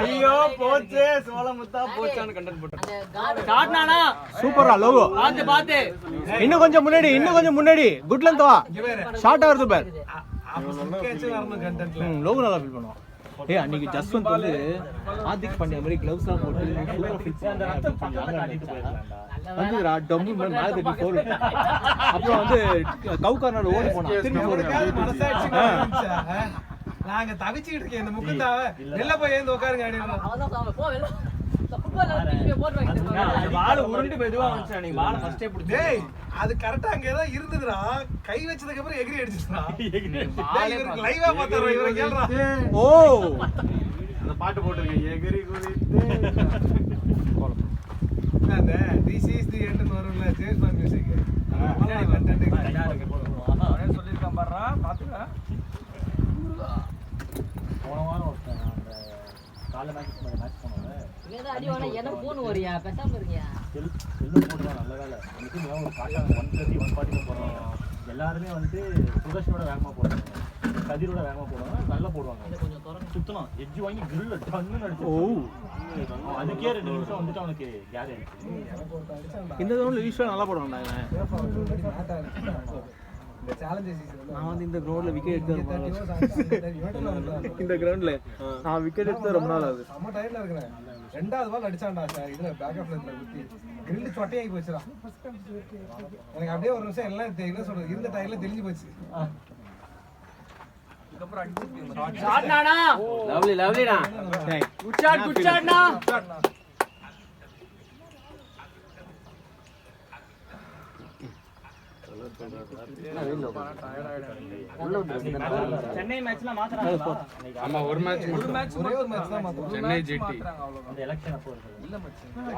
ஐயோ போச்சு சோளமுத்தா போச்சான்னு கண்டென்ட் போட்டு சூப்பரா லோகோ பாத்து இன்னும் கொஞ்சம் முன்னாடி குட் லென்த் வா ஷார்ட்டா வருது பார் லோகோ நல்லா ஃபீல் பண்ணுவான். ஏய் அன்னைக்கு ஜஸ்வந்த் வந்து ஆதிக் பண்ண மாதிரி கிளவுஸ் எல்லாம் போட்டு சூப்பரா ஃபிட் வந்துடா டம்மு மேல தட்டி போர். அப்புறம் வந்து கவுகார்னர் ஓடி போனா திரும்பி போர். நாங்க தவிச்சிட்டு இருக்கேன் இந்த முக்குந்தாவ வெளில போய் ஏந்து உட்காருங்க அவதான் போ வெளில ஃபுட்பால் போட் வைக்கிறது பால் உருண்டு மெதுவா வந்துச்சு. நீ பால் ஃபர்ஸ்டே புடிச்சு டேய் அது கரெக்ட்டா அங்க ஏதோ இருந்துதுடா. கை வச்சதுக்கு அப்புறம் எகிரி அடிச்சுடா. டேய் இவருக்கு லைவா பார்த்தறோம் இவரை கேளுடா. ஓ அந்த பாட்டு போட்டுருங்க எகிரி குதித்து. அந்த this is the end ன்னு வரும்ல ஜேம்ஸ் பாண்ட் மியூசிக். முன்னாடி கண்டென்ட் அவனே சொல்லிருக்கான் பாறா பாத்துடா. போன வாரம் ஒருத்தன் அந்த காலை மேட்ச் போனோம். ஏதோ அடி வானா என்ன போன் வரியா பேசாம இருக்கியா செல்லு போடுறா நல்ல வேலை. எனக்கு ஒரு காட்டா 130 140 போறோம். எல்லாரும் வந்து சுதர்ஷனோட வேகமா போறாங்க. கதிரோட வேகமா போறாங்க. நல்லா போடுவாங்க. கொஞ்சம் தொடர்ந்து சுத்தணும். எட்ஜ் வாங்கி கிரில்ல டன்னு அடிச்சு. ஓ அதுக்கே 2 நிமிஷம் வந்துட்டு அவனுக்கு கேர் ஆயிடுச்சு. இந்த கிரவுண்ட்ல யூஸ்வலா நல்லா போடுவான்டா இவன். இந்த சேலஞ்ச் சீசன்ல நான் வந்து இந்த கிரவுண்ட்ல விக்கெட் எடுத்து இந்த கிரவுண்ட்ல நான் விக்கெட் எடுத்து ரொம்ப நாள் ஆகுது. செம்ம டயர்ல இருக்கேன். ரெண்டாவது பால் அடிச்சான்டா இதுல பேக் ஆஃப்ல குத்தி கிரில் சொட்டையாகி போச்சுடா. எனக்கு அப்படியே ஒரு நிமிஷம் எல்லாம் என்ன சொல்றது இருந்த டயர்ல தெரிஞ்சு போச்சு. அதுக்கப்புறம் அடிச்சு ஷாட் நானா லவ்லிடா குட் ஷாட்னா சென்னை மேட்ச்ல மாத்துறாங்க. ஆமா ஒரு மேட்ச் ஒரே ஒரு மேட்ச் தான் மாத்துறாங்க. சென்னை ஜிடி அந்த எலெக்ஷன் அப்போ இல்ல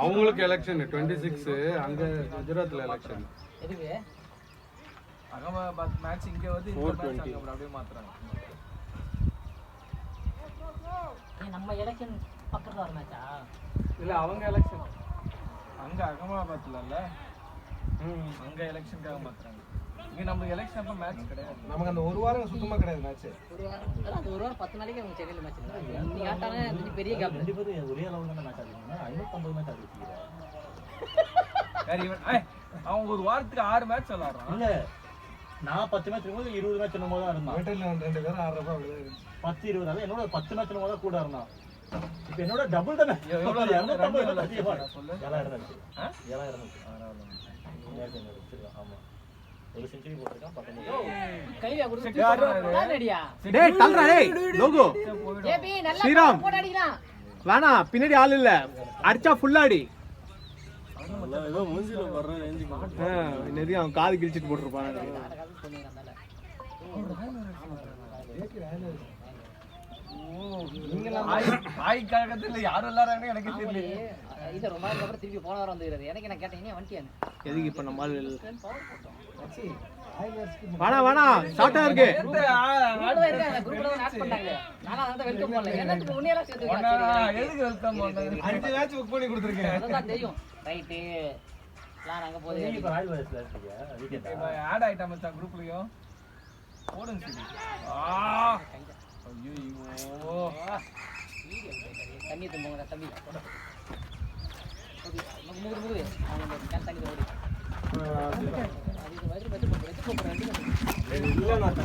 அவங்களுக்கு எலெக்ஷன் 26 அங்க குஜராத்ல எலெக்ஷன். எதுக்கு அகமதாபாத் மேட்ச் இங்க வந்து இந்த மேட்ச் அங்க அப்படியே மாத்துறாங்க. நம்ம எலெக்ஷன் பக்கத்துல வர மேட்சா இல்ல அவங்க எலெக்ஷன் அங்க அகமதாபாத்ல இல்ல அங்க எலெக்ஷனுக்காக மாத்துறாங்க. இங்க நம்ம எலெக்ஷன் அப்ப மேட்ச் கிடையாது. நமக்கு அந்த ஒரு வாரம் சுத்தமா கிடையாது மேட்ச். ஒரு வாரம் அது ஒரு வாரம் 10 நாளைக்கு அவங்க சென்னையில மேட்ச் இல்ல. நீ ஆட்டானே பெரிய கேப். ரெண்டு பேரும் ஒரே அளவுல தான் மேட்ச் ஆடுறாங்க. 550 மேட்ச் ஆடுறீங்க. சரி இவன் அவங்க ஒரு வாரத்துக்கு 6 மேட்ச் விளையாடுறான். இல்ல நான் 10 மேட்ச் இருக்கும்போது 20 மேட்ச் என்னமோ தான் இருந்தான். ஹோட்டல்ல ரெண்டு பேரும் ஆடுறப்ப அப்படிதான் இருந்துச்சு. 10 20 அதான் என்னோட 10 மேட்ச் என்னமோ தான் கூட இருந்தான். இப்போ என்னோட டபுள் தான் எவ்வளவு சொல்லு 7000 இருந்துச்சு. 7000 இருந்துச்சு. ஆமா ஒரு செஞ்சுரி போட்டுருக்கான். 19 கையில குடுத்து ரெடியா டேய் தல்றா டேய் லோகோ ஏபி நல்லா ஸ்ரீராம் போட் அடிக்கலாம். வேணா பின்னாடி ஆள் இல்ல அடிச்சா ஃபுல்லா அடி. ஏதோ மூஞ்சில வர்ற ரேஞ்சுக்கு நிறைய அவன் காது கிழிச்சிட்டு போட்டுருப்பான். ஆய் கழகத்துல யாரும் எல்லாரும் எனக்கு தெரியல. இது ரொம்ப நாளுக்கு அப்புறம் திருப்பி போன வாரம் வந்துருக்காரு. எனக்கு நான் கேட்டேன் நீ வண்டியானு எதுக்கு இப்ப நம்ம வேணா ஷார்ட்டா இருக்கு. நடுவே இருக்காங்க குரூப்ல தான் ஆட் பண்ணாங்க. நானா அத வெல்கம் பண்ணல. என்னத்துக்கு முன்னியெல்லாம் சேர்த்து வைக்க. எதுக்கு வெல்கம் பண்ணாங்க? 5 மேட்ச் புக் பண்ணி கொடுத்திருக்கேன். அதான் தெரியும். ரைட். பிளான் அங்க போதே. இப்போ ராயல் வாய்ஸ்ல இருக்கீங்க. வீக்கெண்ட் இப்போ ஆட் ஆயிட்டா மச்சான் குரூப்லயும். போடுங்க சரி. ஐயோ தண்ணி தம்புங்க தம்பி. முகுது அவங்க கேன் தண்ணி ஓடி. அது வயிறு பத்தி போறேன். இல்ல நான்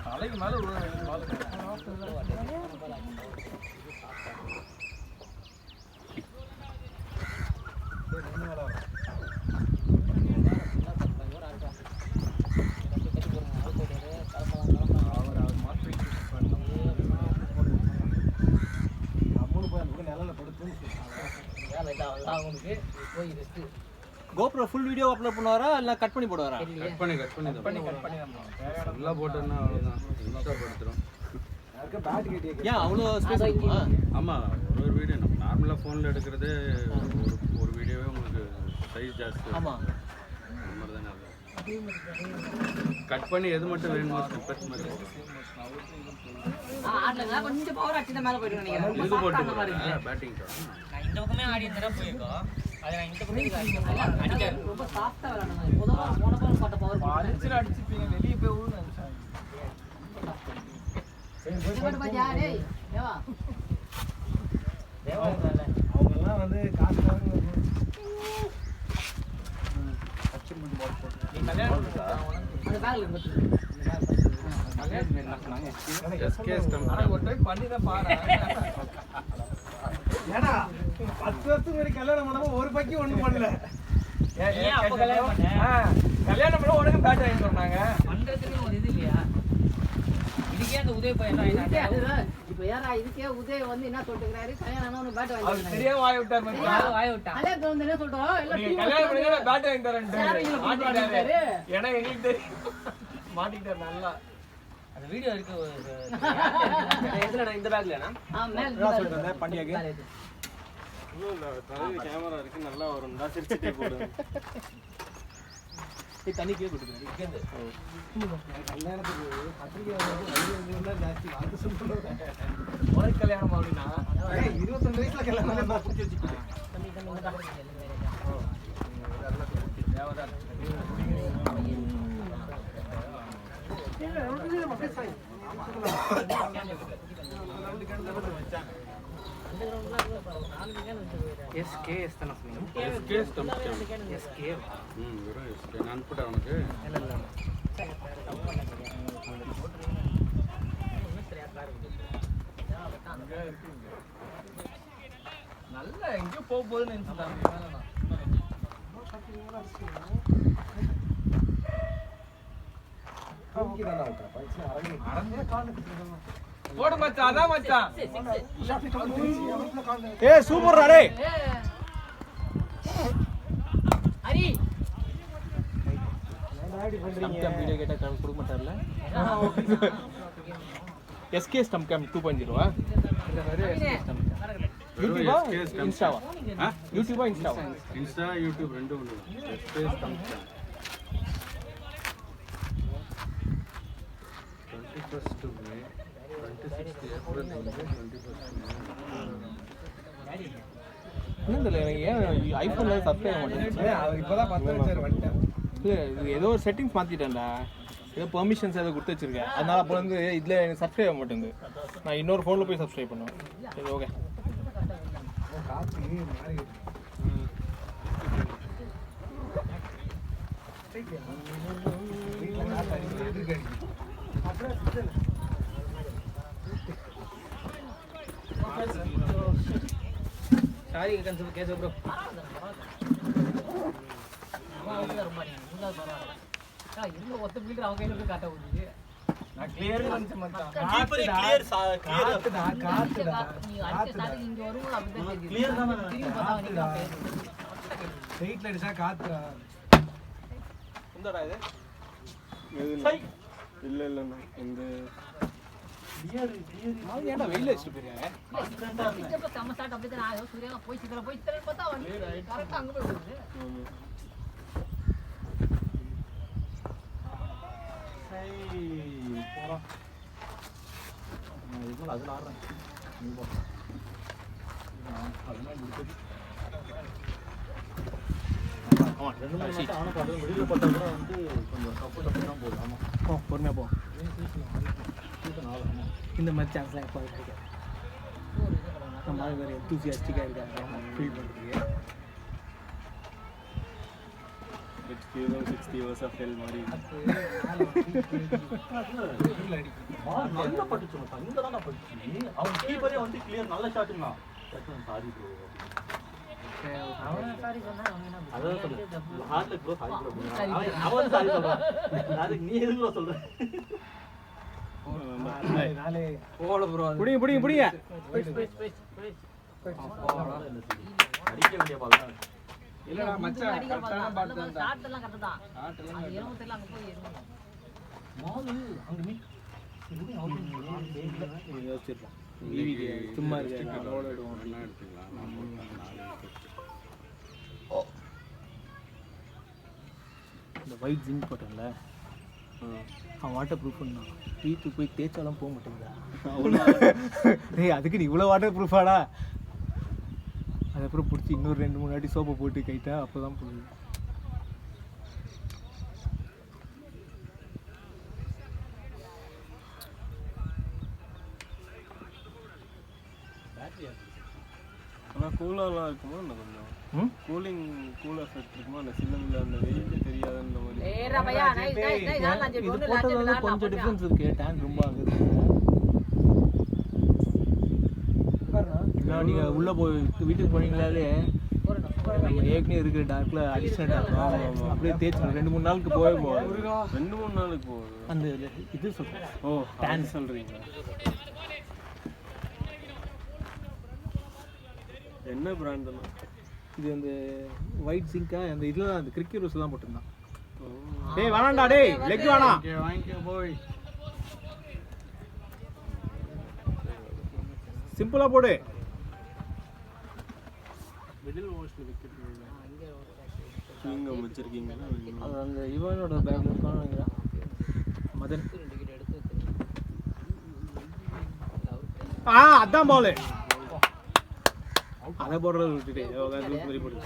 தலைக்கு மேல ஒரு பால். கோப்ரோ ஃபுல் வீடியோ அப்லோட் பண்ணுவாரா இல்ல கட் பண்ணி போடுவாரா? கட் பண்ணி நல்லா போட்டோம்னா அவ்வளவுதான் இன்ஸ்டா படுத்துறோம். ஏன் அவ்வளோ ஸ்பேஸ் இருக்குமா? ஆமா ஒரு வீடியோ நம்ம நார்மலா போன்ல எடுக்கிறது ஒரு வீடியோவே உங்களுக்கு சைஸ் ஜாஸ்தி. ஆமா அந்த மாதிரி தான் கட் பண்ணி எது மட்டும் வேணுமோ ஸ்கிப்பர்ஸ் மாதிரி ஆட்ல கொஞ்சம் பவர் அடிச்சா மேல போயிடுங்க. நீங்க இது போட்டு பேட்டிங் நான் இந்த பக்கமே ஆடி இருந்தா போயிருக்கோம். அதை நான் இந்த பக்கம் அடிக்க ரொம்ப சாஃப்ட்டா விளையாடணும். பொதுவா மோனோபால் பட்ட பவர் அடிச்சு அடிச்சுப்பீங்க வெளியே போய் ஊன்னு நினைச்சாங்க. அவங்கெல்லாம் வந்து காசு நீ கல்யாணம் ஒரு டைம் பண்ணி தான் பாரு. ஏடா 10 வருஷத்துக்கு முன்னாடி கல்யாணம் பண்ணாம ஒரு பக்கி ஒண்ணும் பண்ணல. கல்யாணம் பண்ண உடனே பேட் வாங்கி சொன்னாங்க. பண்றதுக்கு ஒரு இது இல்லையா? இதுக்கே அந்த உதய பையன் இப்ப யாரா இதுக்கே உதய வந்து என்ன சொல்லிருக்காரு? கல்யாணம் ஆன பேட் வாங்கி அவர் தெரியாம வாய் விட்டார் மச்சான். வாய விட்டா. அதே வந்து என்ன சொல்றோம்? எல்லாம் நீங்க கல்யாணம் பண்ணி நான் பேட் வாங்கி தரேன்ட்டு மாட்டிட்டாரு. ஏன்னா எங்களுக்கு தெரியும் மாட்டிட்டாரு நல்லா. அந்த வீடியோ இருக்கு. எதுலடா இந்த பேக்லனா? மேல சொல்றேன் பண்டிகைக்கு. கேமரா இருக்கு நல்லா வரும். நான் சிரிச்சிட்டே போடுவேன். தண்ணி கீழே கொடுக்குறேன். கல்யாணத்துக்கு பத்திரிக்கை ஜாஸ்தி வாழ்த்து சொல்லுவாங்க. உனக்கு கல்யாணம் அப்படின்னா 22 வயசுல கல்யாணம் தான் பிடிச்சி வச்சுக்கிட்டேன். எஸ்கே தான சொன்னீங்க. SK stump SK. வெறும் எஸ்கே நான் போட்டா உனக்கு நல்லா எங்கேயோ போக போகுதுன்னு நினைச்சுட்டாங்க. போடு மச்சான், அதான் மச்சான். ஏய் சூப்பர்டா டேய். ஹரி ஸ்டம்ப் கேம் வீடியோ கேட்டா கொடுக்க மாட்டார்ல. எஸ்கே ஸ்டம்ப் கேம் 2.0 யூடியூபா இன்ஸ்டாவா? யூடியூபா இன்ஸ்டாவா? இன்ஸ்டா யூடியூப் ரெண்டும் ஒன்று எஸ்கே ஸ்டம்ப் 21st மே 26th ஏப்ரல் 21st என்னது ஏன் ஐபோன்ல சப்ஸ்கிரைப் பண்ண மாட்டேங்குது? அவர் இப்பதான் 10 வச்சாரு வந்துட்டேன். இல்ல இது ஏதோ ஒரு செட்டிங்ஸ் மாத்திட்டேன்டா. ஏதோ பெர்மிஷன்ஸ் ஏதோ கொடுத்து வச்சிருக்கேன். அதனால அப்போ வந்து இதுல எனக்கு சப்ஸ்கிரைப் ஆக மாட்டேங்குது. நான் இன்னொரு ஃபோன்ல போய் சப்ஸ்கிரைப் பண்ணுவேன். சரி ஓகே. காத்து மாறி சாரி கன்சல் கேஸ் ப்ரோ. இருந்த ஒத்த மீட்டர் அவங்க கையில போய் காட்ட போகுது. நான் கிளியர் வந்து மச்சான். நீங்க அடிச்ச ஸ்டார்டிங் இங்க வரும்போது அப்படிதான் தெரியுது. திரும்பி பார்த்தா நீங்க வெயிட்ல அடிச்சா காத்துடா. என்னடா இது? இல்ல இல்ல இந்த நான் ஏன்டா வெயில வச்சிட்டு போறீங்க? இப்ப செம்ம ஸ்டார்ட் அப்படியே நான் சூர்யா போய் சிதற பார்த்தா வந்து கரெக்டா அங்க போய் விடுது. அதுல ஆடுறேன். நீ போ. அதெல்லாம் முடிச்சது. ஆமா 2 3 மேட்ச் ஆனா பாத்து வெளியில போட்டா கூட வந்து கொஞ்சம் தப்பு தான் போகுது. ஆமா போ பொறுமையா போ. சீசன் ஆகும். ஆமா இந்த மாதிரி சான்ஸ்லாம் எப்போ கிடைக்கும்? நம்ம அது வேறு எந்தூசியாஸ்டிக்காக இருக்காங்க ஃபீல் பண்ணுறதுக்கு. Let's give them 60 years of hell மாதிரி. நல்லா பட்டுச்சு மச்சான். இங்க தான் பட்டுச்சு. அவன் கீப்பரே வந்து கிளியர் நல்ல ஷாட்டுங்க. Sorry bro. அவன சாரி சொன்னா அவங்க என்ன அதான் சொல்றேன். ஹார்ட்ல ப்ரோ சாரி ப்ரோ. அவன் சாரி சொல்றான். அதுக்கு நீ எதுக்கு ப்ரோ சொல்ற? நாளே போல ப்ரோ. புடிங்க அடிக்க வேண்டிய பால் தான். இல்லடா மச்சான் கரெக்டான பாட் தான். ஸ்டார்ட் எல்லாம் கரெக்ட் தான். அது 23 அங்க போய் ஏறணும். மாலு அங்க மீ யோசிச்சிருப்போம். சும்மா இருக்க எடுத்துக்கலாம். நான் போட்டேன் 4 விக்கெட். இந்த ஒயிட் ஜிங்க் போட்டேன்ல, அவன் வாட்டர் ப்ரூஃப் பண்ணான். வீட்டுக்கு போய் தேய்ச்சாலும் போக மாட்டேங்குதா? டேய் அதுக்கு நீ இவ்வளோ வாட்டர் ப்ரூஃபாடா? அதை அதுக்கப்புறம் பிடிச்சி இன்னொரு 2-3 வாட்டி சோப்பை போட்டு கைட்டா அப்போ தான் போடுது. ஆனால் கூலாலாம் இருக்குமா என்ன கொஞ்சம் கூல் எஃபெக்ட் இருக்குமா அந்த சின்னதில் அந்த வெயில் தெரியாதுன்ற மாதிரி. இது போட்டதால கொஞ்சம் டிஃப்ரென்ஸ் இருக்கு. டேன் ரொம்ப ஆகுது. நீங்கள் உள்ளே போய் வீட்டுக்கு போனீங்களாலே நம்ம ஏற்கனவே இருக்கிற டார்க்கில் அடிஷ்னல் டார்க் அப்படியே தேய்ச்சி 2-3 நாளுக்கு போகவே போகாது. 2-3 நாளுக்கு போகுது. அந்த இது சொல்கிறேன். ஓ டேன் சொல்கிறீங்க. என்ன பிராண்டெல்லாம்? இது அந்த ஒயிட் சிங்கா அந்த இதில் அந்த கிரிக்கெட் ரோஸ் தான் போட்டிருந்தான். டேய் வேணாண்டா, டேய் லெக் வேணாம். வாங்கிக்க போய் சிம்பிளா போடு. மிடில் ஓவர்ஸ்ல விக்கெட் நீங்க வச்சிருக்கீங்க. அது அந்த இவனோட பேக்ல இருக்கானு மதன். அதான் பால். அதை போடுறது விட்டுட்டு லூஸ் மாதிரி போட்டு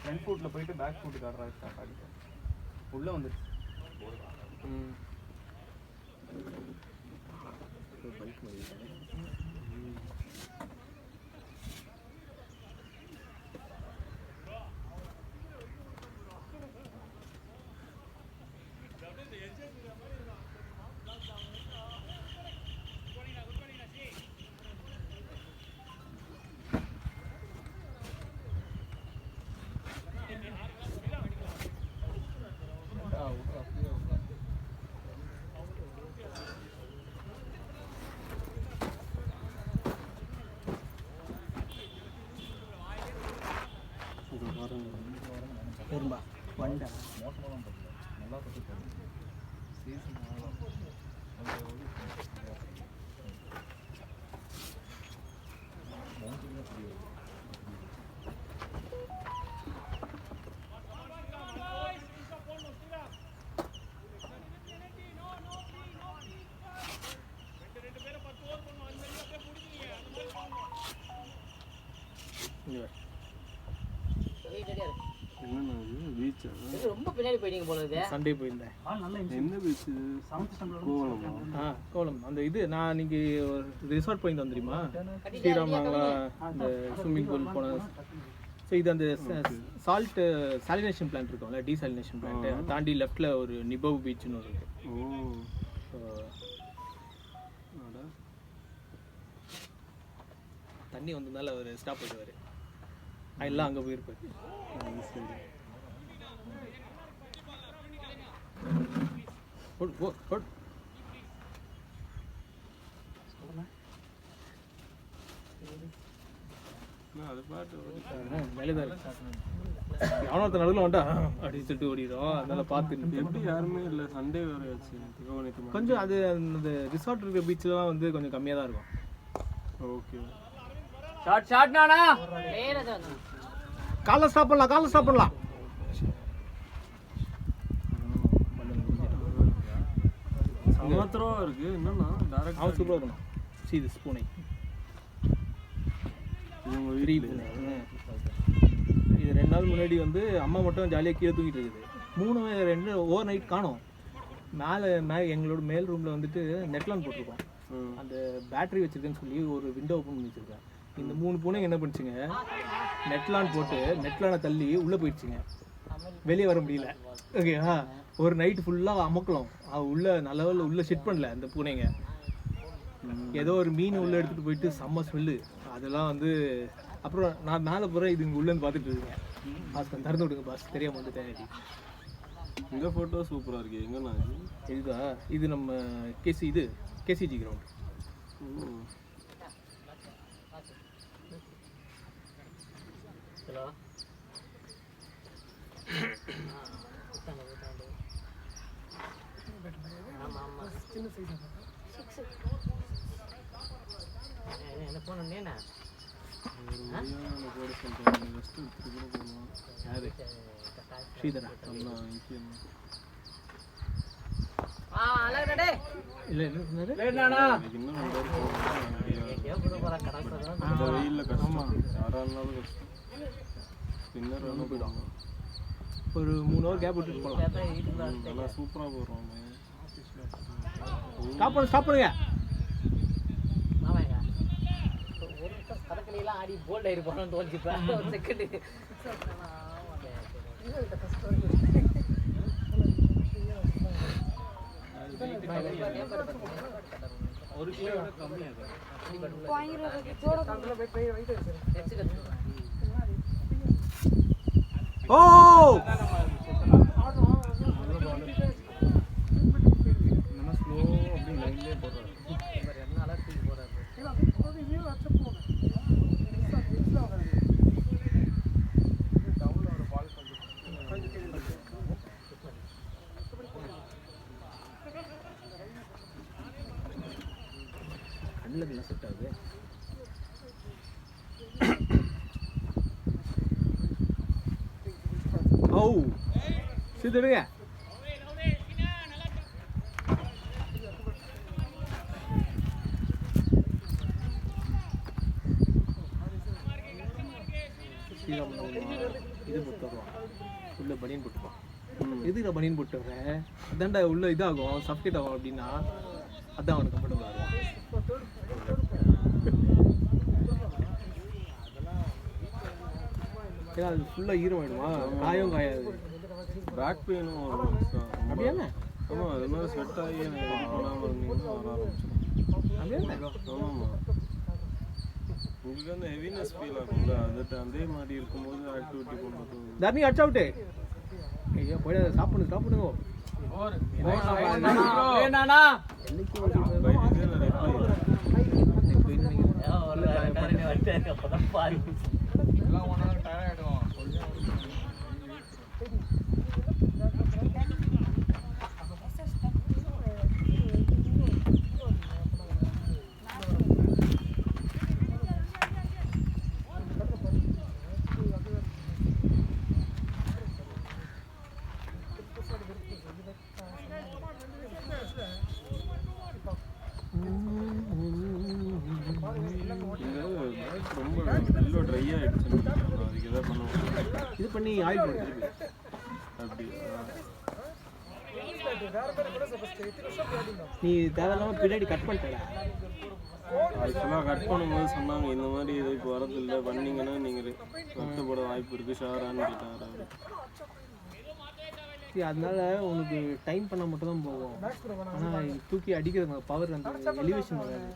ஃப்ரண்ட் ஃபுட்ல போயிட்டு பேக் ஃபுட் காட்டுறாரு. உள்ள வந்துருச்சு. ரொம்ப பின்னாடி போயிட்டீங்க போல இருக்கு. சண்டே போயிருந்தேன். என்ன பீச்? கோலம் அந்த இது நான் இன்னைக்கு ரிசார்ட் போயிட்டு வந்துருமா ஸ்ரீராமங்களா அந்த ஸ்விம்மிங் பூல் போன. ஸோ இது அந்த சால்ட் சாலினேஷன் பிளான்ட் இருக்கும்ல, டீசாலினேஷன் பிளான்ட் தாண்டி லெஃப்டில் ஒரு நிபவ் பீச்னு ஒரு இருக்கு. தண்ணி வந்ததுனால அவர் ஸ்டாப் பண்ணுவார். எல்லாம் அங்கே போயிருப்பாரு. அவனொருத்த நடுவில் வந்துட்டா அப்படின்னு சொல்லிட்டு ஓடிடும். அதனால பார்த்து எப்படி யாருமே இல்லை. சண்டே வேறு ஆச்சு. கொஞ்சம் அது அந்த ரிசார்ட் இருக்கிற பீச்லாம் வந்து கொஞ்சம் கம்மியாக தான் இருக்கும். ஓகே ஷார்ட் நானா காலைல ஸ்டாப் பண்ணலாம். சமத்திரமா இருக்கு. என்னன்னா டைரக்ட் அவன் சூப்பராக இருக்கணும். இது பூனை இது 2 நாள் முன்னாடி வந்து அம்மா மட்டும் ஜாலியாக கீழே தூங்கிட்டு இருக்குது. 2 ஓவர் நைட் காணோம். மேலே எங்களோட மேல் ரூமில் வந்துட்டு நெட்லான் போட்டிருக்கோம். அந்த பேட்டரி வச்சிருக்கேன்னு சொல்லி ஒரு விண்டோ ஓப்பன் பண்ணி வச்சிருக்கேன். இந்த 3 பூனை என்ன பண்ணிச்சுங்க, நெட்லான் போட்டு நெட்லானை தள்ளி உள்ளே போயிடுச்சுங்க. வெளியே வர முடியல. ஓகேவா, ஒரு நைட்டு ஃபுல்லாக அமுக்கலாம். உள்ள நல்ல உள்ள ஷிட் பண்ணல அந்த பூனைங்க. ஏதோ ஒரு மீன் உள்ளே எடுத்துகிட்டு போயிட்டு செம்ம ஸ்மெல்லு. அதெல்லாம் வந்து அப்புறம் நான் மேலே போகிறேன். இது இங்கே உள்ளேருந்து பார்த்துட்டு இருக்கேன். பாஸ் திறந்து விடுங்க பாஸ், தெரியாமல் வந்து தேடி. இந்த ஃபோட்டோ சூப்பராக இருக்கு. எங்கண்ணா இதுதா? இது நம்ம கேசிஜி கிரவுண்ட். என்ன போனேன்னா யாரு? ஸ்ரீதரா. அழகடே இல்லை என்ன சொன்னாரு? இன்னும் 2 பேர் இந்த வெயில்ல கஷ்டம். யாரா இருந்தாலும் கஷ்டம். ஸ்பின்னர் வேணும் போயிடுவாங்க. ஒரு 3 ஹவர் கேப் விட்டுட்டு போகலாம். நல்லா சூப்பரா போடுறோம். ஸ்டாப் பண்ணுங்க. ஆமாங்க ஒரு கடற்கரையெல்லாம் ஆடி போல்ட் ஆயிரு போகணும்னு தோணுச்சுப்பேன் ஒரு செகண்ட் ஒரு கிலோ கம்மியாக ஓ ஸ்லோ அப்படி லைன்லேயே போடுறாரு. கண்ணில் செட் ஆகுது. ஓ சிதுடுங்க. இது போட்டுருவான் உள்ள பனியன் போட்டுப்பான். எதுக்கு பனியன் போட்டு வர்றேன் அதான்டா உள்ள இதாகும் சப்கேட் ஆகும் அப்படின்னா அதான் அவனுக்கு கம்ஃபர்டபுள் ஆகும். ஏன்னா அது ஃபுல்லாக ஈரமாயிடுமா காயும் காயாது. பேக் பெயினும் வரும். அப்படியாண்ணே? ஆமாம் அது மாதிரி ஸ்வெட் ஆகி பண்ணாமல் இருந்தீங்கன்னா வர ஆரம்பிச்சிடும். அப்படியாண்ணே? ஆமாம்மா உங்களுக்கு வந்து ஹெவினஸ் ஃபீல் ஆகும்ல அதுட்டு அதே மாதிரி இருக்கும்போது ஆக்டிவிட்டி பண்ணுறது தர்ணி அட்ச் அவுட்டு. ஐயோ போய் சாப்பிடுங்க சாப்பிடுங்க. எல்லாம் 1 ஹவர் டயர்ட் ஆகிடும். ரொம்ப நல்லா ட்ரை ஆகிடுச்சு. அதுக்கு எதாவது பண்ணுவோம். இது பண்ணி ஆயில் போட்டு அப்படி நீ தேவையில்லாமல் பின்னாடி கட் பண்ணிட்டடா. ஆக்சுவலாக கட் பண்ணும்போது சொன்னாங்க இந்த மாதிரி இது இப்போ வரதில்லை பண்ணீங்கன்னா நீங்கள் வருத்தப்பட வாய்ப்பு இருக்குது ஷாரான்னு கேட்டார் அவர். அதனால உனக்கு டைம் பண்ண மட்டும் தான் போகும். ஆனால் தூக்கி அடிக்கிறது பவர் அந்த எலிவேஷன் வராது.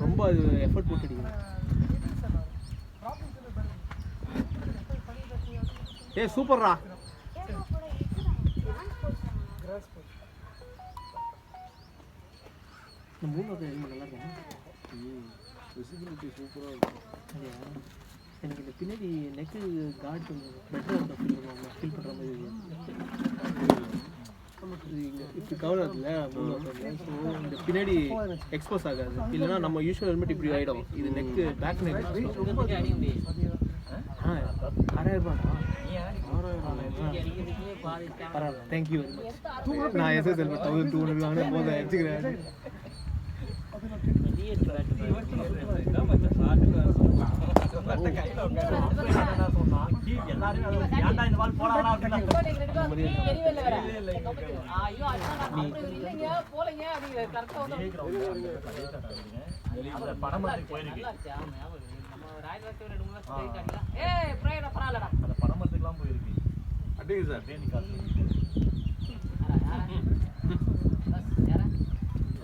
ரொம்ப அது எஃபர்ட் போட்டு அடிக்கணும். ஏ சூப்பர்ரா. இந்த 3 ஹெல்மெட் நல்லா இருக்கும். விசிபிலிட்டி சூப்பராக இருக்கும். எனக்கு இந்த பின்னாடி நெக்கு கார்டு கொஞ்சம் பெட்டராக ஃபீல் பண்ணுற மாதிரி இப்படி கவர் ஆகுதுல்ல. ஸோ இந்த பின்னாடி எக்ஸ்போஸ் ஆகாது. இல்லைன்னா நம்ம யூஸ்வல் ஹெல்மெட் இப்படி ஆகிடும். இது நெக்கு பேக் நெக். 6000 ரூபாடா. பரவாயில்ல தேங்க்யூ வெரி மச். நான் எஸ்எஸ் ஹெல்மெட் 1200 வாங்கினேன் போதை அடிச்சுக்கிறேன்.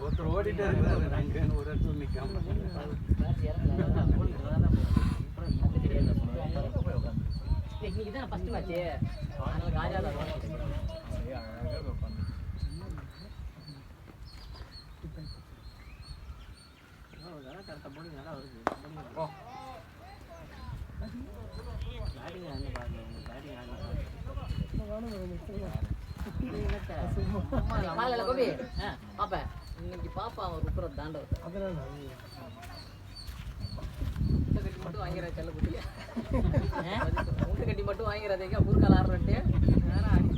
ஒருத்தர் ஓடிட்டே இருக்காரு. நாங்கள் ஒரு இடத்துல நிற்காம இதுதான் ஃபர்ஸ்ட் மேட்ச். அதனால ராஜா தான் கரெக்டாக போனீங்க நல்லா வருது. பேட்டிங் ஆடல பாருங்க. பேட்டிங் ஆடல கோபி பாப்பேன். இன்னைக்கு பாப்பா அவன் ருப்புற தாண்டவர் கட்டி மட்டும் வாங்கிறேன். செல்ல குட்டியா முட்டை கட்டி மட்டும் வாங்கிறதுங்க ஊர்கால் ஆடுறட்டு நேரம் ஆடி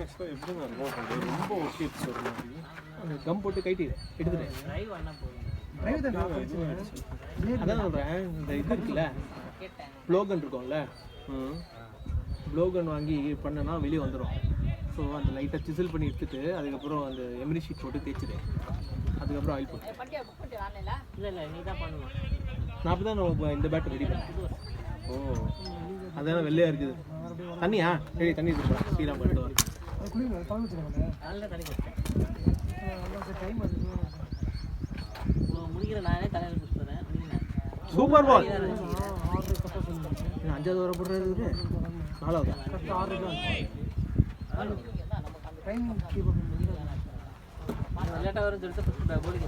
ஆக்சுவலாக எப்படிங்க இருக்கும் ரொம்ப ஒட்டிடுச்சு ஒரு மாதிரி. அந்த கம் போட்டு கைட்டி எடுத்துட்டு டிரைவ் பண்ணா போதும். அதான் சொல்கிறேன். இந்த இது இருக்குல்ல ப்ளோகன் இருக்கும்ல, ப்ளோகன் வாங்கி பண்ணனா வெளியே வந்துடும். ஸோ அந்த லைட்டாக சிசில் பண்ணி எடுத்துட்டு அதுக்கப்புறம் அந்த எம்ரி ஷீட் போட்டு தேய்ச்சிடு. அதுக்கப்புறம் ஆயில் போட்டு இல்லை நீ தான் பண்ணணும். நான் அப்படி தான் இந்த பேட்டர் ரெடி பண்ணேன். ஓ அதான் வெள்ளையாக இருக்குது. தண்ணியா சரி தண்ணி இருக்குப்பா ஸ்ரீராம் பண்ணிட்டு வர நல்ல தண்ணி கொடுத்தேன். முடிக்கிற நானே தலையில் கொடுத்துறேன். சூப்பர் பால். 5வது ஓவர் போடுறது 4வது லேட்டாக வரும் சொல்லிட்டு ஃபஸ்ட்டு போலி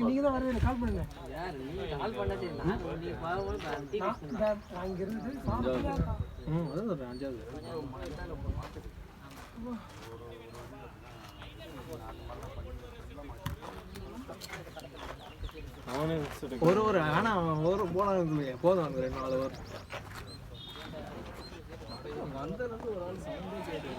நீங்க தான் வரவே கால் பண்ணுங்க. யார் நீ கால் பண்ணதே நான் நீ பாவம் டீ அங்க இருந்து அதான் சொல்கிறேன் 5வது. அவனே ஒரு ஒரு ஆனால் ஒரு போனால் போதும் அந்த 2-4 ஓவர். அந்த அளவுக்கு ஒரு ஆள் சவுண்டே கேட்டு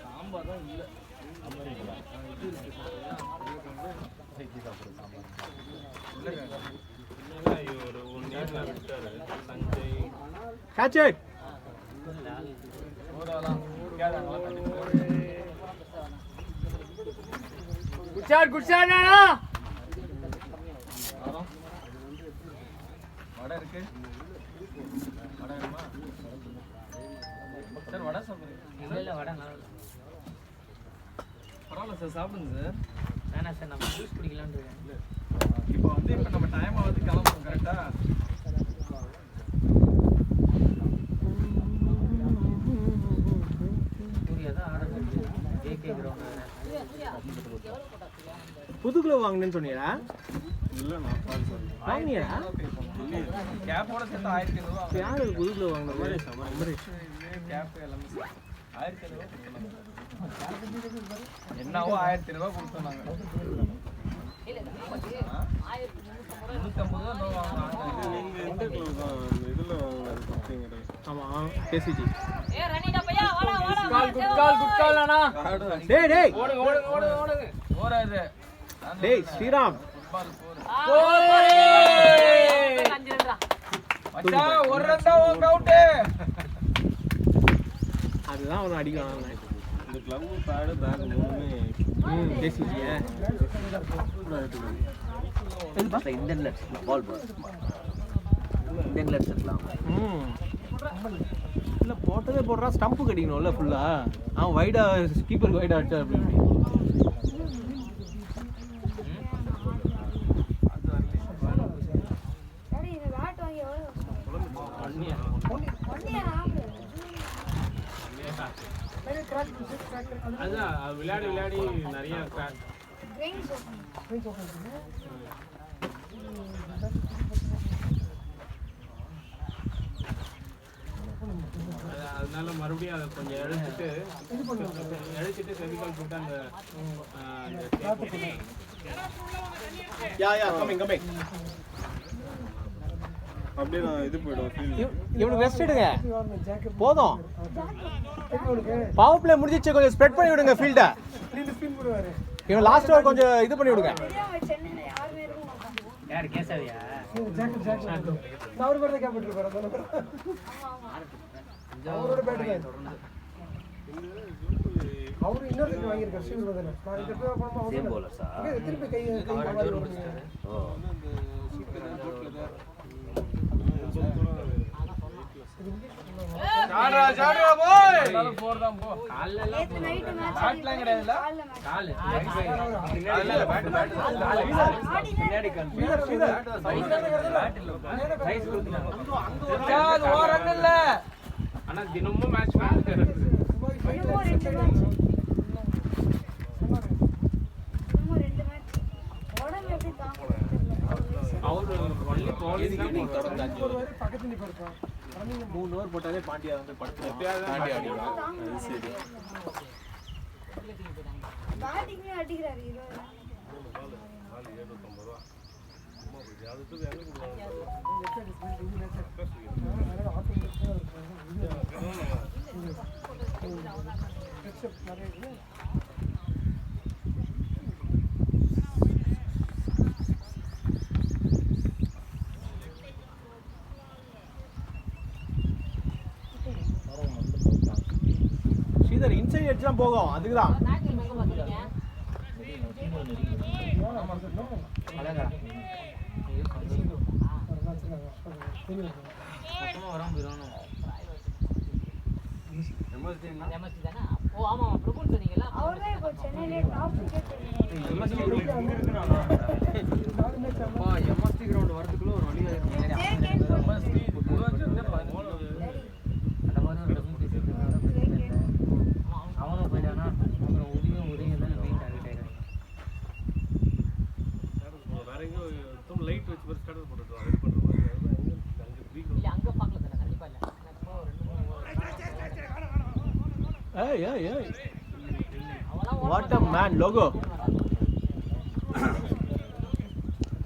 சாம்பார் தான் இல்லை. ஒரு 1 இயர் விட்டாரு Sanjay catch it. Good shot நானா வடை இருக்கு. வடை வேணுமா சார்? வடை சாப்பிடுங்க. இல்லை வடை நல்லா பரவாயில்ல சார், சாப்பிடுங்க சார். வேணா சார் நம்ம ஜூஸ் குடிக்கலான்னு இருக்கேன். இப்போ நம்ம டைம் ஆகுது, கிளம்பணும் கரெக்டா? சூர்யா தான் ஆர்டர் கேகே கிரவுண்ட் புது கிலோ வாங்கினேன்னு சொன்னியா? இல்லை நான் சாரி சார் வாங்கினியா? கேப்போட சேர்த்து 1500 ரூபா. யார் புது கிலோ வாங்கினது? அமரேஷ். கேப் எல்லாமே 1500 ரூபா. என்னவோ 1000 ரூபா கொடுத்தோம் நாங்க. 350 ரூபா வாங்கினாங்க. நீங்கள் எந்த கிலோ தான் இதில் வாங்கினது கொடுத்தீங்க? ஆமாம் கேசிஜி. குட் கால் நானா டேய் டேய் ஓடுங்க. ஓடாது. டேய் ஸ்ரீராம். மச்சான் ஒரு ரன் தான் வாக் அவுட். அதுதான் அவனை அடிக்கலாம். இந்த க்ளவ் பேடு பேக் மூணுமே கேசிஜி. இந்தியன் லெட்ஸ் பால் பால் இந்தியன் லெட்ஸ் இருக்கலாம். இல்லை போட்டதே போடுறான். ஸ்டம்ப்பு கட்டிக்கணும்ல ஃபுல்லாக. அவன் வைடா கீப்பருக்கு வைடா அடிச்சா அப்படி அதான் விளையாடி நிறைய அதனால மறுபடியும் அதை கொஞ்சம் இழைச்சிட்டு செவிகால் போட்டு அந்த அப்படியே நான் இது போயிடுவேன். இவனுக்கு ரெஸ்ட் எடுங்க போதும். பவர் பிளே முடிஞ்சிச்சு. கொஞ்சம் ஸ்ப்ரெட் பண்ணி விடுங்க ஃபீல்டை. இவன் லாஸ்ட் ஓவர் கொஞ்சம் இது பண்ணி விடுங்க. யார் கேசவியா? அவரு பேர் கேபிட்டல் போறாரு. அவரோட பேட் அவரு இன்னொரு வாங்கியிருக்காரு. ஸ்ரீவர் தானே. நான் இந்த பேர் பண்ணமா சேம் பவுலர்ஸா? திருப்பி கை ஓ ஜாடுறா போய். எல்லாரும் போர் தான் போ. கால்ல எல்லாம் பேட்லாம் கிடையாதுல. கால் இல்ல பேட் பின்னாடி கால். பேட் இல்ல. சைஸ் கொடுத்துட்டாங்க. அது ஒரு ரன் இல்ல. ஆனா தினமும் மேட்ச் பண்ணுறாரு. அவரு ஒன்லி பாலிங் தான் தொடர்ந்து 5 ஓவர் பக்கத்துல நிப்பாரு. 3 ஓவர் போட்டாலே பாண்டியா வந்து படுத்து எப்பயாவது பாண்டியா அடிக்கலாம். அது சரி. பேட்டிங்ல தூக்கி போயிட்டாங்க. பேட்டிங்ல அடிக்கிறாரு 20. ஸ்ரீதர் இன்சைட் அடிச்சா போகும் அதுக்குதான். ஞாயிற்றுக்கிழமை எங்க பாக்குறீங்க? எம்எஸ்டி தானே? ஓ ஆமா பிரபுன்னு சொன்னீங்கல்ல. அவர்தான் இப்போ சென்னையிலே டாப் விக்கெட் எம்எஸ்டி கிரவுண்ட் வரதுக்குள்ள ஒரு வழியா இருக்கு. எம்எஸ்டி குருவாஞ்சேரியில 15 அந்த மாதிரி ஒரு டபுள் பீஸ் இருக்கு. அவனும் போயிட்டானா அப்புறம் உதயம் தான் மெயின் டார்கெட் ஆயிடுறாங்க. வேற எங்கேயும் லைட் வச்சு ஒரு ஸ்டார்டர் போட்டுட்டு ரெடி பண்ற மாதிரி அங்க வீக் இல்ல அங்க பார்க்கல தானே கண்டிப்பா இல்ல. எனக்கு ஏய் ஏய் ஏய் அவலாம் வாட் அ மேன் லோகோ.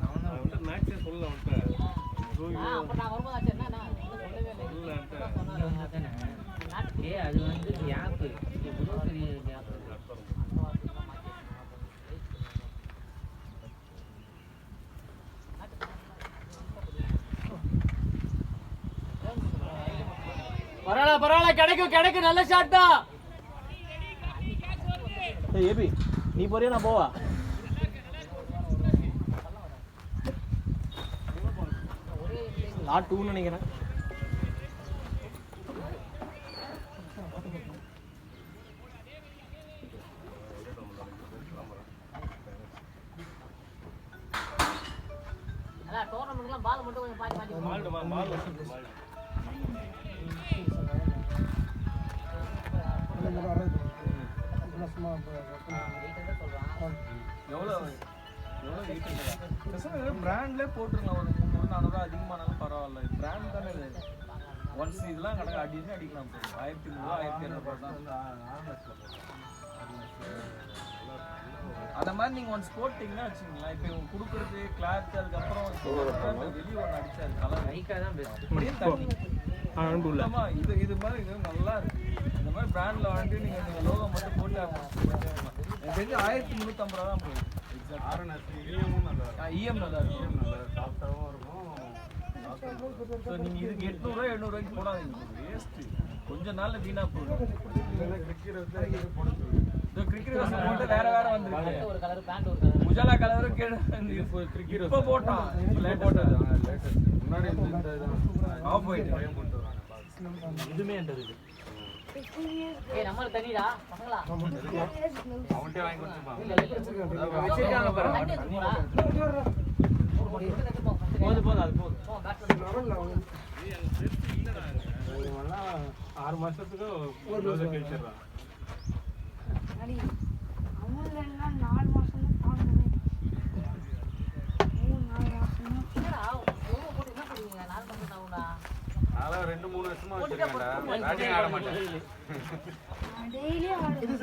அவன்கிட்ட மேட்சே சொல்லல அவன்கிட்ட அப்ப நான் வரும்போது ஆச்சு என்ன நான் சொல்லவே இல்லை. ஏய் அது வந்து கேப் எவ்வளோ பெரிய கேப். பரவாயில்ல கிடைக்கும் நல்ல ஷாட் தான். ஏய் ஏபி நீ போறியா நான் போவா? நான் 2 நினைக்கிறேன். அதான் டோர்னமெண்ட்லாம் பால் மட்டும் கொஞ்சம் பாதி பாதி மால் பிராண்ட்லேயே போட்டுருங்க. ஒரு 300-400 அதிகமானாலும் பரவாயில்ல. பிராண்ட் தானே இது. ஒன்ஸ் இதெல்லாம் கடை அடிக்கலாம். 1300-1200 தான். அந்த மாதிரி நீங்க ஒன்ஸ் போட்டிங்கன்னா வச்சுங்களேன். இப்போ இவங்க கொடுக்குறது கிளாத் அதுக்கப்புறம் வெளியே ஒன்று அடிச்சாரு கலர் நைக்கா தான் பெஸ்ட். இப்படியே தண்ணி அனுப்புல ஆமா இது மாதிரி இது நல்லா இருக்கு. இந்த மாதிரி பிராண்ட்ல வாங்கி நீங்க லோகோ மட்டும் போட்டு எனக்கு தெரிஞ்சு 1350 ரூபா தான் போகுது. இஎம் நல்லா இருக்கும். ஸோ நீங்க இதுக்கு 800-700 போடாதீங்க. வேஸ்ட். கொஞ்ச நாள்ல வீணா போகுது. கிரிக்கெட் போட்டு வேற வந்துருக்கு. ஒரு கலர் பேண்ட் ஒரு கலர் உஜாலா கலரும் கிரிக்கெட் இப்போ போட்டான். போட்டது முன்னாடி ஆஃப் ஒயிட் இதுமே என்றது ஏய் நம்ம தண்ணிடா பசங்களா அவன்கிட்ட வாங்கி கொடுத்துப்பான். இல்ல வச்சிருக்காங்க பாரு. தண்ணி எடுத்துடா போது அது போதும். போ பேட் 6 மாசத்துக்கு ஒரு கழிச்சிடறான். அடி அவங்களெல்லாம் 4 மாசம் தான் தாங்கவே. 3-4 மாசம் தான். என்னடா ஓவ போட்டு என்ன பண்ணுவீங்க 4 மாசம் ஆகும்டா. அதெல்லாம் 2-3 வருஷமா வச்சிருக்கேன்டா. பேட்டிங் ஆட மாட்டேன். டெய்லி ஆடுது.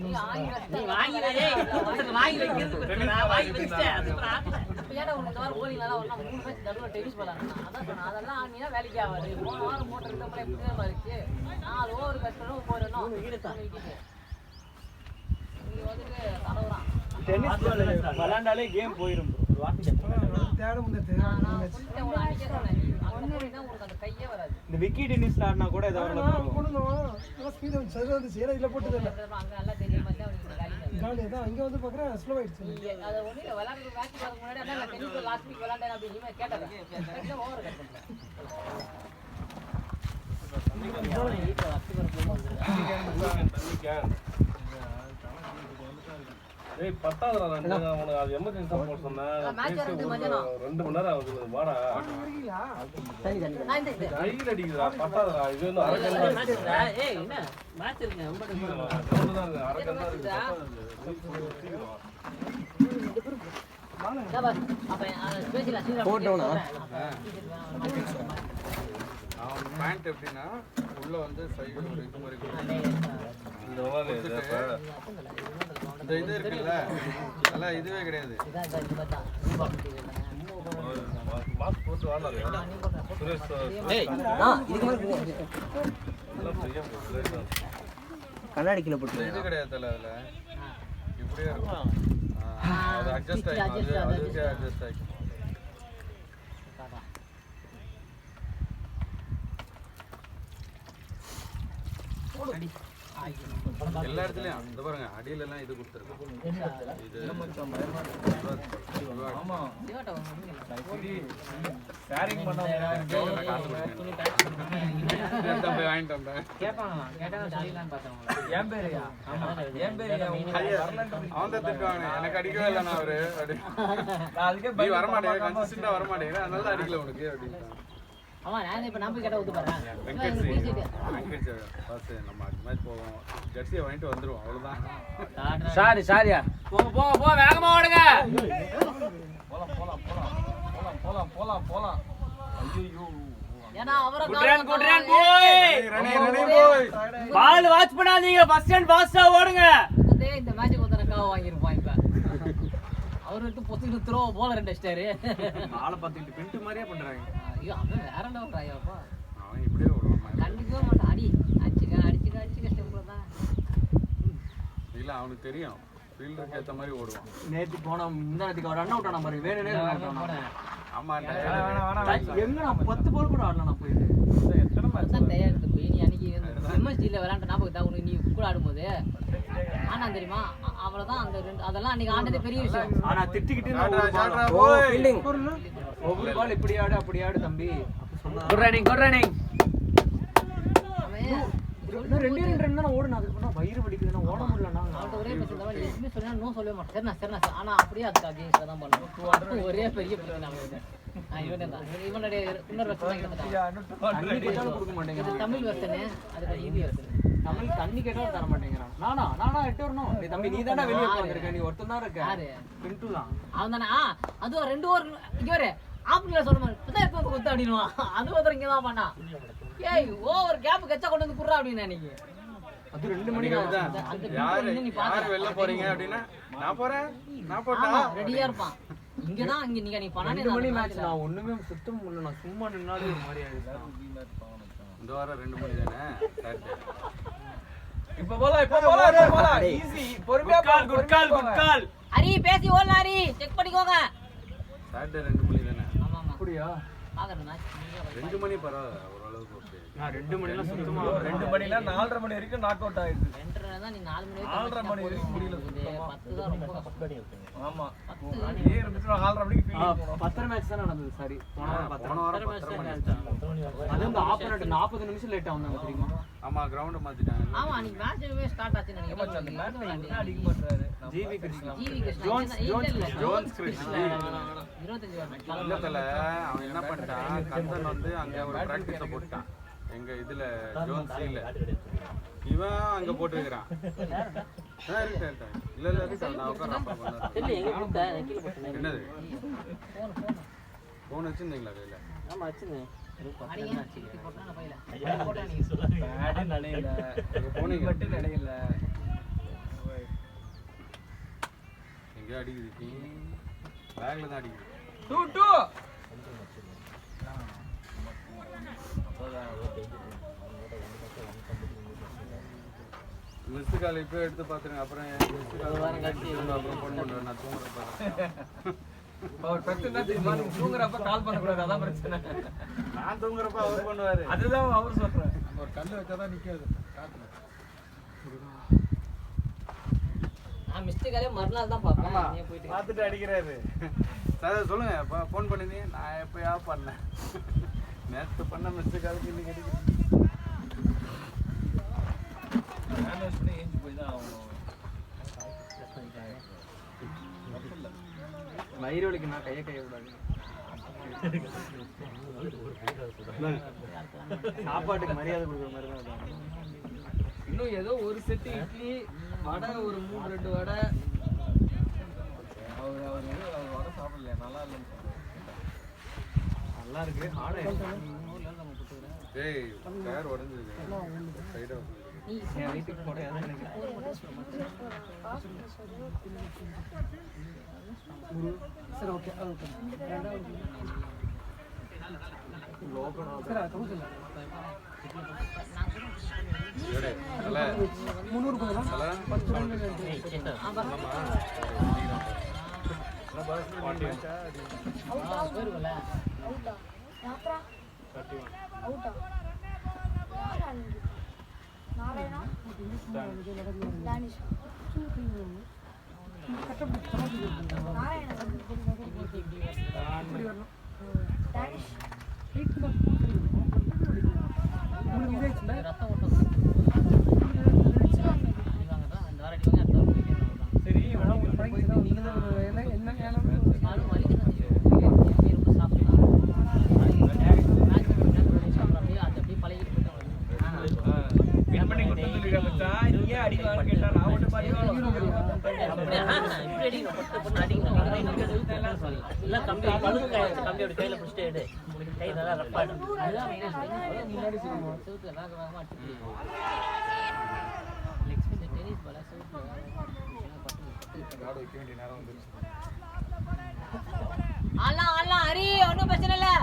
நீ வாங்கிடா டேய் வாங்கி வைக்கிறது நான் வாங்கி வச்சிட்டேன். அது இப்ப ஏடா உனக்கு வர ஓலிங்களா ஒரு 3 மேட்ச் நடுவுல டென்னிஸ் போலாம்னா அதான் சொன்னா அதெல்லாம் ஆனினா வேலைக்கு ஆகாது. போன வாரம் மோட்டர் கிட்ட எப்படி பாருச்சு 4 ஓவர் கட்டணும் போறணும் விக்கெட் நீ வந்துட்டு தடவுறான். டென்னிஸ் விளையாண்டாலே கேம் போயிடும். ஒரு வார்த்தை நான் சொல்லிட்டேன் உனக்கு அன்னைக்கே சொன்னேன். அங்க போயினா உனக்கு அந்த கையே வராது. இந்த விக்கி டென்னிஸ் ஆடினா கூட ஏதாவது அங்க நல்லா தெரியும் மாதிரி அதை ஒண்ணு விளையாடுற மேட்ச் வரதுக்கு முன்னாடி அதான் டென்னிஸ் லாஸ்ட் வீக் விளையாண்டேன் அப்படின்னு கேட்டேன். ஓவர் கட் ஏய் பத்தாதடா நான் உனக்கு அது எமர்ஜென்சி சப்போர்ட் சொன்னேன். மேட்ச் வந்து மதியானம் 2 மணி நேரம் ஆகுது. வாடா நான் இந்த கையில் அடிக்குதுடா. பத்தாதடா. இது வந்து அரை கண் மேட்ச் இல்ல. ஏய் என்ன மேட்ச் இருக்கு ரொம்ப தான் அரை கண் தான் இருக்கு. அப்ப ஸ்பெஷல் போட்டோனா? அவன் பேண்ட் எப்படின்னா உள்ள வந்து சைடு ஒரு இது மாதிரி இந்த இது இருக்குல்ல அதெல்லாம் இதுவே கிடையாது. மாஸ்க் போட்டு வாழலாம் சுரேஷ் கண்ணாடி கீழே போட்டு இது கிடையாது தல. அதுல இப்படியே இருக்கும். அது அட்ஜஸ்ட் ஆகிக்கும். அதுக்கே அட்ஜஸ்ட் ஆகிக்கும். எல்லா இடத்துலயும் இந்த பாருங்க அடியில எல்லாம் இது கொடுத்துருக்கோம். இது ஆமா ஷேரிங் பண்ணாம போய் வாங்கிட்டு வந்தேன். என் பேருயா என் பேரு அவன் தான் திட்டுவாங்க. எனக்கு அடிக்கவே இல்லை நான் அவரு நீ வரமாட்டேங்க கன்சிஸ்டண்டா வரமாட்டேங்க அதனால தான் அடிக்கல உனக்கு அப்படின்னு. ஆமா நான் இப்ப நான் போய் கேட்டா ஊத்து போறேன். வெங்கட் பாஸ் நம்ம அடுத்த மேட்ச் போவோம். ஜெர்சியை வாங்கிட்டு வந்துருவோம் அவ்வளவுதான். சாரியா போங்க வேகமா ஓடுங்க. போலாம். ஐயோ ஏன்னா அவரை குட்ரன் போய் பால் வாட்ச் பண்ணாதீங்க. ஃபர்ஸ்ட் அண்ட் ஃபாஸ்டா ஓடுங்க. இந்த மேட்ச் ஒருத்தனக்காக வாங்கிருப்பான். இப்ப அவர் வந்து பொத்துக்கு த்ரோ போல ரெண்டு ஸ்டார் ஆளை பார்த்துக்கிட்டு பின்ட்டு மாதிரியே பண்றாங்க. ஐயோ அவன் வேற லெவல் ராயாப்பா. அவன் இப்படியே ஓடுவான். கண்டிக்கவே மாட்டான். அடிச்சுக்க ஸ்டெப்ல தான் இல்ல அவனுக்கு தெரியும் ஃபீல்டருக்கு ஏத்த மாதிரி ஓடுவான். நேத்து போனா முந்தானத்துக்கு ரன் அவுட் ஆன மாதிரி வேணுனே ரன் அவுட் ஆனா. ஆமா எங்க நான் 10 பால் கூட ஆடல. நான் போயிட்டு எத்தனை மேட்ச் தான் தயாரித்து போய் நீ அன்னைக்கு எம்எஸ்டியில் விளையாண்ட ஞாபகம் தான் உனக்கு. நீ கூட ஆடும்போது ஆனா தெரியுமா அவ்வளவுதான். அந்த ரெண்டு அதெல்லாம் அன்னைக்கு ஆண்டதே பெரிய விஷயம். ஆனா திட்டிக்கிட்டு நான் ஒவ்வொரு பால் இப்படி ஆடு அப்படி ஆடு தம்பி குட் ரன்னிங் இன்னும் 2 ரன் தான் ஓடுனா. அதுக்கு பண்ணா வயிறு வலிக்குது. நான் ஓட முடியலண்ணா. அவன்கிட்ட ஒரே பிரச்சனை எதுவுமே சொன்னா நோ சொல்லவே மாட்டேன். சரிண்ணா ஆனா அப்படியே அதுக்கு அகேன்ஸ்டாக தான் பண்ணுவோம். ஒரே பெரிய பிரச்சனை அவனுக்கு. இவனுடைய இன்னொரு வருஷம் தண்ணி கேட்டாலும் கொடுக்க மாட்டேங்கிறான். தமிழ் வருஷனு அதுக்கு ஹிந்தி வருஷன். தமிழ் தண்ணி கேட்டாலும் தர மாட்டேங்கிறான். நானா எட்டு வரணும். டேய் தம்பி நீ தானே வெளியே உட்காந்துருக்க. நீ ஒருத்தன் தான் இருக்க. யாரு பின்ட்டு தான். அவன் தானே. அதுவும் 2 ஓவர் இங்க வர ஆப்பிள் சொல்ல மாதிரி இப்பதான் எப்ப கொத்து அப்படின்னுவான். அது ஒருத்தர் இங்க தான் பண்ணா. ஏய் ஓவர் கேப் கச்சா கொண்டு வந்து குடுறா அப்படின்னு நினைக்கிறேன். அது 2 மணி யாரு வெளில போறீங்க அப்படின்னா நான் போட்டா ரெடியா இருப்பான். இங்கதான் இங்க நீங்க நீ பண்ணானே 2 மணி மேட்ச். நான் ஒண்ணுமே சுத்தம் முடியல. நான் சும்மா நின்னாலே ஒரு மாதிரி ஆயிடுச்சு. இந்த வாரம் 2 மணி தானே சாட்டர்டே. இப்ப போலாம் ஈஸி. பொறுமையா குட் கால் ஹரி பேசி ஓடலாம். ஹரி செக் பண்ணிக்கோங்க. சாட்டர்டே 2 மணி தானே. ஆமா ஆமா அப்படியா? பாக்குறேன் மேட்ச் 2 மணி பரவாயில்ல ஓரளவுக்கு ஓகே. நான் 2 மணிலாம் சுத்தமா 2 மணில 4:30 மணி வரைக்கும் நாக் அவுட் ஆயிடுது. 2:30 தான். நீ 4 மணி 4:30 மணி வரைக்கும் முடியல சுத்தமா. 10 தான் ரொம்ப கஷ்டம். ஆமா 10 ஏ இருந்துச்சு 4:30 மணிக்கு ஃபீலிங் போறோம். 10 மேட்ச் தான் நடந்தது. சாரி போன வாரம் 10 மணி. அது வந்து ஆப்போனன்ட் 40 நிமிஷம் லேட்டா வந்தாங்க தெரியுமா? ஆமா கிரவுண்ட் மாத்திட்டாங்க. ஆமா நீ மேட்ச்வே ஸ்டார்ட் ஆச்சு நினைக்கிறேன். அந்த மேட்ச் அடிக்க மாட்டாரு. ஜிவி கிருஷ்ணா ஜோன்ஸ் கிருஷ்ணா 25 வருஷம் இல்ல தல அவன் என்ன பண்ணிட்டான் கந்தன் வந்து அங்க ஒரு பிராக்டிஸ போட்டான். எங்க இதுல ஜோன்ஸ் இல்ல இவன் அங்க போட்டுக்கிறான். இல்ல நான் உட்கார்றேன். என்னது போன் வச்சிருந்தீங்களா கையில? ஆமா வச்சிருந்தேன். போட்டான பையில எங்க அடிக்குது பேக்ல தான் அடிக்குது. மிஸ்டு கால் இப்போ எடுத்து பாத்துருங்க. அப்புறம் அப்புறம் போன் பண்ணுவேன். நான் தூங்குறேன். அவர் பிரச்சனை தெரியுமா? நீங்க தூங்குறப்ப கால் பண்ணக்கூடாது. அதான் பிரச்சனை. நான் தூங்குறப்ப அவர் பண்ணுவாரு. அதுதான் அவர் சொல்றேன். ஒரு கல்லு வச்சாதான் நிக்காது. நான் மிஸ்டேக்காலே மறுநாள் தான் பாப்பேன். நீ போயிட்டு பார்த்துட்டு அடிக்கிறாரு. சார் சொல்லுங்க ஃபோன் பண்ணிருந்தீங்க. நான் எப்பயா பண்ணேன். நேற்று பண்ண மிஸ்டேக் அதுக்கு இன்னைக்கு அடிக்கிறேன். வயிறு வலிக்கு நான் கையை கூடாது. சாப்பாட்டுக்கு மரியாதை கொடுக்குற மாதிரி தான். இன்னும் ஏதோ ஒரு செட்டு இட்லி வடை ஒரு 3-2 வடை. அவர் வடை சாப்பிடலையா? நல்லா இல்லைன்னு நல்லா இருக்கு. ஆடை டேய் டயர் உடைஞ்சது சைடா நீ என் வீட்டுக்கு போட யாரும் எனக்கு சரி ஓகே ஓகே டேய் 300 போதா 10 ரூபாய் போயிருக்கல அவுட்டா யாத்ரா அவுட்டா நாராயணா தானிஷ் நாராயணா தானிஷ் ரத்தம் ஓட்டம் அடிவாங்க தான் அந்த வாரம் அடிவாங்க அடுத்த வாரம் போயிட்டே இருந்தாங்க சரி என்ன நானும் வலிக்குதான் செய்யும் ரொம்ப சாப்பிடலாம் அப்படியே அது அப்படியே பழகிட்டு போயிட்டு வின் பண்ணி கொடுத்தது மச்சான் நீ ஏன் அடி வாங்க கேட்டா நான் மட்டும் பாடி கம்பியோட கையில பிடிச்சிட்டு எடு கை நல்லா ரப்பாடு அதுதான் டென்னிஸ் பால கார்டு வைக்க வேண்டிய நேரம் வந்துருச்சு ஆலாம் ஹரி ஒன்றும் பிரச்சனை இல்லை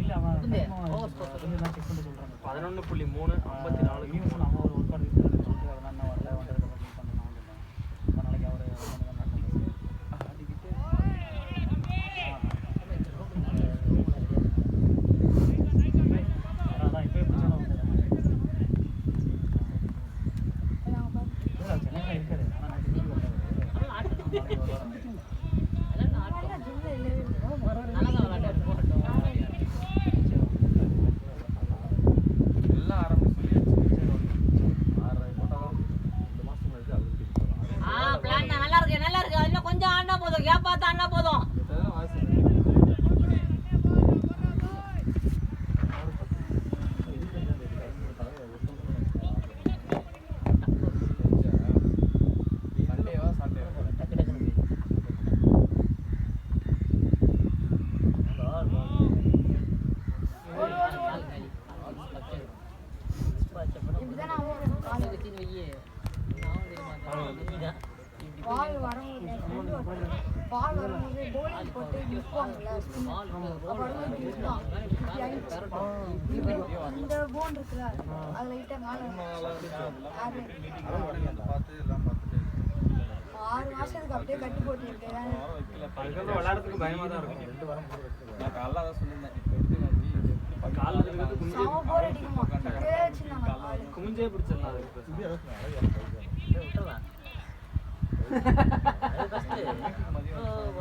இல்ல அவன் ஓவர் ஸ்கோர் 11.3 54 அவன் ஒரு ஒர்க் பண்ணி சொல்லிட்டு அவன் வரல வந்ததுக்கு பண்ணணும் ரொம்ப நாளைக்கு அவர் அதான் இப்போ பிரச்சனை வந்து சென்னையில் இருக்காது ஆனால் எல்லாம் ஆரம்பிச்சு சொல்லியாச்சு 6 போட்டாலும் 2 மாசம் கழிச்சு அது பிளான் நல்லா இருக்கு இன்னும் கொஞ்சம் ஆடினா போதும் கேப் பார்த்து ஆடினா போதும் சண்டேவா சாட்டேவா டக்கு டக்குன்னு பால் வரும்போது bowling போட்டு நிற்பாங்கல்ல இந்த போன் இருக்குல்ல அது லைட்டா மேல பார்த்து எல்லாம் பார்த்துட்டு 6 மாசத்துக்கு அப்படியே கட்டி போட்டு இருக்கேன் விளையாடுறதுக்கு பயமா தான் இருக்கும் 2 வாரம் நான் காலைல அதான் சொல்லியிருந்தேன் இப்போ எடுத்து காலில் இருக்கிறது செம போர் அடிக்குமா அப்படியே வச்சிருந்தாங்க பால் குமிஞ்சே பிடிச்சிடலாம்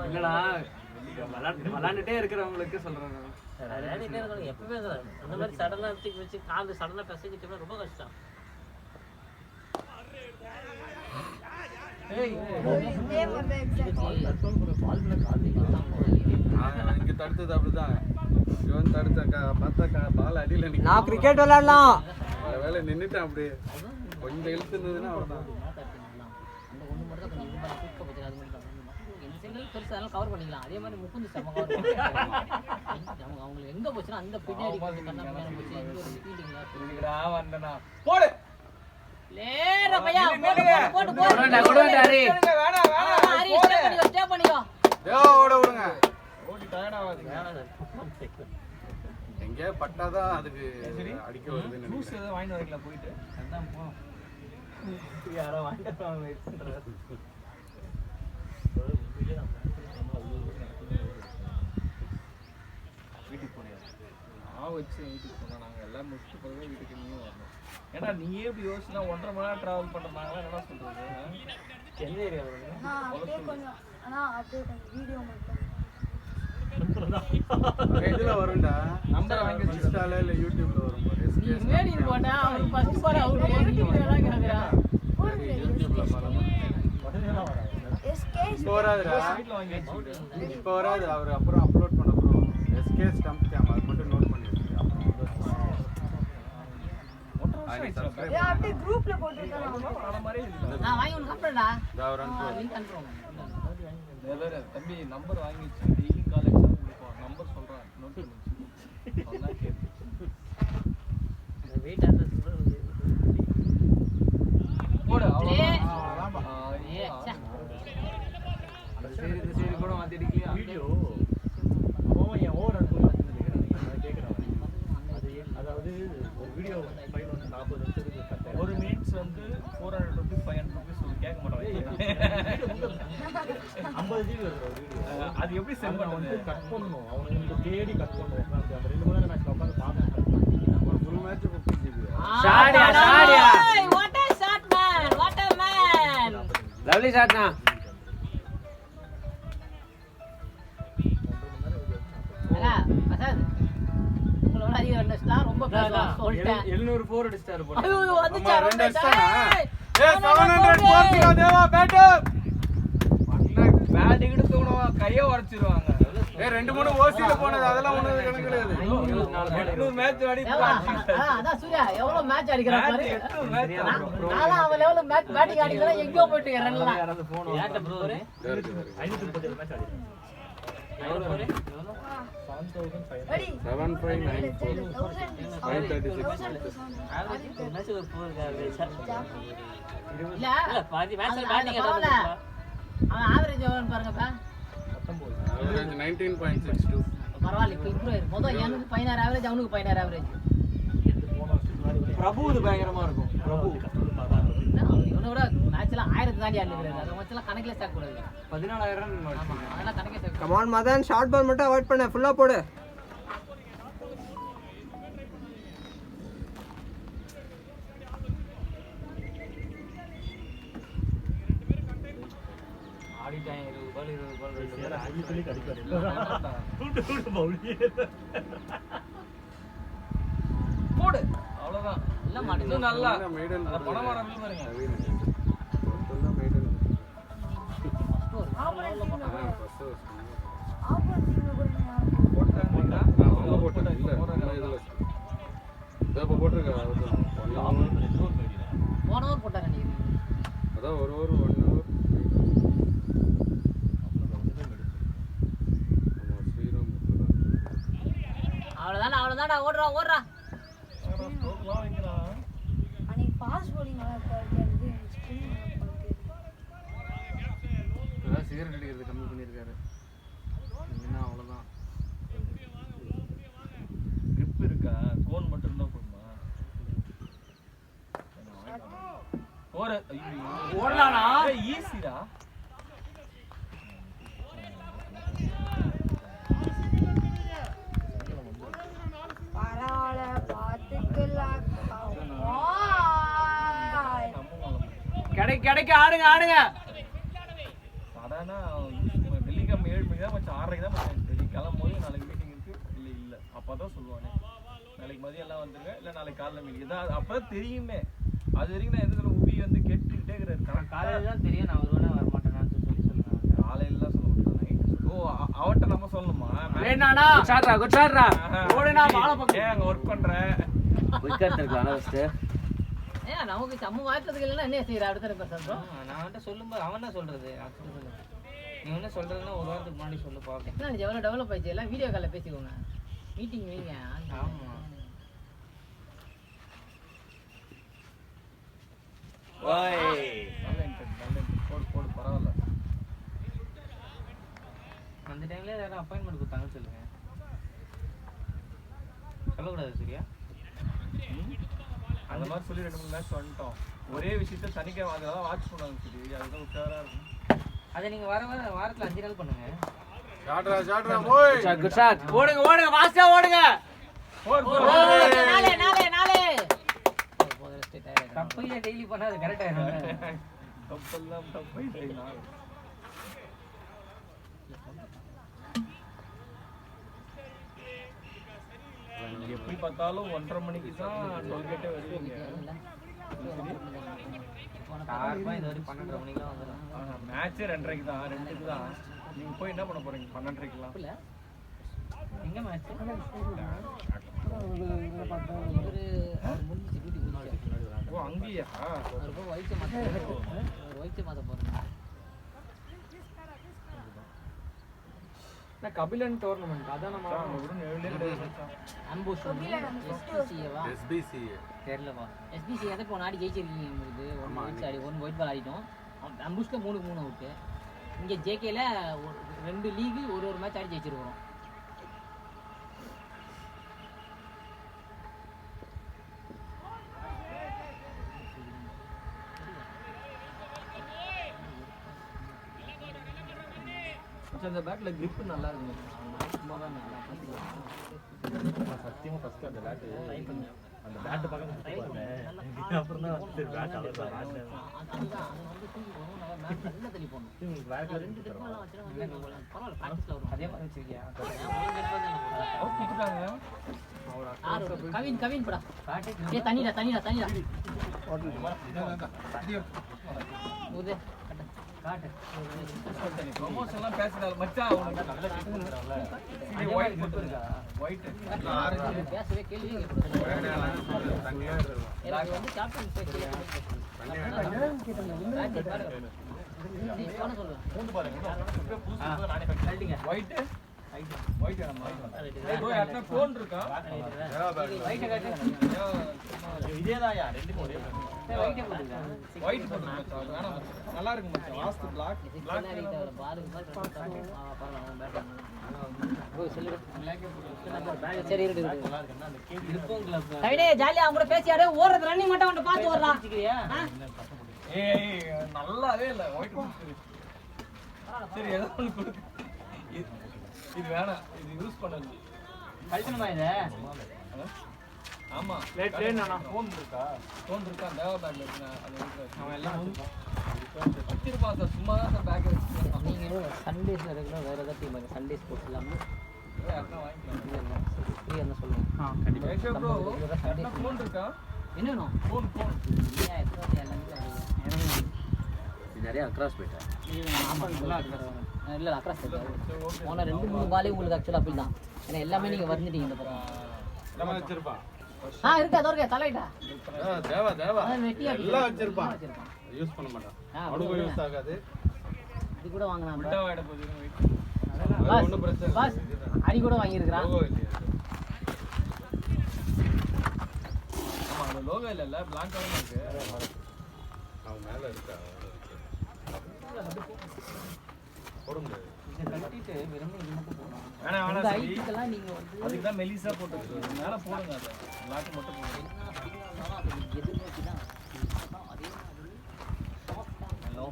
இல்லடா விளையாண்டுட்டே இருக்கிறவங்களுக்கு சொல்றேன் எப்பவுமே இந்த மாதிரி சடனா வச்சு காது சடனா பேசிக்கிட்டு ரொம்ப கஷ்டம் இதே மாதிரி இங்க தடுத்தது அப்படிதான் இவன் தடுத்த பார்த்தா பால் அடியில நிக்க நான் கிரிக்கெட் விளையாடலாம் வேலை நின்னுட்டேன் அப்படியே கொஞ்சம் இழுத்து இருந்ததுன்னா அவ்வளவுதான் அந்த ஒண்ணு மட்டும் தான் கொஞ்சம் இது தூக்க பத்தி அது மட்டும் எந்த சைடுல பெருசா அதெல்லாம் கவர் பண்ணிக்கலாம் அதே மாதிரி முக்குந்து செம கவர் அவங்களுக்கு எங்க போச்சுன்னா அந்த பின்னாடி கொஞ்சம் கண்ணா பின்னாடி போச்சு எங்க ஒரு ஃபீல்டிங்ல வந்தனா போடு லேரா பையா போட்டு ஸ்டே பண்ணிக்கோ ஓட விடுங்க ஓடி டயர்ட் ஆகாதீங்க எங்கே பட்டாதான் அதுக்கு அடிக்க வருதுன்னு ஜூஸ் ஏதோ வாங்கிட்டு வரலாம் போயிட்டு அதான் போனோம் யாரோ வாங்கிட்டு வீட்டுக்கு போறியா நான் வச்சு வீட்டுக்கு போனோம் நாங்கள் எல்லாம் முடிச்சுட்டு போய் வீட்டுக்கு நீயும் வரணும் ஏன்னா நீயே இப்படி யோசிச்சுனா 1.5 மணி நேரம் ட்ராவல் பண்ணுறாங்களா என்ன சொல்றது எந்த ஏரியா அப்படியே கொஞ்சம் அப்படியே கொஞ்சம் வீடியோ மட்டும் இதுல வரும்டா நம்பர் வாங்கி இன்ஸ்டால இல்ல யூடியூப்ல வரும் பாரு மேடி போடா அவர் ஃபர்ஸ்ட் பாரு அவர் ஏறிக்கிறாங்க யூடியூப்ல பாருங்க எஸ்கே இப்போ வராதுடா வீட்டில் வாங்கி வச்சு இப்போ வராது அவர் அப்புறம் அப்லோட் பண்ண அப்புறம் எஸ்கே ஸ்டம்ப் கேம் அது மட்டும் நோட் பண்ணி அப்படியே குரூப்ல போட்டுருக்காங்க நான் வாங்கி ஒன்னு சாப்பிடுடா வச்சுக்கோ லிங்க் அனுப்புறேன் தம்பி நம்பர் வாங்கிச்சு டெய்லி காலேஜ் கொடுப்போம் நம்பர் சொல்றேன் நோட் பண்ணி சொன்னா கேட்டு வெயிட் அட்ரஸ் போடு சரி கூட மாத்தி அடிக்கலையா வீடியோ அவன் என் ஓவர் ரன் போய் பார்த்துட்டு கேட்குறான் அது அதாவது ஒரு வீடியோ 40 நிமிஷத்துக்கு ஒரு மினிட்ஸ் வந்து 400 rupees 500 rupees கேட்க மாட்டாங்க 50 GB வருது ஒரு வீடியோ அது எப்படி சென்ட் அவன் பண்ணுறது வந்து கட் பண்ணணும் அவனுக்கு தேடி கட் பண்ணுவோம் அந்த 2 மணி நேரம் மேட்ச் உட்காந்து பார்த்தேன் ஒரு ஃபுல் மேட்ச் 50 GB ஷாடியா ஷாடியா what a shot man what a man lovely ஷாட்னா பிரசாத் உங்களோட அதிகம் ரெண்டு ரொம்ப பேசுவான் சொல்லிட்டேன் 700 4 அடிச்சாரு போல ஐயோ வந்துச்சா ரெண்டு ஏய் 700 போர்த்துடா தேவா பேட் பேட் இடு தூக்குனவா கையை உடைச்சிருவாங்க ஏய் 2-3 ஓசில போனது அதெல்லாம் ஒண்ணும் கணக்கு கிடையாது 800 மேட்ச் ஆடி அதான் சூர்யா எவ்வளவு மேட்ச் அடிக்கிறான் பாரு 8 மேட்ச் நானா அவன் லெவல்ல மேட்ச் பேட்டிங் அடிக்கறேன் எங்கயோ போயிட்டு ரன்லாம் யாராவது போன் ஏட்ட ப்ரோ 537 மேட்ச் ஆடி ரெடி 7594 536 மேட்ச் ஒரு 4 இல்ல பாதி மேட்ச்ல பேட்டிங் ஆடுறான் அவன் ஆவரேஜ் எவ்வளவு பாருங்கப்பா 19.62 பரவாயில்லை இப்ப இம்ப்ரூவ் ஆயிருக்கு மொதல் எனக்கு 16 ஆவரேஜ் அவனுக்கு 16 ஆவரேஜ் பிரபு இது பயங்கரமா இருக்கும் பிரபு இவனோட மேட்ச்ல 1000 தாண்டி ஆடுறாரு அத மச்சலாம் கணக்குல ஸ்டாக் கூடாது 14000 ரன் ஆமா அதெல்லாம் கணக்கே ஸ்டாக் come on Madan short ball மட்டும் அவாய்ட் பண்ணு ஃபுல்லா போடு ஆடிட்டான் 20 பால் சொல்லி கடிக்காது போடு அவ்வளவுதான் இல்ல மாட்டேன் இன்னும் நல்லா மெய்டன் பணம் வர பாருங்க டோட்டலா மெய்டன் போட்டாங்க அவங்க போட்டாங்க இல்ல இதுல இப்ப போட்டுருக்கா போன ஓவர் போட்டாரு நீங்க அதான் ஒரு ஓவர் 1 ஹவர் ஸ்ரீராம் அவ்வளவுதான்டா ஓடுறா அன்னைக்கு ஃபாஸ்ட் bowling நல்லா குவாலிட்டியா இருந்து ஸ்பின் அதான் சிகரெட் அடிக்கிறது கம்மி பண்ணிருக்காரு என்ன அவ்வளவுதான் grip இருக்கா கோன் மட்டும் இருந்தா போதுமா ஓர ஓடலானா ஈஸிடா பரவாயில்ல பாத்துக்கலாம் கிடைக்க ஆடுங்க சாதாரண வெள்ளிக்கிழமை 7 மணிக்கு தான் மச்சான் 6:30 தான் மச்சான் தெரியும் கிளம்பும்போது நாளைக்கு மீட்டிங் இருக்கு இல்ல அப்பதான் சொல்லுவானே நாளைக்கு மதியம் எல்லாம் வந்துருங்க இல்ல நாளைக்கு காலைல மீட்டிங் தான் அப்பதான் தெரியுமே அது வரைக்கும் நான் எந்த உபி வந்து கேட்டுக்கிட்டே இருக்கிறாரு காலையில தான் தெரியும் நான் ஒருவேளை வர மாட்டேனான்னு சொல்லுங்க காலையில தான் சொல்ல மாட்டேன் ஓ அவட்ட நம்ம சொல்லணுமா வேணாடா குட் ஷாட்ரா ஓடுனா பால பக்கம் ஏன் அங்க ஒர்க் பண்றேன் விக்கெட் இருக்கானே ஃபர்ஸ்ட் ஏன் நமக்கு சம்மு வாய்ப்பதுக்கு இல்லைன்னா என்ன செய்யற அடுத்த பர்சன் நான் அவன்கிட்ட சொல்லும்போது அவன் என்ன சொல்றது நீ என்ன சொல்றதுன்னா ஒரு வாரத்துக்கு முன்னாடி சொல்லு பாப்பேன் டெக்னாலஜி எவ்வளோ டெவலப் ஆயிடுச்சு எல்லாம் வீடியோ காலில் பேசிக்கோங்க மீட்டிங் வைங்க ஆமா போடு பரவாயில்ல அந்த டைம்ல யாரும் அப்பாயின்மெண்ட் கொடுத்தாங்கன்னு சொல்லுங்க சொல்லக்கூடாது சரியா அந்த மாதிரி சொல்லி 2-3 மேட்ச் வந்துட்டோம் ஒரே விஷயத்த சனிக்கிழமை அதெல்லாம் வாட்ச் பண்ணுவாங்க சொல்லி அதுதான் உஷாரா இருக்கும் அதை நீங்க வாரத்துல 5 நாள் பண்ணுங்க ஷாட்ரா போய் குட் ஷாட் ஓடுங்க ஃபாஸ்டா ஓடுங்க நாலே தப்பையில டெய்லி பண்ணா அது கரெக்டா இருக்கும் தப்பெல்லாம் தப்பு இல்லைனா எப்படி பார்த்தாலும் 1:30 மணிக்கு தான் டோல்கேட்டே வருவீங்க கார்பா இது வரை 12:30 மணிக்கு வந்துடும் மேட்ச் 2:30க்கு தான் 2க்கு தான் நீங்க போய் என்ன பண்ண போறீங்க 12:30க்குலாம் எங்க மேட்ச் ஓ அங்கேயா வைத்திய மாத்த போறேன் கபிலன் டோர்னமெண்ட் அதான் நம்ம அம்புஷ் தெரியலப்பா எஸ்பிசி எதை இப்போ நாடி ஜெயிச்சிருக்கீங்க உங்களுக்கு ஒன் ஒயிட் பால் ஆடிட்டோம் அம்புஷ்ல 3-3 அவுட்டு இங்கே ஜேகேல 2 லீகு ஒரு மேட்ச் ஆடி ஜெயிச்சிருக்கோம் அந்த பேட்ல grip நல்லா இருக்கு சும்மா தான் நல்லா சத்தியமா ஃபர்ஸ்ட் அந்த பேட் அந்த பேட் பக்கம் அப்புறம் தான் வந்து பேட் அவ்வளோ நல்ல தள்ளி போடணும் பேட் 2 டெக்மெல்லாம் வச்சுனா பரவாயில்ல பிராக்டிஸ்ல வரும் அதே மாதிரி வச்சிருக்கியா அவுட் கிட்டாங்க கவின் படா ஏ தண்ணிடா உதே காட்டு ப்ரமோஷன்லாம் பேசினால மச்சான் அவனுக்கு நல்ல கிட்டுறான்ல இது ஒயிட் இருக்கா ஒயிட் பேசவே கேள்வி எனக்கு வந்து கேப்டன் பேசல மூணு பாருங்க புதுசு நானே கட்டிங்க ஒயிட் ஒயிட் நம்ம ஏதோ யார்ட்ட ஃபோன் இருக்கா ரைட் காட்டு இதேதான்யா ரெண்டுக்கும் ஒரே ஒயிட் போடுங்க மச்சான் வேணாம் நல்லா இருக்கு மச்சான் லாஸ்ட் பிளாக் பிளாக் சரி கைடே ஜாலியா அவங்க கூட பேசியாரு ஓடுறது ரன்னிங் மட்டும் வந்து பாத்து ஓடுறான் ஏய் நல்லாவே இல்ல ஒயிட் சரி ஏதோ ஒன்று கொடுக்கு இது வேணாம் இது யூஸ் பண்ணது கழிச்சணுமா இதை ஆமா லேட் நானா ஃபோன் இருக்கா தேவா பேக்ல இருக்கு அது அவன் எல்லாம் வச்சிருப்பான் சார் சும்மா தான் சார் பேக் வச்சிருக்கான் நீங்க சண்டேஸ்ல ரெகுலர் வேற ஏதாவது டீம் சண்டே ஸ்போர்ட்ஸ் இல்லாம ஃப்ரீ என்ன சொல்லுங்க கண்டிப்பா ப்ரோ ஃபோன் இருக்கா என்ன வேணும் ஃபோன் நிறைய அக்ராஸ் போயிட்டேன் இல்ல அக்ராஸ் போன 2-3 பாலே உங்களுக்கு ஆக்சுவலா அப்படி தான் ஏன்னா எல்லாமே நீங்க வந்துட்டீங்க இந்த பக்கம் எல்லாமே வச்சிருப்பான் இருக்கு அதோ இருக்கு தலையிட்டா தேவா வெட்டி எல்லாம் வச்சிருப்பான் யூஸ் பண்ண மாட்டான் அவனுக்கு யூஸ் ஆகாது இது கூட வாங்கலாம் உல்டா வாட போகுது வெயிட் ஒண்ணும் பிரச்சனை பாஸ் அடி கூட வாங்கி இருக்கறான் லோகோ இல்லையா ஆமா அந்த லோகோ இல்ல பிளாங்காவே இருக்கு அவன் மேல இருக்கா போடுங்க கட்டிட்டு வெறும் இது மட்டும் போடணும் வேணாம் இந்த சரி ஐட்டுக்கெல்லாம் நீங்க வந்து அதுக்கு தான் மெலிசா போட்டு மேல போடுங்க அத பிளாக் மட்டும் போடுங்க எதிர்நோக்கி தான் அதே மாதிரி ஹலோ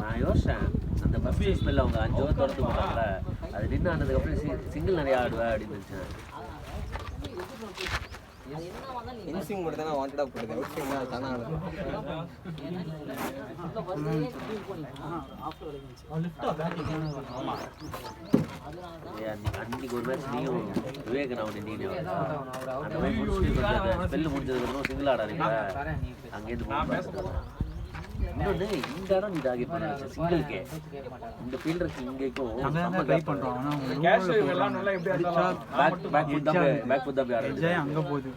நான் யோசிச்சேன் அந்த பஸ் ஸ்மெல்ல அவங்க 5 ஓவர் தொடர்ந்து போனாங்கல்ல அது நின்று ஆனதுக்கப்புறம் சிங்கிள் நிறைய ஆடுவேன் அப்படின்னு நினச்சேன் இன்சிங் மட்டும் தான் வாண்டடா போடுது அவுட்சிங் தானா அன்னைக்கு ஒரு மேட்ச் நீயும் விவேகன் அவன் நின்று அந்த மாதிரி ஸ்பெல்லு முடிஞ்சதுக்கப்புறம் சிங்கிள் ஆடாதீங்க அங்கேருந்து இன்னொன்று இந்த இடம் நீ டார்கெட் பண்ண சிங்கிள்கே இந்த ஃபீல்டருக்கு இங்கேக்கும் ட்ரை பண்றோம் கேஷ் எல்லாம் நல்லா எப்படி அடிச்சாலும் பேக் ஃபுட் தான் ஆடுறது அங்க போகுது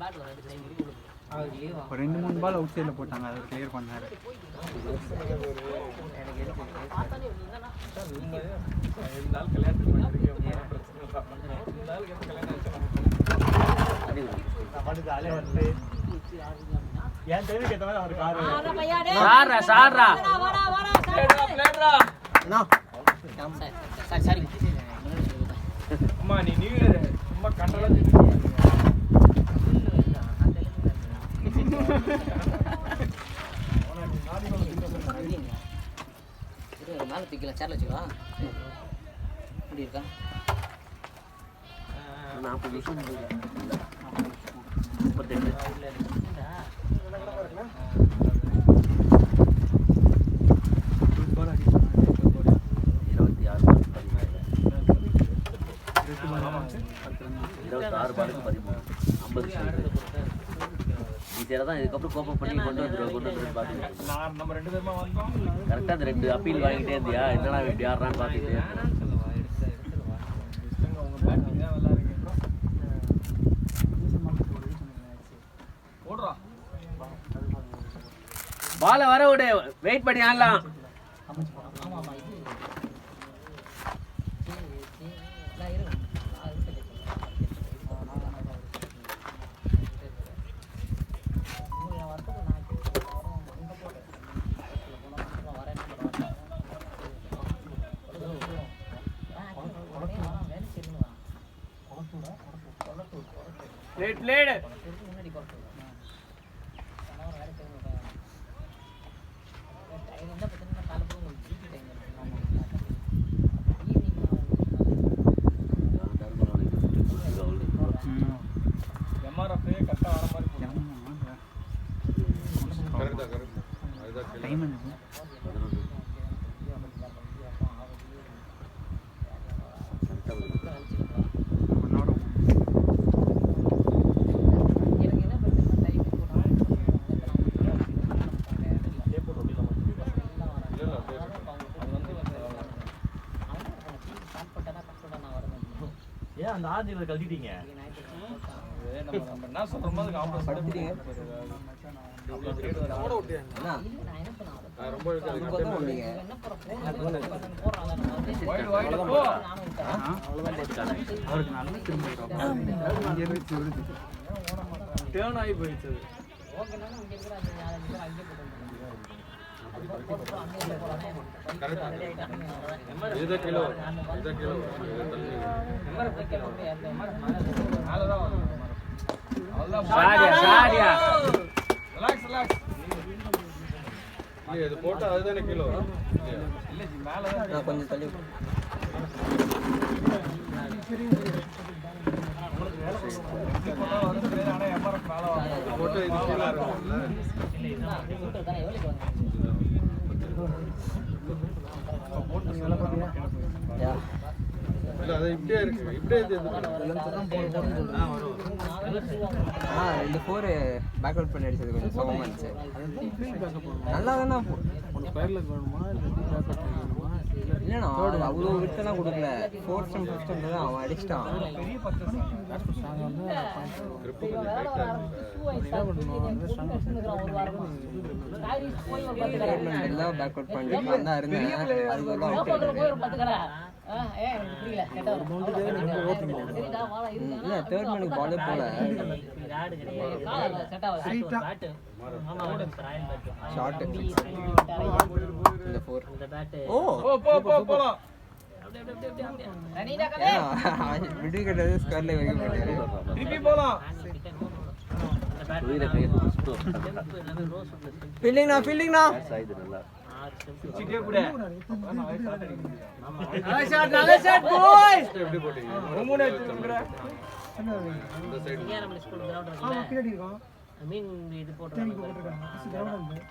ஒரு 2-3 பால் அவுட் சைடுல போட்டாங்க அதை கிளியர் பண்ணாரு இருந்தாலும் கல்யாணத்துக்கு பண்ணிருக்கேன் என் தேவைக்கு ஏற்ற மாதிரி அவர் கார் சாரா சரி அம்மா நீ சும்மா கண்டல மேல தூக்கலாம் சேர்ல வச்சுக்கலாம் இப்படி இருக்கா 40 நிமிஷம் 26 பாலுக்கு 13 50 தான் இதுக்கப்புறம் கோப்பம் பண்ணி கொண்டு வந்து பார்த்துட்டு நம்ம 2 பேருமா வந்தோம் கரெக்டாக அந்த 2 அப்பீல் வாங்கிட்டே இருந்தியா என்னடா இப்படி ஆடுறான்னு பார்த்துட்டு உங்க பேட்டிங் தான் நல்லா இருக்கு போட பால வர விடு, வெயிட் பண்ணி ஆடலாம். ஏன் அந்த ஆர்ஜில கழட்டிட்டீங்க? நம்ம என்ன சொல்றோமோ அதுக்கு ஆப்போசிட் படுத்துட்டீங்க. டேர்ன் ஆகி போயிடுச்சு. இது போட்டா அதுதானே கிலோ கொஞ்சம் தள்ளி போட்டோ இது கீழே இருக்கும்ல. இல்ல அது இப்படியே இருக்கு, இப்படியே இது இந்த 4 பேக் அவுட் பண்ணி அடிச்சது கொஞ்சம் சுகமா இருந்துச்சு. நல்லா தானே இல்லைண்ணா அவ்வளோ விட்டெல்லாம் கொடுக்கல. 4th ஸ்டம் 5th ஸ்டம் தான் அவன் அடிச்சிட்டான். எல்லாம் பேக் அவுட் பண்ணிட்டு தான் இருந்தேன். அதுக்கு இல்லை தேர்ட் மேனுக்கு பாலே போல ஷார்ட் இந்த 4 ஓ போலாம் விடு கட்டது ஸ்கொயர்ல வைக்க மாட்டாரு. திருப்பி போலாம். ஃபீல்டிங்னா சிட்டியே கூட நல்ல ஷாட் பாய்ஸ். எப்படி போட்டீங்க? மூணு எடுத்துங்கற இந்த சைடு நம்ம ஸ்கூல் கிரவுண்ட் இருக்குல. பின்னாடி இருக்கும். மீன் இது போட்டுறாங்க.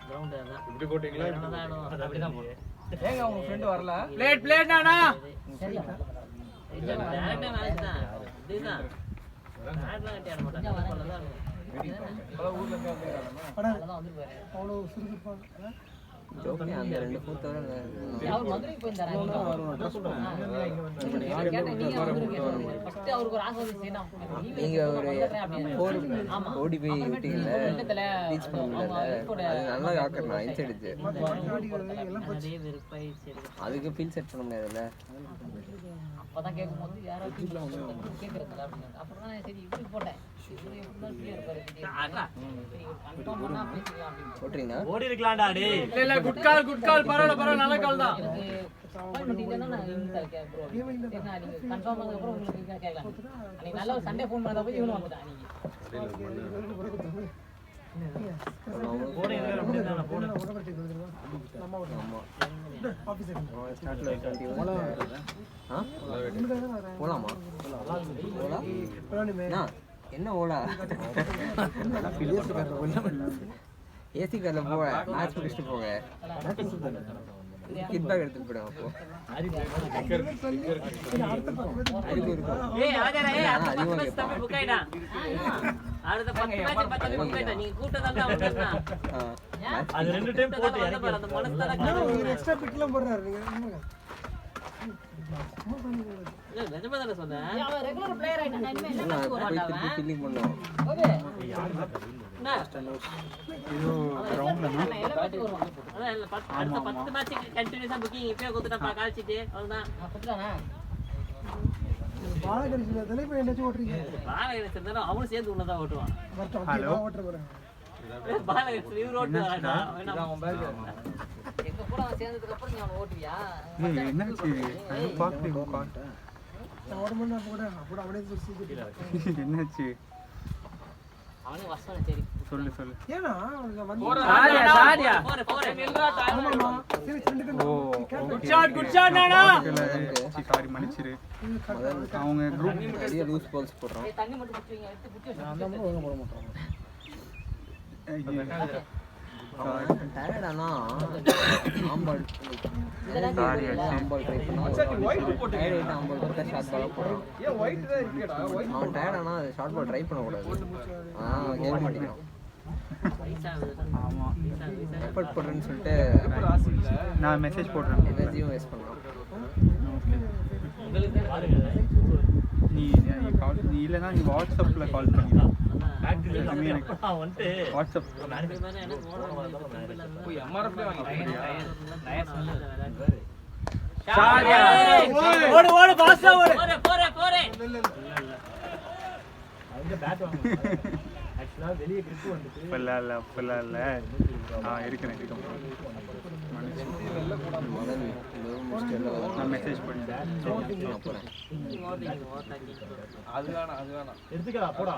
கிரவுண்ட் அதான். இப்படி போட்டீங்களா? அப்படி தான் போடுறோம். ஏங்க உங்க ஃப்ரெண்ட் வரல? பிளேட் நானா. இது டைரக்டா மேட்ச் தான். இதுதான். மேட்ச்ல கட்டி ஆட மாட்டாங்க. அவ்வளவுதான். ஊர்ல இருந்து அவ்வளவுதான் வந்து பாரு. அவ்வளவு சுறுசுறுப்பா. ஜோக்கி அந்த 2 4 தவிர அவர் மதுரைக்கு போயிருந்தாரு. நீங்க ஒரு 4 ஓடி போய் விட்டீங்கல்ல ரீச் பண்ண முடியல. அது நல்லா ஆக்கறனா இன்சைட் இது. அதுக்கு ஃபீல் செட் பண்ண முடியாதுல்ல. அப்பதான் கேட்கும்போது யாராவது கேட்கறதுல அப்படின்னு அப்புறம் தான் சரி இப்படி போட்டேன். போட்டுறீங்களா? ஓடி இருக்கலாம்டா டேய். இல்ல குட் கால் பரவாயில்ல நல்ல கால் தான். கன்ஃபார்ம் ஆனதுக்கு அப்புறம் உங்களுக்கு கேட்கலாம். அன்னைக்கு நல்ல ஒரு சண்டே ஃபோன் பண்ணத போய் இவனும் வந்துட்டான். போடு இதெல்லாம் அப்படி தான போடு. ஆமா ஆபீஸ் ஸ்டார்ட்ல 21 போலாமா? போலாம். என்ன ஓலா ஏசி கார்ல போக மேட்ச் முடிச்சுட்டு போங்க. கிட் பேக் எடுத்துட்டு போயிடும். அப்போ அறிவு இருக்கும். ஏய் ஆஜரா ஏய் அடுத்த 10 மேட்ச் தமிழ் புக் ஆயிடா. அடுத்த 10 மேட்ச் 10 தமிழ் புக் ஆயிடா. நீங்க கூட்டதல்ல அவர்னா அது 2 டைம் போட்டு அந்த மனசு தான் ஒரு எக்ஸ்ட்ரா பிட்லாம் போடுறாரு நீங்க. இல்ல நிஜமா தானே சொன்னேன் அவன் ரெகுலர் பிளேயர் ஆயிட்டான் இனிமே என்ன நான் மேட்ச் போய் வரான்டா திருப்பி ஃபீலிங் பண்ணுவோம் ஓகே இது கிரவுண்ட்லனா அதான் இல்ல அடுத்த 10 மேட்ச் கண்டினியூஸா புக்கிங் இப்பவே கொடுத்துட்டா கால்சிட்டு அவ்வளவுதான் அப்பதானே பாலகரிசில தலை போய் என்ன ஓட்றீங்க பாலகரிசி இருந்தாலும் அவனும் சேர்ந்து உன்னதான் ஓட்டுவான் ஹலோ ஓட்ற போறேன் பாலகரிசி நீ ரோட் வராடா எங்க கூட அவன் சேர்ந்ததுக்கு அப்புறம் நீ அவன் ஓட்டுவியா என்னாச்சு நான் பாக்கறேன் காட்ட நான் ஓட பண்ணா போட அப்பட அப்படியே சுத்தி என்னாச்சு அவனே வசன சரி சொல்லு ஏனா அவங்க வந்து சாரியா போற நில்றா டைம் குட் ஷாட் நானா சாரி மன்னிச்சிரு அவங்க குரூப் நிறைய லூஸ் பால்ஸ் போடுறான் தண்ணி மட்டும் குடிச்சீங்க எடுத்து குடிச்சு அந்த மாதிரி ஒழுங்கா போட மாட்டாங்க டயர்டானா ஆம்பால் ட்ரை பண்ணா ஆம்பால் போட்டா ஷார்ட் பால் போடுறான் அவன் டயர்டானா ஷார்ட் பால் ட்ரை பண்ணக்கூடாது கேட்க மாட்டேங்கிறான் எஃபர்ட் போடுறேன்னு சொல்லிட்டு நான் மெசேஜ் போடுறேன் எனர்ஜியும் வேஸ்ட் பண்ணலாம் நீ இல்லைன்னா நீ வாட்ஸ்அப்ல கால் பண்ணிடலாம் வாட்ஸ்அப் ஓடு பாஸ்டா ஓடு போறே ஆக்சுவலா வெளிய கிரிப் வந்துட்டு இல்ல இருக்கேன் நான் மெசேஜ் பண்ணிட்டேன் அது வேணாம் எடுத்துக்கலாம் போடா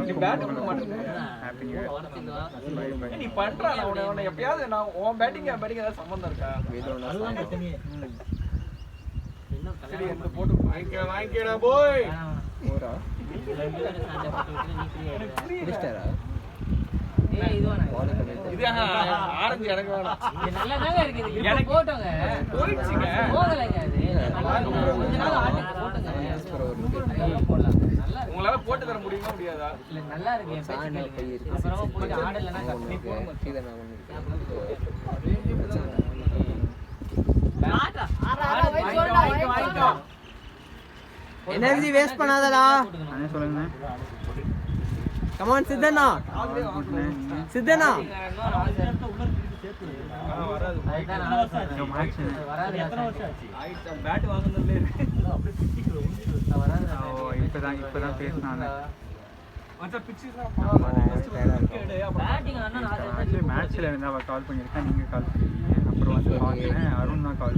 நீ பேட் பண்ண மாட்டேங்க ஹாப்பி நியூ இயர் நீ பண்றா அவனை எப்பயாவது நான் உன் பேட்டிங் ஏதாவது சம்பந்தம் இருக்கா சரி இந்த போட்டு வாங்கிக்கடா போய் போறா கிறிஸ்டரா இது ஆரஞ்சு எனக்கு வேணாம் நல்லா தாங்க இருக்குது எனக்கு போட்டோங்க போயிடுச்சுங்க போகலைங்க அது கொஞ்ச நாள் ஆடி போட்டோங்க உங்களால போட்டு தர முடியுமா முடியாதா இல்ல நல்லா இருக்கு என் பேச்சு அப்புறமா போய் ஆடலனா கட்டி போடுங்க எனர்ஜி வேஸ்ட் பண்ணாதடா அண்ணே சொல்லுங்க கம் ஆன் சித்தண்ணா சித்தண்ணா வராது மேட்ச் பேட் வாங்குனதுல இப்பதான் பேசினாங்க மேட்ச்ல இருந்து அவ கால் பண்ணிருக்கா நீங்க கால் பண்ணீங்க அப்புறம் வந்து பாக்குறேன் அருண் தான் கால்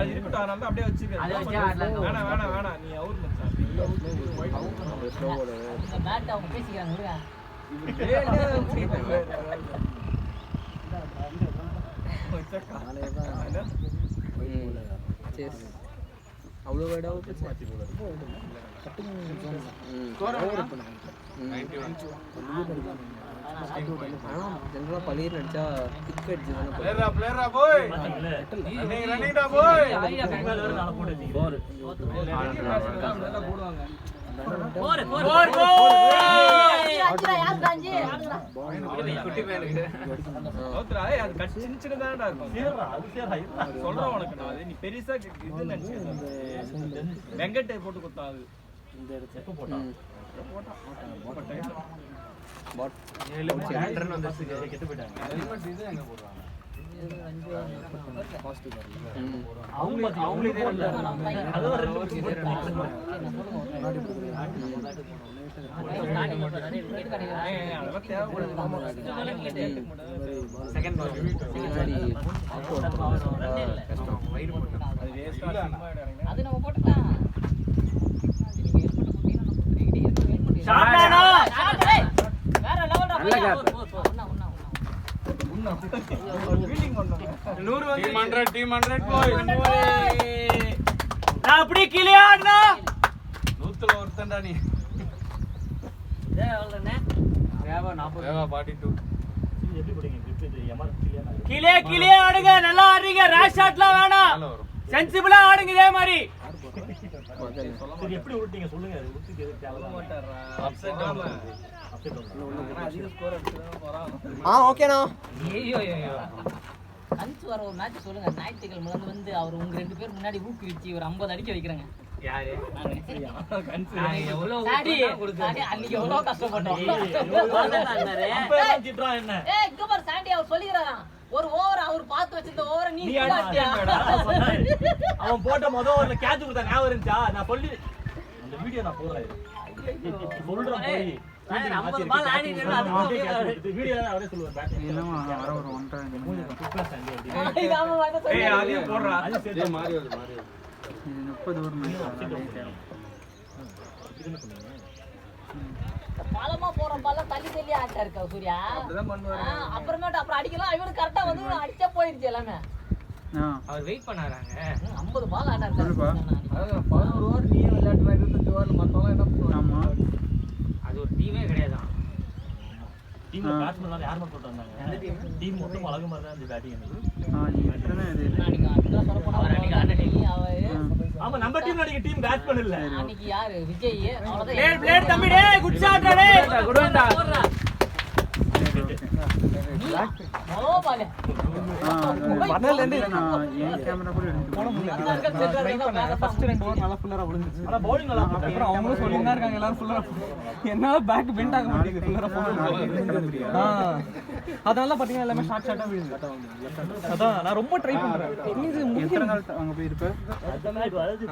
இருக்கட்டும் அப்படியே வச்சுக்க வேணாம் நீ அவுட் பேட் அவங்க பேசிக்கிறாங்க அவ்வளோ வேடா ஆனால் ஜென்ரலாக பள்ளியில் நடிச்சா கிக் அடிச்சு தானே போய் நீ பெருசா இது நினைச்சு வெங்கட் போட்டு கொடுத்தான் அது இந்த எப்ப போட்டான் பாட் கெட்டு போயிட்டாங்க அது நம்ம போட்டுக்கலாம் வேற லெவல்ல அப்படி கீழே ஆடுனா 100ல ஒருத்தன்டா நீ கீழே ஆடுங்க நல்லா ஆடுறீங்க ரேஷ் ஷாட்லாம் வேணாம் சென்சிபிளா ஆடுங்க இதே மாதிரி. சரி எப்படி உருட்டீங்க சொல்லுங்க. உருட்டிட்டு எது தேவை ஓகேண்ணா. கன்ஸ் வர ஒரு மேட்ச் சொல்லுங்க. ஞாயிற்றுக்கிழமை வந்து அவர் உங்க 2 பேர் முன்னாடி ஊக்குவிச்சு ஒரு 50 அடிக்க வைக்கிறேங்க. யாரு அன்னைக்கு எவ்வளவு கஷ்டப்பட்டோம். என்ன இங்க பாரு சாண்டி அவர் சொல்லிக்கிறாராம், ஒரு ஓவர் அவர் பார்த்து வச்சிருந்த ஓவரை நீ அவன் போட்ட முதல் ஓவர்ல கேட்ச் கொடுத்தா ஞாபகம் இருந்துச்சா? நான் சொல்லி அந்த வீடியோ நான் போடுறேன். சொல்றேன் போய் வீடியோல அவரே சொல்லுவார். பேட் இல்லமா வர ஒரு 1.5 மூணு சூப்பர் சாண்டி அப்படி. ஏய் அதையும் போடுறா. அது சரி மாறி வருது. 30 ஓவர் பாலமா போற பால்ல தள்ளி தள்ளி ஆட்டா இருக்கா சூர்யா. அப்புறமேட்டு அப்புறம் அடிக்கலாம். இவரு கரெக்டா வந்து அடிச்சா போயிருச்சு எல்லாமே. அவர் வெயிட் பண்ணாராங்க. 50 பால் ஆட்டா இருக்காரு. 11 ஓவர் நீயே விளையாட்டு மாதிரி 20 ஓவர் மத்தவங்க என்ன பண்ணுவாங்க? அது ஒரு டீமே கிடையாதான். டீம்ல பேட்ஸ்மேன் யார் மட்டும் வந்தாங்க? டீம் மொத்தம் அழகு மாதிரி தான் இருந்துச்சு பேட்டிங். ஆமா நம்ம டீம் அடிக்க டீம் பேட்ஸ்மேன் இல்ல. அன்னைக்கு யாரு விஜய் அவ்வளவுதான். பிளேட் பிளேட் தம்பி டேய் குட் ஷாட் டேய் குட் வந்தா. ஓ பாலே பண்ணல இருந்து நான் ஏன் கேமரா கூட எடுத்து போட முடியல. ஃபர்ஸ்ட் 2 ஓவர் நல்லா ஃபுல்லரா விழுந்துச்சு. ஆனா பவுலிங் நல்லா போட்டாங்க. அப்புறம் அவங்களும் சொல்லிட்டு இருக்காங்க எல்லாரும் ஃபுல்லரா என்ன பேக் பெண்ட் ஆக மாட்டேங்குது ஃபுல்லரா போடுறாங்க. அதனால பாத்தீங்கன்னா எல்லாமே ஷார்ட் ஷார்ட்டா விழுது. அதான் நான் ரொம்ப ட்ரை பண்றேன். இது எத்தனை நாள் அங்க போய் இருப்ப? அதெல்லாம் இது வலது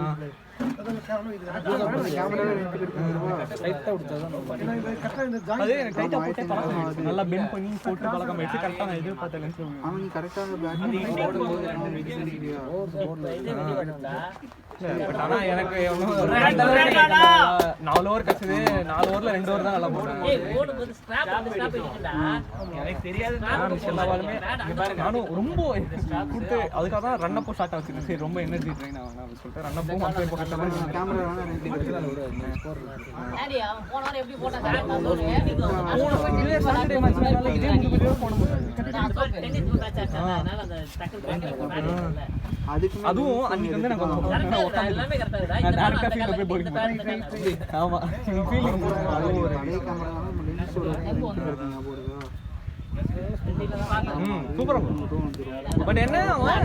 கேமரா டைட்டா விட்டதான் அது எனக்கு டைட்டா போட்டே பழக்கம். நல்லா பெண்ட் பண்ணி போட்டு பழக்கம் ஆயிடுச்சு. கரெக்ட்டா நான் எதிர்பார்த்த லென்ஸ்ல அவன் கரெக்ட்டா பேக் போடும்போது 2 விக்கெட் அடிச்சியா? பட் ஆனா எனக்கு 4 ஓவர் கச்சது. 4 ஓவர்ல 2 ஓவர் தான் நல்லா போட்டேன். ஏய் ஓடும்போது ஸ்கிராப் அந்த ஸ்கிராப் பண்ணிட்டா எனக்கு தெரியாது. எல்லாமே நானும் ரொம்ப கொடுத்து அதுக்காக தான் ரன் அப்போ ஸ்டார்ட் ஆச்சு. சரி ரொம்ப எனர்ஜி ட்ரெயின் ஆகும் அப்படின்னு சொல்லிட்டு ரன் அப்போ மட்டும் போட்டு கேமரா ஆடி அவன் போன வாரம் எப்படி போட்டா கரெக்ட்டா சொல்லுங்க. இதே சாட்டர்டே மேட்ச்னால இதே முடிவு போட முடியாது. டென்னிஸ் மேட்ச் ஆச்சா அதனால அந்த டக்கல் பண்ணி அதுவும் அன்னைக்கு வந்து நான் கொஞ்சம் எல்லாமே கரெக்ட்டா இருக்குடா. நான் டைரக்டா ஃபீல்ட்ல போய் போலிங் பண்ணேன். ஆமா ஃபீலிங் அது ஒரு பழைய கேமரா தான் நம்ம லென்ஸ் போடுறோம் போடுறோம். சூப்பரா பட் என்ன அவன்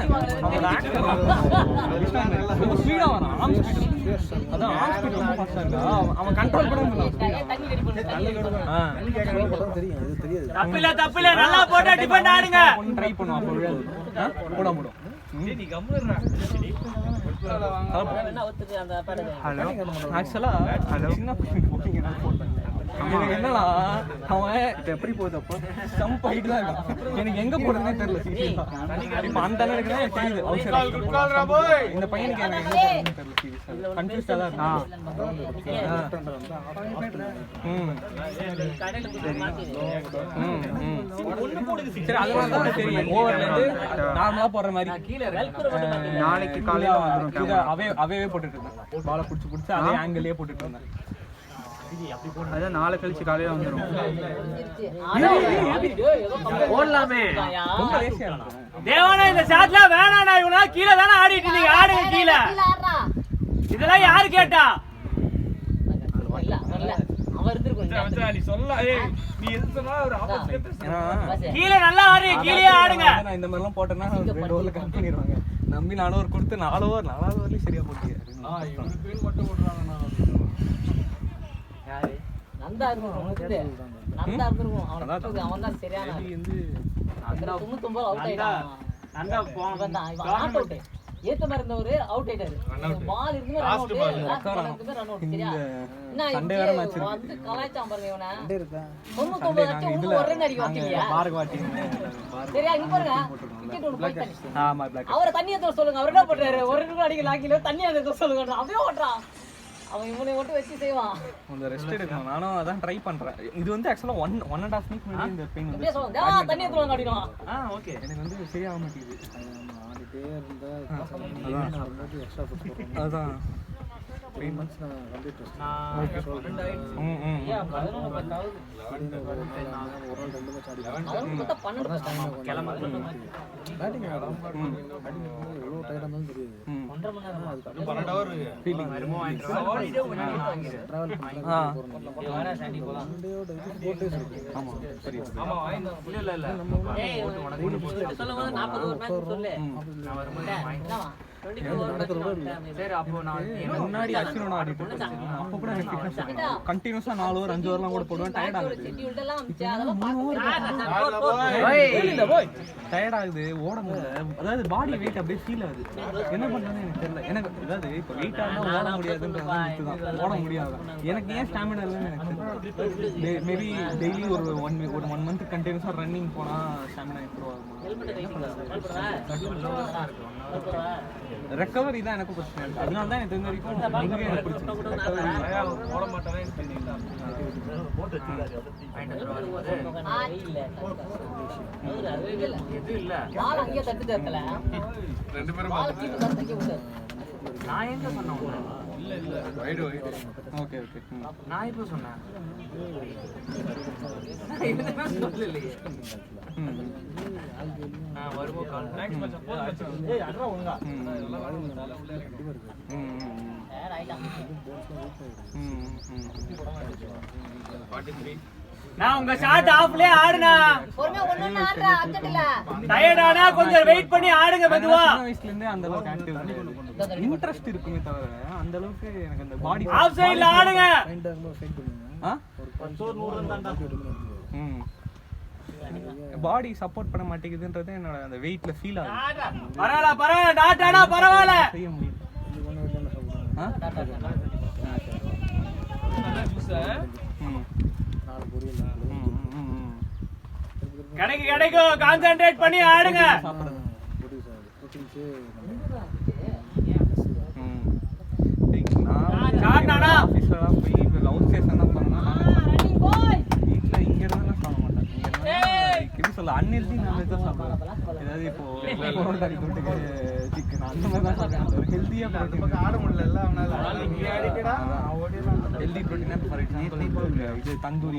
ஸ்பீடா வரான். ஆர்ம் ஸ்பீட் அதான் ஆர்ம் ஸ்பீட் ரொம்ப ஃபாஸ்டா இருக்கா. அவன் கண்ட்ரோல் பண்ண முடியல. தண்ணி ரெடி பண்ணு. தண்ணி கேக்குறத போட்டா தெரியும். இது தெரியாது. தப்பில்ல நல்லா போட்டா டிஃபெண்ட் ஆடுங்க. ட்ரை பண்ணுவோம் அப்போ விழாது. போட முடியும். நீ கம்முறா. என்ன ஒத்துக்கு அந்த பாடுங்க. ஹலோ ஆக்சுவலா சின்ன பையன் போட்டிங்க நான் போட்டேன். எனக்கு என்னன்னா அவன் எப்படி போகுது அப்போ ஸ்டம்ப் ஆயிட்டு தான் இருக்கான். எனக்கு எங்க போடுறதுனே தெரியல. சீரியஸா இப்ப அந்த அளவுக்கு தான் எனக்கு தெரியுது. இந்த பையனுக்கு எனக்கு எங்க போடுறதுனே தெரியல. சீரியஸா கன்ஃபியூஸ்டா தான் இருக்கான். சரி அதனால தான் சரி ஓவர்ல இருந்து நார்மலா போடுற மாதிரி நாளைக்கு காலையில வந்துரும். அவே போட்டுட்டு இருந்தேன். பாலை புடிச்சு அதே ஆங்கிள்லயே போட்டுட்டு இருந்தேன். அதான் நாளை கழிச்சு காலையில வந்துரும். ஓடலாமே. ரொம்ப லேசியா இருக்கு. தேவானா இந்த ஷாட்ல வேணாடா. இவனா கீழ தான ஆடிட்டு நீங்க ஆடுங்க கீழ. இதெல்லாம் யாரு கேட்டா? இல்ல அவன் இருந்திருக்கும். நீ சொல்ல ஏய் நீ எது சொன்னா ஒரு ஆப்போசிட்டா பேசுற. கீழ நல்லா ஆடுங்க கீழே ஆடுங்க. நான் இந்த மாதிரி எல்லாம் போட்டேன்னா 2 ஓவர்ல கட் பண்ணிடுவாங்க. நம்பி 4 ஓவர் கொடுத்து 4 ஓவர்லயும் சரியா போட்டீங்க. இவனுக்கு பேர் மட்டும் போடுறாங்கண்ணா. யாரு நந்தா இருக்கும். நந்தா இருக்கும். அவன் தான் சரியான வந்து அந்த 99 அவுட் ஆயிட்டான். நந்தா போன் தான் இவன் நாட் அவுட். ஏத்த மாதிரி இருந்தவரு அவுட் ஆயிட்டாரு. பால் இருக்குமே ரன் அவுட். ரன் அவுட் சரியா. சண்டே வேற மேட்ச் இருக்கு. வந்து கலாய்ச்சான் பாருங்க இவனை. சண்டே இருக்கா? 99 அடிச்சு உங்களுக்கு ஒரு ரன் அடிக்க வந்தீங்க. பார்க் வாட்டிங். சரியா இங்க பாருங்க. விக்கெட் ஒன்னு போய் தண்ணி. ஆமா பிளாக். அவரை தண்ணி ஏத்த சொல்லுங்க. அவர் என்ன பண்றாரு? ஒரு ரன் அடிக்க லாக்கில தண்ணி ஏத்த சொல்லுங்க. அப்படியே ஓட்றான். அவன் இவனை மட்டும் வச்சு செய்வான். அந்த ரெஸ்ட் எடுக்கணும். நானும் அதான் ட்ரை பண்றேன். இது வந்து एक्चुअली 1.5 வீக் முன்னாடி இந்த பெயின் வந்து அப்படியே சொல்லுங்க. தண்ணி ஏத்த சொல்லுங்க அப்படினா. ஓகே. எனக்கு வந்து சரியாக மாட்டேங்குது. ஆடிட்டே இருந்தா எக்ஸ்ட்ரா போட்டு அதான் 3 months நான் கம்ப்ளீட் பேட்டிங் எவ்வளோ டயர்டாக இருந்தாலும் தெரியுது 12 hour ஃபீலிங் ட்ராவல் முன்னாடி அஸ்வினோட ஆடிட்டு அப்போ கூட எனக்கு ஃபிட்னஸ் கண்டினியூஸா 4 hour 5 hourலாம் கூட போடுவேன் டயர்ட் ஆகுது டயர்ட் ஆகுது ஓட முடியல அதாவது பாடி வெயிட் அப்படியே ஃபீல் ஆகுது என்ன பண்றதுன்னு எனக்கு தெரியல எனக்கு அதாவது இப்போ வெயிட் ஆனா ஓட முடியாதுன்றது ஓட முடியாது எனக்கு ஏன் ஸ்டாமினா இல்லைன்னு எனக்கு தெரியல மேபி டெய்லி ஒரு 1 month கண்டினியூஸா ரன்னிங் போனா ஸ்டாமினா இம்ப்ரூவ் ஆகும் ரெக்கவரி தான் எனக்கு பிரச்சனை அதனால தான் எனக்கு தெரிஞ்ச வரைக்கும் எனக்கு பிடிச்சிருக்கு போட மாட்டேன் நான் எங்க சொன்னேன் ஓகே ஓகே நான் இப்போ சொன்னேன் வருவோம் நான் உங்க ஷாட் ஆஃப்லயே ஆடுனா டயர்டானா கொஞ்சம் வெயிட் பண்ணி ஆடுங்க மெதுவா. வயசுல இருந்தே அந்த அளவுக்கு ஆக்டிவ் இன்ட்ரஸ்ட் இருக்குமே தவிர அந்த அளவுக்கு எனக்கு அந்த பாடி ஆஃப் சைடுல ஆடுங்க. பாடி சப்போர்ட் பண்ண மாட்டேங்குதுன்றது என்னோட அந்த வெயிட்ல ஃபீல் ஆகுது. பரவாயில்ல டாட்டானா பரவாயில்ல செய்ய முடியும். கிடைக்கும் கான்சென்ட்ரேட் பண்ணி ஆடுங்க. அன்ஹெல்தி நான்வெஜ் தான் சாப்பிடுவேன். ஏதாவது இப்போ சிக்கன் அந்த மாதிரி தான் சாப்பிடுவேன். ஹெல்த்தியா ஆட முடியல ஹெல்தி ப்ரோட்டீனா ஃபார் எக்ஸாம்பிள் இது தந்தூரி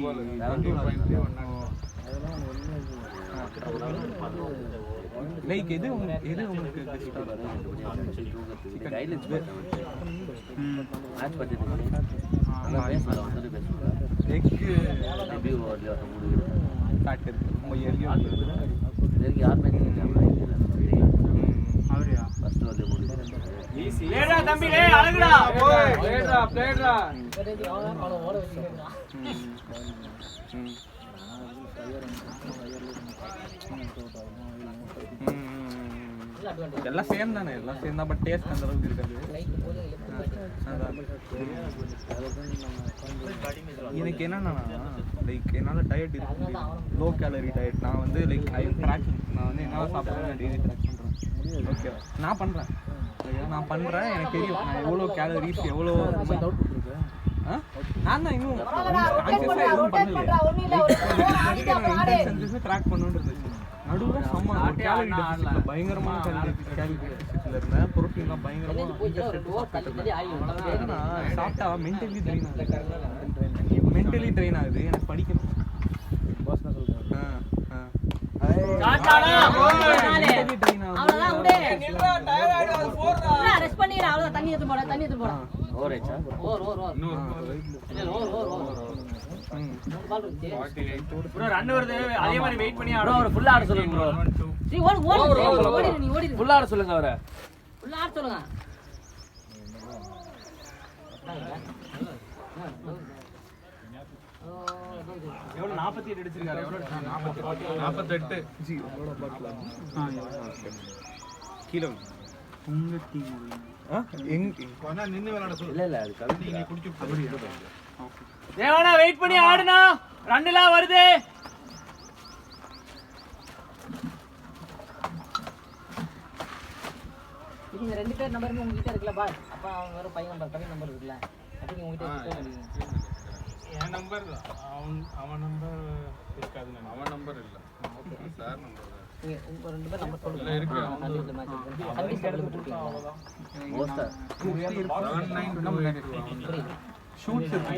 லைக் எது உங்களுக்கு ஃபேட் இருக்கு ரொம்ப ஏர்லியா இதுக்கு யாருமே அவரியா ஃபர்ஸ்ட் வந்து ஈஸி லேடா தம்பி லே அழகுடா பிளேடா ஓட வச்சிருக்கா எல்லாம் சேம் தானே எல்லாம் சேம் தான் பட் டேஸ்ட் அந்த அளவுக்கு இருக்காது. எனக்கு என்னன்னா லைக் என்னால் டயட் இருக்கு லோ கேலரி டயட் நான் வந்து லைக் ஐ ட்ராக் நான் வந்து என்னால் சாப்பிட்றேன் டெய்லி ட்ராக் பண்ணுறேன். ஓகே நான் பண்ணுறேன் எனக்கு தெரியும் நான் எவ்வளோ கேலரிஸ் எவ்வளோ நான் தான் இன்னும் கான்சியஸாக எதுவும் பண்ணலையே ட்ராக் பண்ணணுன்னு இருந்துச்சு. நடுவில் செம்ம ஒரு கேலரி டெபிசிட்ல பயங்கரமான கேலரி டெபிசிட்ல இருந்தேன். புரோட்டீன்லாம் பயங்கரமாக சாப்பிட்டா மென்டலி ட்ரெயின் ஆகுது. எனக்கு படிக்கணும் ரன் வருது அதே மாதிரி வெயிட் பண்ணி ஆடு. அவர் ஃபுல்லா ஆட சொல்லுங்க ப்ரோ. நீ ஓடி ஃபுல்லா ஆட சொல்லுங்க அவரை. ஃபுல்லா ஆட சொல்லுங்க. எவ்வளவு 48 அடிச்சிருக்காரு. எவ்வளவு 48 ஜி எவ்வளோ பார்க்கலாம். கீழே உங்க டீம் எங்க நின்று விளையாட சொல்லு. இல்ல அது கலந்து நீங்க குடிச்சு அப்படி எடுங்க. தேவனா வெயிட் பண்ணி ஆடுனா ரன்லாம் வருது. நீங்க ரெண்டு பேர் நம்பருமே உங்ககிட்ட இருக்குல பாஸ். அப்ப அவங்க வேற பையன் நம்பர் கம்மி நம்பர் இருக்குல. அப்ப நீங்க உங்ககிட்ட இருக்கு. என் நம்பர் அவன் நம்பர் இருக்காது. அவன் நம்பர் இல்ல. ஓகே நீங்க உங்க 2 பேர் நம்பர் சொல்லுங்க. சண்டேஸ்ல மேட்ச் இருக்கு. சண்டேஸ் அவைலபிள் இருக்கீங்களா? மோஸ்டா ஷூட்ஸ் இருக்கு.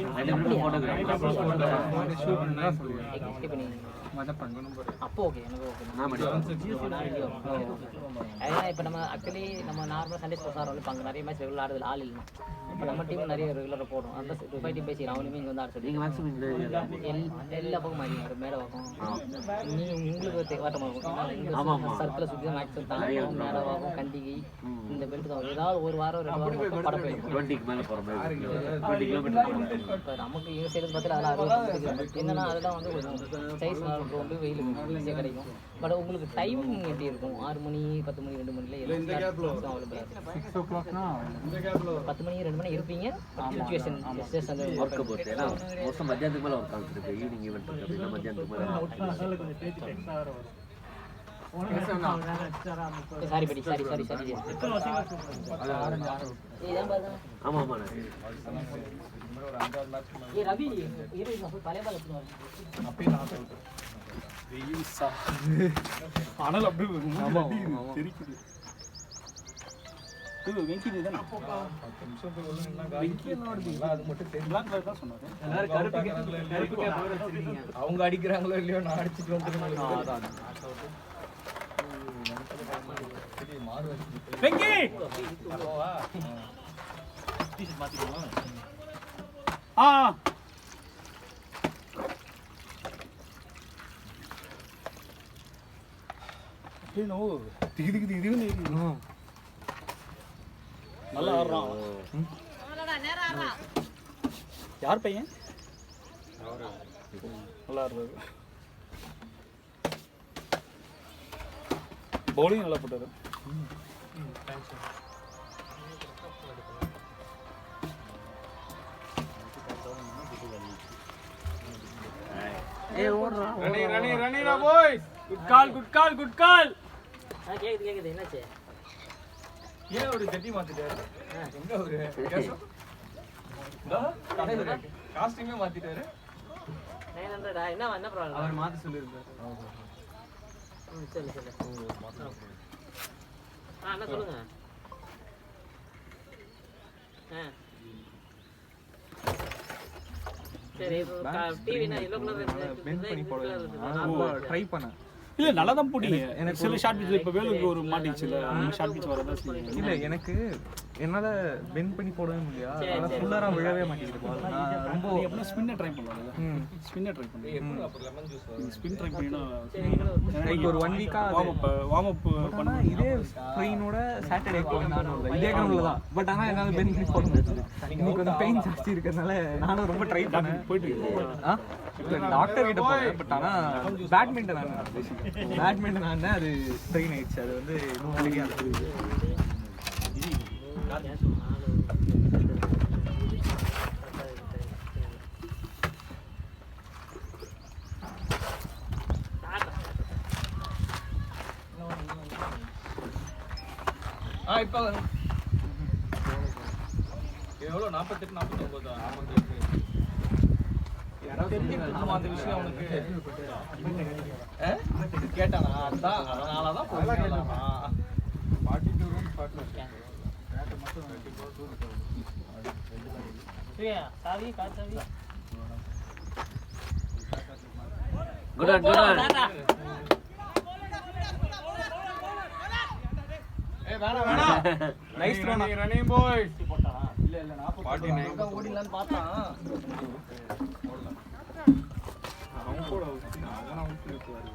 அப்போ ஓகே எனக்கு ஓகே. ஏன்னா இப்போ நம்ம ஆக்சுவலி நம்ம நார்மலாக சண்டே ஸ்போர்ட்ஸ் ஆடுறோம். இப்போ அங்கே நிறைய மேட்ச் ரெகுலர் ஆடுறது ஆள் இல்லை. இப்போ நம்ம டீம் நிறைய ரெகுலராக போடுறோம். அந்த 2-5 டீம் பேசி அவனுமே இங்கே வந்து ஆட சொல்லி நீங்கள் மேக்ஸிமம் இந்த எல்லா பக்கம் மாறி மேலே வாக்கும் உங்களுக்கு வாட்டமாக இருக்கும். சர்க்கிளை சுற்றி மேக்ஸிமம் தாண்டி மேலே வாக்கும் கண்டிகை இந்த பெல்ட் தான் ஏதாவது ஒரு வாரம் 2 வாரம் படம் போயிருக்கும். 20க்கு மேலே போகிற மாதிரி 20 கிலோமீட்டர். இப்போ நமக்கு எங்கள் சைடு பார்த்துல அதெல்லாம் என்னன்னா அதெல்லாம் வந்து கொஞ்சம் சைஸ் வந்து வெயில் ஈஸியாக கிடைக்கும். பட் உங்களுக்கு டைமிங் எப்படி இருக்கும்? 6 மணி 10 மணி 2 மணில அவைலபிளாக 6 o'clockனா 10 மணி 2 மணி இருப்பீங்க. சிச்சுவேஷன் அந்த ஒர்க்கை பொறுத்து ஏன்னா மோஸ்ட்டாக மத்தியானத்துக்கு மேலே ஒர்க் ஆகிட்டு ஈவினிங் ஈவெண்ட் இருக்குது அப்படின்னா மத்தியானத்துக்கு மேலே சாரி படி சாரி ஆமாம் ஆமாம் ரவி பழைய பால் ஆனால் அப்படியே தெரிக்குது. அவங்க அடிக்கிறாங்களோ இல்லையோ நான் அடிச்சுட்டு வந்துருக்கேன். நல்லா ஆடுறான். யார் பையன் நல்லா ஆடுறாரு. பவுலிங் நல்லா போட்டாரு. கேக்குது என்னாச்சு? ஏன் ஒரு ஜட்டி மாத்திட்டாரு? எங்க ஒரு காஸ்டியூமே மாத்திட்டாரு. 900 என்ன ப்ராப்ளம்? அவர் மாத்தி சொல்லிருக்காரு. சரி என்ன சொல்லுங்க. சரி டிவினா எல்லோ கலர் பெண்ட் பண்ணி போடுவேன். ட்ரை பண்ணேன். இல்ல நல்லா தான் போட்டீங்க. எனக்கு சில ஷார்ட் பீச்ல இப்ப வேலுக்கு ஒரு மாட்டிச்சுல ஷார்ட் பீச் வரதா செய்யும். இல்ல எனக்கு என்னால பெண்ட் பண்ணி போடவே முடியல. அத ஃபுல்லரா விழவே மாட்டேங்குது பால். ரொம்ப எப்பனா ஸ்பின்ன ட்ரை பண்ணலாம்ல. ஸ்பின்ன ட்ரை பண்ணு. அப்புறம் லெமன் ஜூஸ் ஸ்பின் ட்ரை பண்ணினா லைக் ஒரு 1 வீக்கா வார்ம் அப் பண்ணா இதே ஸ்ப்ரெயினோட சாட்டர்டே போனானோல இதே கிரவுண்ட்ல தான். பட் ஆனா என்னால பெண்ட் பண்ணி போட முடியல. இன்னைக்கு வந்து பெயின் ஜாஸ்தி இருக்கறனால நானும் ரொம்ப ட்ரை பண்ணேன். போயிட்டு டாக்டர் கிட்ட போறேன். பட் ஆனா பேட்மிண்டன் ஆனா அது ஸ்ட்ரெயின் ஆயிடுச்சு. அது வந்து இன்னும் நாளைக்கு ஆகுது. இப்போ எவ்வளோ 48 49 யாராவது அந்த விஷயம் அவனுக்கு கேட்டானா? அதான் அதனாலதான் சாவி காசாவி குட் நைஸ் ரன்னிங் பாய்ஸ். இல்ல நான் 49 ஓடிடலாம்னு பார்த்தான். அவன் கூட அவன் அவுட் இருக்குவாரு.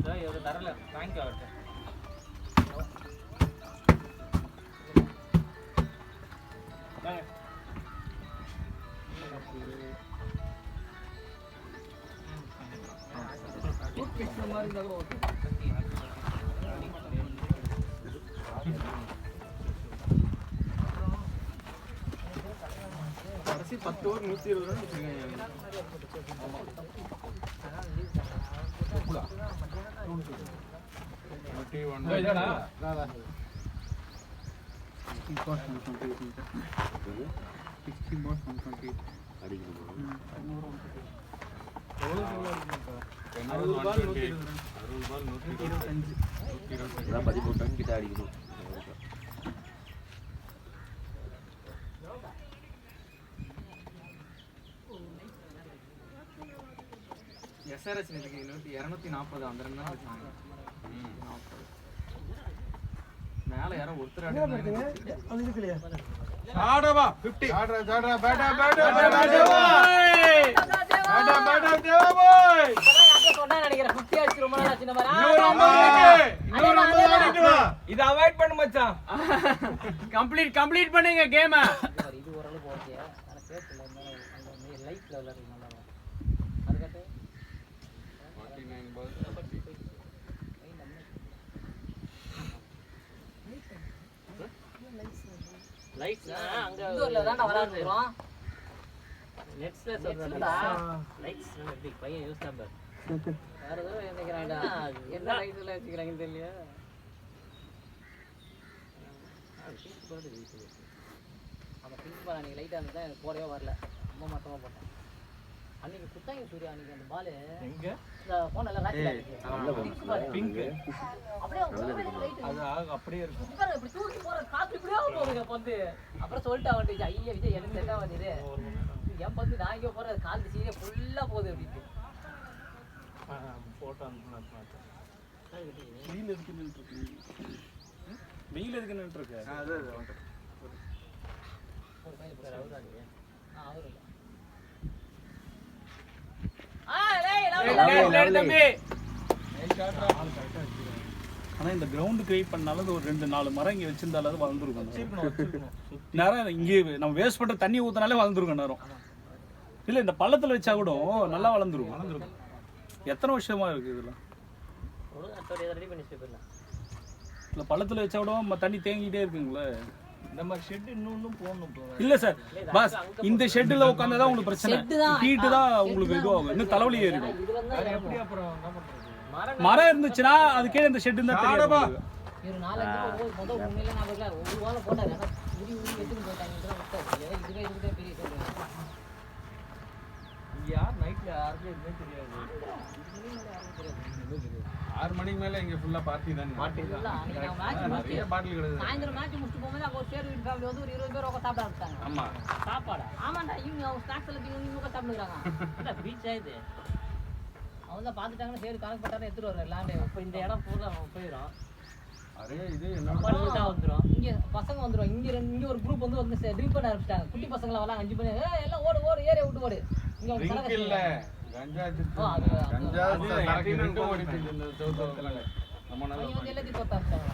டேய் இது தரல தேங்க் யூ அவர்ட்ட. டேய் குட் பிக்சர் மாதிரி இருந்தாலும் ஓகே. கடைசி 10 ஓவர் 120 ரன் வச்சிருக்காங்க. 60 பால் 120 ரன். 13 டன் கிட்ட அடிக்கணும். எஸ்ஆர்எஸ் இதுக்கு 240 அந்த ரன் தான் வச்சாங்க. 40 மேல யாரோ ஒருத்தர் அடிச்சாங்க. அது இருக்குலையா? ஆடவா 50 ஆடா பேட்டா பேட்டா பாய் சொன்னா நினைக்கிறேன் 50 அடிச்சு ரொம்ப நாள் ஆச்சு நம்ம. இத அவாய்ட் பண்ணு மச்சான். கம்ப்ளீட் பண்ணுங்க கேம். இது ஓரளவு ஓகே. ஆனா சேஃப் இல்ல அந்த லைஃப்ல விளையாடுறது நல்லா இருக்கும். அதுக்கட்ட 49 பால் லைட்ஸ் அங்க இந்தூர்ல தான் விளையாடுறோம். நெட்ஸ்ல சொல்றடா. லைட்ஸ் எப்படி பையன் யூஸ் நம்பர். வேற ஏதோ நினைக்கிறான்டா. என்ன லைட்ஸ்ல வச்சிருக்காங்கன்னு தெரியல. அந்த பிங்க் பால் அன்னைக்கு லைட்டா இருந்தா எனக்கு போடவே வரல. ரொம்ப மட்டமா போட்டேன். அன்னைக்கு குத்தாங்க சூர்யா அன்னைக்கு அந்த பால் எங்க இந்த போன் எல்லாம் மேட்ச்ல பிங்க் அப்படியே லைட் அது அப்படியே இருக்கும். இவர இப்படி தூக்கி போற காத்து இப்படியே போகுதுங்க பந்து. அப்புறம் சொல்லிட்டு அவன்ட்டு ஐயா விஜய் எனக்கு செட் ஆகுது. என் பந்து நான் இங்கே போற கால் திசையிலே ஃபுல்லா போகுது அப்படின்ட்டு. போட்டோ அனுப்புனா வெயில் எதுக்கு நின்னுட்டு வெயில் எதுக்கு நின்னுட்டு இருக்கு? அது ஒரு பையன் போறாரு அவராடி. அவரு இல்ல. தம்பி ஆனா இந்த கிரவுண்ட் கிரியேட் பண்ணாலும் ஒரு 2-4 மரம் இங்க வச்சிருந்தாலும் வளர்ந்துருக்கும். நேரம் இங்கே நம்ம வேஸ்ட் பண்ற தண்ணி ஊத்தினாலே வளர்ந்துருக்கும் நேரம். இல்ல இந்த பள்ளத்துல வச்சா கூட நல்லா வளர்ந்துருக்கும். எத்தனை வருஷமா இருக்கு இதெல்லாம்? ரெடி பண்ணி போயிடலாம். இல்ல பள்ளத்துல வச்சா கூட தண்ணி தேங்கிட்டே இருக்குங்களே. இந்த மாதிரி ஷெட் இன்னும் போடணும். இல்ல சார் பாஸ் இந்த ஷெட்ல உட்கார்ந்தா உங்களுக்கு பிரச்சனை. ஹீட் தான் உங்களுக்கு இதுவாகும். இன்னும் தலைவலி ஏறிடும். எப்படி அப்புறம் என்ன பண்றது? மரம் இருந்துச்சுன்னா அது கீழே இந்த ஷெட் இருந்தா தெரியும். ஒரு 4-5 முதல் உண்மையில நான் வரல. ஒரு வாரம் போட்டாரு. ஆனா உரி எடுத்துட்டு போயிட்டாங்க. இதுவே இதுவே பெரிய சொல்றேன். இங்க யார் நைட்ல யாருக்கும் எதுவுமே தெரியாது. 6 மணிக்கு மேல இங்க ஃபுல்லா பார்ட்டி தான். நிறைய பாட்டில் கிடையாது. சாயந்தரம் மேட்ச் முடிச்சு போகும்போது அங்க ஒரு ஷேர் வீட் ஃபேமிலி வந்து ஒரு 20 பேர் உட்கார்ந்து சாப்பிட ஆரம்பிச்சாங்க. ஆமா சாப்பாடு ஆமாண்டா இவங்க அவங்க ஸ்நாக்ஸ் எல்லாம் இவங்க உட்கார்ந்து சாப்பிடுறாங்க. பீச் ஆயிடுது. அவங்க தான் பார்த்துட்டாங்கன்னா சரி கணக்கு பட்டாரம் எடுத்துட்டு வர்றாரு லேண்டு. இப்போ இந்த இடம் பூரா போயிடும். அரே இது என்ன படுத்துட்டா வந்துரும். இங்க பசங்க வந்துரும். இங்க ஒரு குரூப் வந்து ட்ரிங்க் பண்ண ஆரம்பிச்சிட்டாங்க. குட்டி பசங்கள வரலாம் 5 மணி எல்லாம் ஓடு ஏரியா விட்டு ஓடு. இங்க வந்து சரக்கு இல்ல கஞ்சா கஞ்சா ஓடிட்டு இந்த தோத்தல நம்ம நல்லா இவங்க எல்லாத்தையும் தோத்த ஆரம்பிச்சாங்க.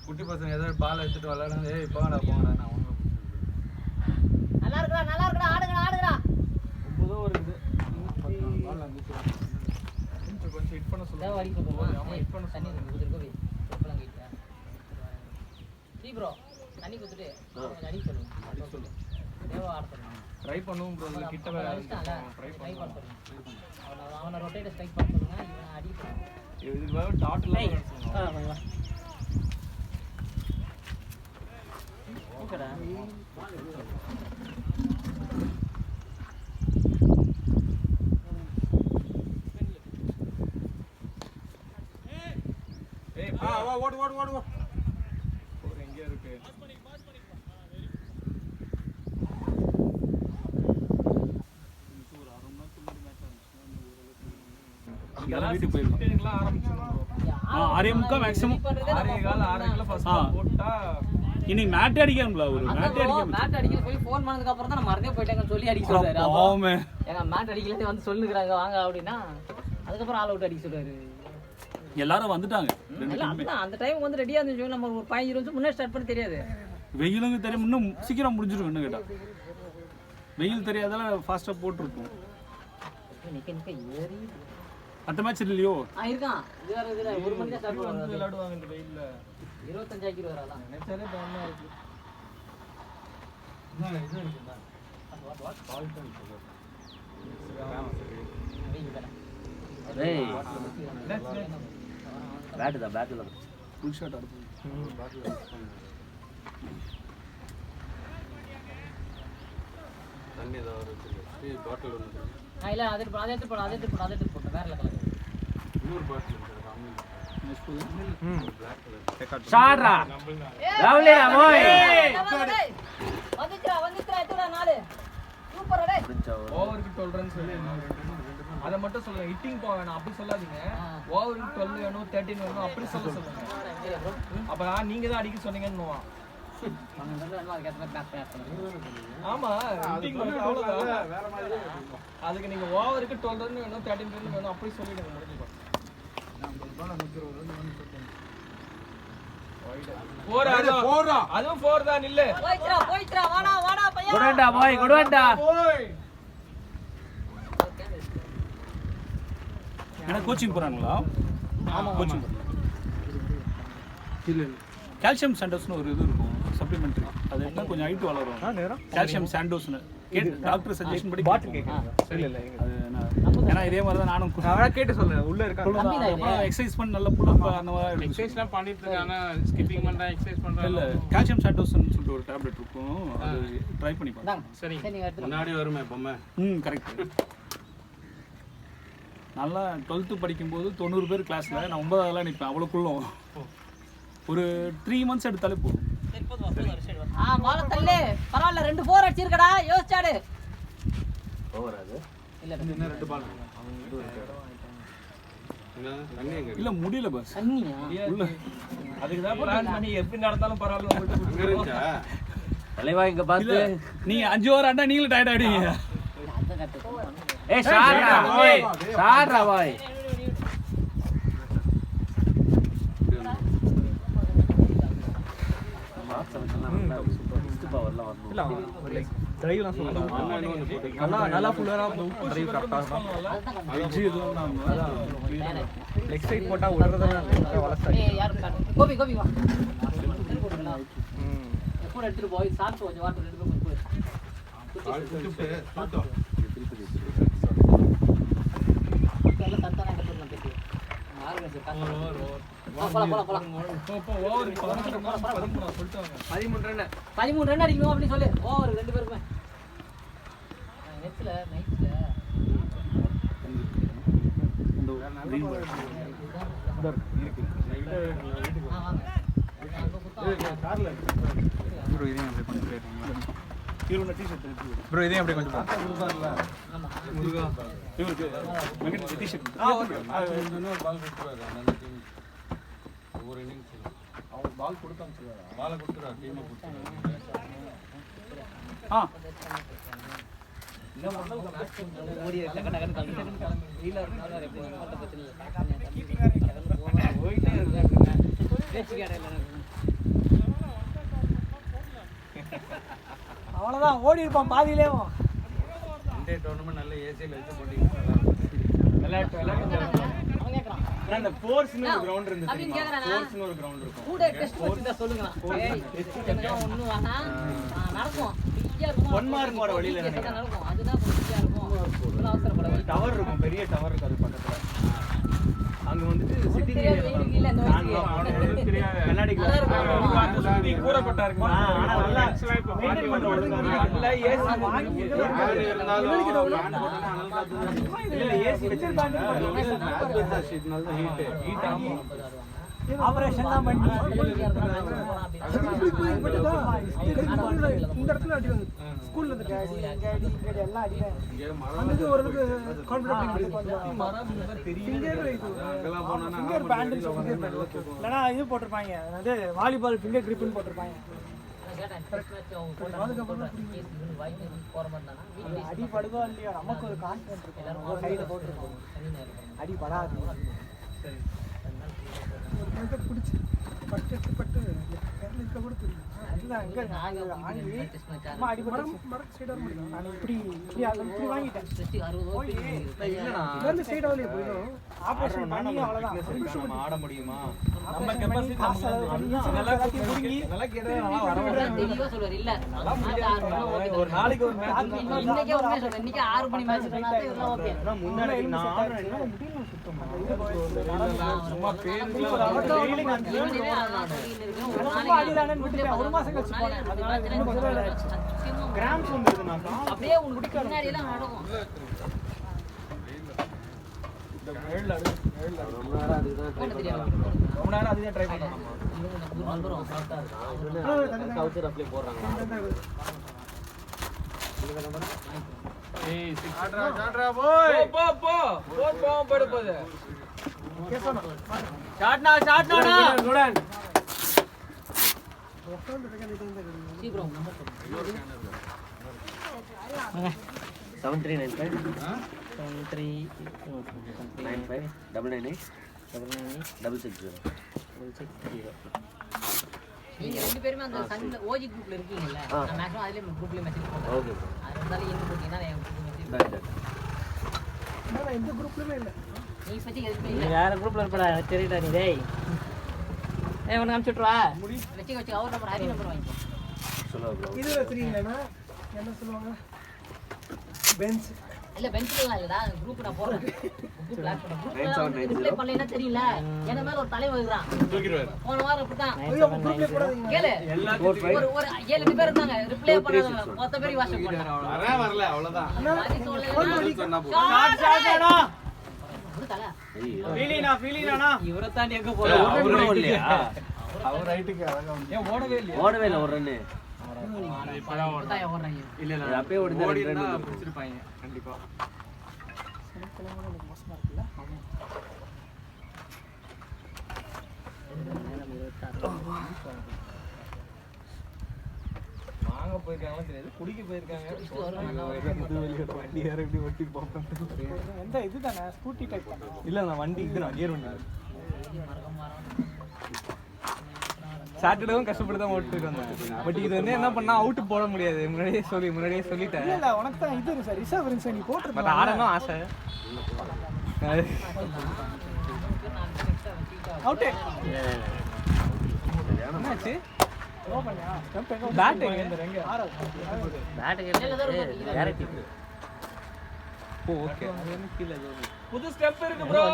குட்டி பசங்க ஏதோ பால் எடுத்துட்டு விளையாடுறாங்க. ஏய் போங்கடா நான் அவங்க நல்லா இருக்குடா ஆடுங்கடா. இப்போதான் ஒரு இது கொஞ்சம் ஹிட் பண்ண சொல்லுங்க. தேவ அடிக்க போறோம். ஹிட் பண்ண தண்ணி குடிச்சிட்டு போய் இப்பலாம் கிட்ட. டீ ப்ரோ தண்ணி குடிச்சிட்டு கொஞ்சம் அடி சொல்லுங்க. தேவ ஆடுறோம். ட்ரை பண்ணுவோம் ப்ரோ. இதுல கிட்ட வேற ட்ரை பண்ணுங்க. அவன ரொட்டேட் ஸ்ட்ரைக் பண்ண சொல்லுங்க. இவன் அடி பண்ணுங்க. இதுக்கு வேற டாட் எல்லாம் சொல்லுங்க. ஓகேடா. ஏய் வா ஓடு ஒரு எங்க இருக்கு? வீட்டுக்கு போயிருக்கோம். ஆரம்பிச்சிடும். 6:45 மேக்ஸிமம் 6:15 ஃபர்ஸ்ட் போட்டா இன்னைக்கு மேட் அடிக்கணும்ல. ஒரு மேட் அடிக்க சொல்லி ஃபோன் பண்ணதுக்கு அப்புறம் தான் நான் மறந்தே போயிட்டேங்கன்னு சொல்லி அடிக்க சொல்றாரு. ஆமா ஏங்க மேட் அடிக்கலன்னு வந்து சொல்லுங்கறாங்க வாங்க அப்படினா அதுக்கப்புறம் ஆல் அவுட் அடிக்க சொல்றாரு. எல்லாரும் வந்துட்டாங்க. அதான் அந்த டைம் வந்து ரெடியா இருந்துச்சு. நம்ம ஒரு 15 நிமிஷம் முன்னாடி ஸ்டார்ட் பண்ண தெரியாது. வெயிலுங்க தெரியும். இன்னும் சீக்கிரம் முடிஞ்சிரும். என்ன கேட்டா வெயில் தெரியாதால ஃபாஸ்டா போட்டுருப்போம். நிக்க ஏறி அந்த மேட்ச் இல்லையோ இருக்கான். இது வேற இதுல 1 மணி தான் ஸ்டார்ட் பண்ணுவாங்க. விளையாடுவாங்க இந்த வெயில்ல. 25 ஆக்கிட்டு வராதான். நினைச்சாலே பயமா இருக்கு. என்ன இது இருக்குடா. வாட் கால் பண்ணி சொல்லு. டேய் பேட் தான் ஃபுல் ஷாட் ஆடுது. தண்ணி ஏதாவது வச்சிருக்கு. பாட்டில் ஒன்று இல்ல அதை போட்டு வேற கலர் ஷாட்ரா லவ்லிடா போய் வந்துச்சா இதுடா நாலு சூப்பரா டேய் ஓவருக்கு 12 ரன் சொல்லி அத மட்டும் சொல்லுங்க ஹிட்டிங் போ வேணாம் அப்படி சொல்லாதீங்க ஓவருக்கு 12 வேணும் 13 வேணும் அப்படி சொல்லுங்க அப்ப நீங்க தான் அடிக்க சொன்னீங்கன்னுவா ஆமா ஹிட்டிங் மட்டும் அவ்வளவுதான் வேற மாதிரி அதுக்கு நீங்க ஓவருக்கு 12 ரன் வேணும் 13 ரன் வேணும் அப்படி சொல்லிடுங்க முடிஞ்சுக்கும் அதுவும் 4 தான் இல்ல போய்ட்ரா வாடா பையா குடண்டா என்ன கோச்சிங் போறாங்களா? ஆமா கோச்சிங். இல்ல கால்சியம் சாண்டோஸ்னு ஒரு இது இருக்கும் சப்ளிமெண்டரி. அது என்ன கொஞ்சம் ஹைட் வளரும். கால்சியம் சாண்டோஸ்னு டாக்டர் சஜஷன் படி பாட்டில் கேக்குறீங்க? இல்ல ஏன்னா இதே மாதிரி தான் நானும் கேட்டு சொல்றேன். உள்ள இருக்காங்க எக்ஸசைஸ் பண்ண நல்ல புல் அப் அந்த மாதிரி எக்ஸசைஸ்லாம் பண்ணிட்டு இருக்காங்க. ஸ்கிப்பிங் பண்றேன், எக்ஸசைஸ் பண்றேன். இல்ல கால்சியம் சாண்டோஸ்னு சொல்லிட்டு ஒரு டேப்லெட் இருக்கும். அது ட்ரை பண்ணி பாருங்க. சரி முன்னாடி வருமே பொம்மை. கரெக்ட். நல்லா 12th படிக்கும்போது 90 பேர் கிளாஸ்ல நான் 9ஆவதுல நிற்பேன். அவ்வளோக்குள்ளும் ஒரு 3 months எடுத்தாலே போதும். பால தள்ளு பரவாயில்ல 2 4 அடிச்சிருக்கடா யோசிச்சாடு ஓவர் அது இல்ல இன்னும் 2 பால் இல்ல முடியல பஸ் தண்ணியா உள்ள அதுக்கு தான் பிளான் பண்ணி எப்படி நடந்தாலும் பரவாயில்ல உங்களுக்கு இருந்துச்சா தலைவா இங்க பாத்து நீங்க 5 ஓவர் ஆண்டா நீங்களும் டயர்ட் ஆயிடுவீங்க. ஏய் ஷாட்ரா பாய் டிரைவ்லாம் சொல்லுங்க. நல்லா ஃபுல்லரா டிரைவ் கரெக்ட்டா இருக்கும். எட்ஜ் எதுவும் லெக் சைடு போட்டா விடுறதெல்லாம் வளர்ச்சி. ஏய் யார் கோபி வா எப்போ எடுத்துட்டு போய் சாப்பிட்டு கொஞ்சம் வாட்டர் எடுத்து போய் எல்லாம் தத்தனா எடுத்துறலாம் பேசி ஆர்கனைசர் போலாம் ஓவருக்கு 13 ரன் அடிக்கணும் அப்படி சொல்லு ஓவர் 2 பேருக்குமே நெட்ல நைட்ல ப்ரோ இதையும் அப்படியே கொஞ்சம் ப்ரோ இதையும் அப்படியே கொஞ்சம் ஆமா இவருக்கு டிஷர்ட் இன்னொரு பால் கொடுத்துருவாரு ஒவ்வொரு இன்னிங்ஸ் அவங்க பால் கொடுத்தாங்க பாலை கொடுத்துருவாரு டீமை கொடுத்துருவாரு ஓடி டக்கு கிளம்பி வீல இருந்தாலும் எப்படி நம்ம பிரச்சனை இல்லை போயிட்டே அவ்வளவுதான் ஓடி இருப்பான் பாதியிலேயும் இந்த டோர்னமெண்ட் நல்ல ஏசியில் வச்சு போட்டீங்க அந்த ஃபோர்ஸ்னு ஒரு கிரவுண்ட் இருந்துச்சு தெரியுமா? ஃபோர்ஸ்னு ஒரு கிரவுண்ட் இருக்கும். கூட டெஸ்ட் வச்சிருந்தா சொல்லுங்க ஏய் இதெல்லாம் ஒண்ணும் வேணா நடக்கும் ஈஸியா இருக்கும் 1 மார்க் போற வழியில நடக்கும் அதுதான் ஈஸியா இருக்கும் அவசரப்பட டவர் இருக்கும், பெரிய டவர் இருக்கு அது பக்கத்துல. அங்க வந்துட்டு சிட்டிங் இல்ல இந்த வயசுல தெரியாது கண்ணாடி கிளாஸ் சுத்தி கூறப்பட்டா இருக்கு. ஆனா நல்லா மெயின்டெய்ன் பண்ண ஒழுங்கா நல்ல ஏசி வாங்கி இருந்தாலும் இல்ல ஏசி வச்சிருக்காங்க. ஹீட் ஆகும். ஆபரேஷன் தான் பண்ணி இந்த இடத்துல அடி வந்து ஸ்கூல்ல இருந்து அடி எல்லாம் அடி வந்து ஒரு கான்ஃபிடன்ட் மரம் பெரிய ஃபிங்கர் பேண்ட் இல்லனா இது போட்டுருப்பாங்க அதாவது வாலிபால் ஃபிங்கர் கிரிப்னு போட்டுருப்பாங்க அடி படுதோ இல்லையோ நமக்கு ஒரு கான்ஃபிடன்ட் இருக்கு எல்லாரும் கையில போட்டுருக்கோம் அடி படாது ஒரு கணக்கு பிடிச்சி பட்டு இருக்க கூட தெரியும் அதுதான் அம்மா அடி மரம் சைடாக முடியும் நான் இப்படி வாங்கிட்டேன் இல்லைண்ணா சைடாக வெளியே போயிடும் ஆப்ரேஷன் பண்ணி அவ்வளோதான் நம்ம ஆட முடியுமா? நம்ம கெப்பாசிட்டி நல்லா கேட்டதே நல்லா வர இல்ல ஒரு நாளைக்கு ஒரு மேட்ச் இன்னைக்கே ஒரு மேட்ச் சொல்றேன் இன்னைக்கு 6 மணி மேட்ச் இதெல்லாம் ஓகே முன்னாடி நான் ஆடுறேன் சும்மா பேருக்கு ஒரு மாசம் கழிச்சு போனேன் கிராம்ஸ் வந்துருது. நான் அப்படியே உங்களுக்கு பின்னாடி எல்லாம் நடக்கும் ரொம்ப நேரம் அதுக்கு தான் ட்ரை பண்ணுறாங்க. ரொம்ப நேரம் அதுதான் ட்ரை பண்ணுறோம். கவுத்து ரஃப்லே போடுறாங்க. செவன் 395 நீங்க ரெண்டு பேருமே அந்த சன் ஓஜி குரூப்ல இருக்கீங்கல்ல, நான் மேக்ஸிமம் அதுல குரூப்ல மெசேஜ் போடுறேன். ஓகே அது இருந்தாலும் என்ன போட்டீங்கன்னா நான் மெசேஜ் இந்த குரூப்லயுமே இல்லை. நீ பத்தி எதுவுமே இல்ல. வேற குரூப்ல இருப்படா, தெரியுடா நீ டேய். உனக்கு அனுப்பிச்சுட்றா. வச்சு அவர் நம்பர் ஹரி நம்பர் வாங்கிக்கோ. இது வச்சிருக்கீங்களா? என்ன சொல்லுவாங்க? பெஞ்ச் இல்ல பெஞ்ச்லாம் இல்லடா, குரூப் நான் போறேன். குரூப் லாக் பண்ணு. குரூப்ல ரிப்ளை பண்ணலனா தெரியல. என்ன மேல ஒரு தலைவர் இருக்கான். தூக்கிடுவாரு. போன வாரம் அப்படிதான். குரூப்ல போடாதீங்க. கேளு. ஒரு 7 பேர் இருந்தாங்க. ரிப்ளை பண்ணாங்க. மொத்த பேர் வாட்ஸ்அப் பண்ணாங்க. வரல அவ்வளவுதான். மாதிரி சொல்லலனா. ஷாட் கொடுத்தல. ஃபீலினானா இவரை தாண்டி எங்க போறோம்? அவரும் இல்லையா? அவர் ரைட்டுக்கு ஏன் ஓடவே இல்லையா? ஓடவே இல்லை ஒரு ரன்னு. இல்ல அப்பயே ஓடினா பிடிச்சிருப்பாங்க கண்டிப்பா. வாங்க போயிருக்காங்களா தெரியாது, குடிக்க போயிருக்காங்க. வண்டி யாரும் எப்படி ஒட்டி போப்பேன். எந்த இதுதானே ஸ்கூட்டி டைப் பண்ணுவோம். இல்லை நான் வண்டி இது நான் கியர் வண்டி சாட்டர்டேவும் கஷ்டப்பட்டு தான் ஓட்டுட்டு வந்தேன். பட் இது வந்து என்ன பண்ணா அவுட்டு போட முடியாது. முன்னாடியே சொல்லிட்டேன். இல்ல உனக்கு தான் இது சார் ரிசர்வ் இருந்துச்சு, நீ போட்டு பட் ஆடணும் ஆசை. அவுட்டே என்னாச்சு? த்ரோ பண்ணியா? ஸ்டெப் எங்க? பேட் எங்க? எங்க? ஆறாவது. பேட் கேட்டே டைரக்ட். ஓ ஓகே. அது வந்து கீழ ஏதோ புது ஸ்டெப் இருக்கு ப்ரோ.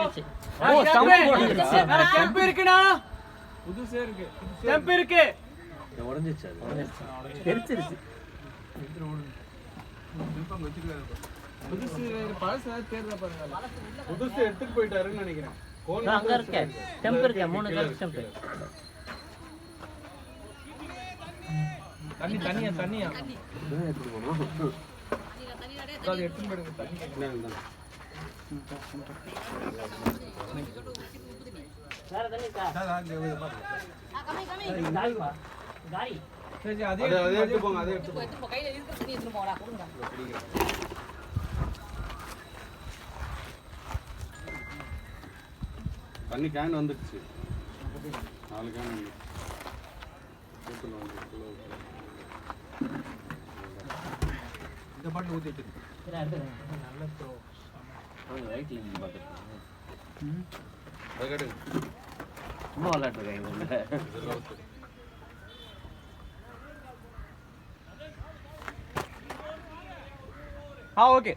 ஓ ஸ்டெப் இருக்குடா. புதுசே இருக்கு. ஸ்டெப் இருக்கு. உடஞ்சிச்சு அது. தெரிச்சிருச்சு. புதுசு பழசு தேர்தல் பாருங்க. புதுசு எடுத்துட்டு போயிட்டாருன்னு நினைக்கிறேன். அங்க இருக்க ஸ்டெம்ப் இருக்கு, 3 கலர் ஸ்டெம்ப். தண்ணியா இதுதான் எடுத்துட்டு போகணும். அது எடுத்து போயிடுங்க. தண்ணி வேற தண்ணி இருக்கா? கம்மி காரி சரி அதே எடுத்து போங்க. அதே எடுத்து எடுத்து போ, கையில இருக்க தண்ணி எடுத்து போடா, கொடுங்க. தண்ணி கேன் வந்துடுச்சு. 4 கேன் வந்து இந்த பாட்டு ஊத்தி வச்சிருக்கு. சரி அடுத்து நல்ல ப்ரோ. அவங்க ரைட்ல இருந்து பார்த்துருக்காங்க. அதுக்கடுத்து சும்மா விளையாட்டுருக்காங்க உள்ள. ஓகே.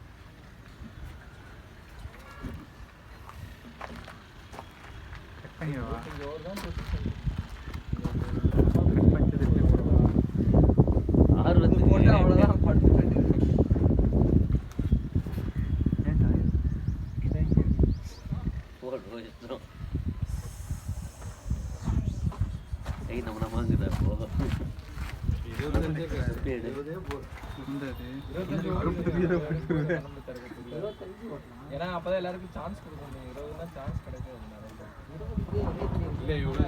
அவ்வளோதான் போட்டோம். நம்ம வாங்குதா போ. ஏன்னா அப்பதான் எல்லாருக்கும் சான்ஸ் கொடுக்கணும். 20 தான் சான்ஸ் கிடைக்காது. இல்லை இவ்வளோ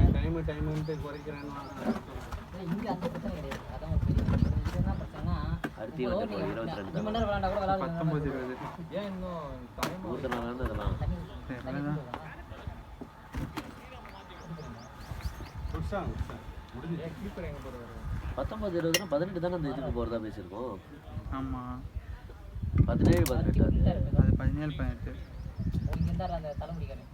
டைமுன்ட்டு குறைக்கிறேன்னா இங்க அந்த பிரச்சனை கிடையாது. அதான் பெரிய என்ன பிரச்சனைனா அடுத்து 22 2 மணி நேரம் விளையாண்டா கூட விளையாடலாம். 19 20. ஏன் இன்னும் டைம் ஊத்துனாலும் இதெல்லாம் முடிஞ்சு கீப்பர் எங்க போறாரு? 19 20 18 தானே அந்த இதுக்கு போறதா பேசியிருக்கோம். ஆமா 17 18 அது 17 18. இங்க இருந்தா அந்த தலைமுடிக்காரன்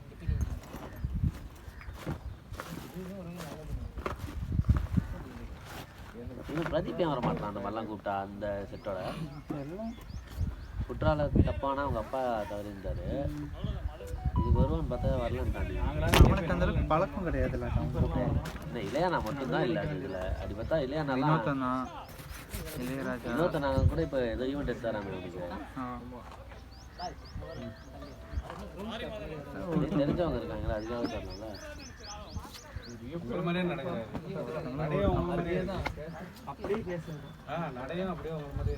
இன்னும் பிரதீப் ஏன் வர மாட்டான்? அந்த மாதிரிலாம் கூப்பிட்டா அந்த செட்டோட குற்றால தப்பானா அவங்க அப்பா தவறிந்தாரு. இதுக்கு வருவான்னு பார்த்தா வரலன்ட்டாண்டி. அவனுக்கு அந்த அளவுக்கு பழக்கம் கிடையாதுல்ல. என்ன இளையானா மட்டும்தான் இல்லை இதில். அப்படி பார்த்தா இளையானாலாம் இளையராஜா இன்னொருத்த நாங்கள் கூட இப்போ ஏதோ ஈவெண்ட் எடுத்தாராங்க நினைக்கிறேன். தெரிஞ்சவங்க இருக்காங்களா அதுக்காக தரணும்ல. ஒரு மாதிரியே நடக்கிறாரு. நடையும் ஒரு மாதிரியே தான். அப்படியே பேசுறது. நடையும் அப்படியே ஒரு மாதிரியே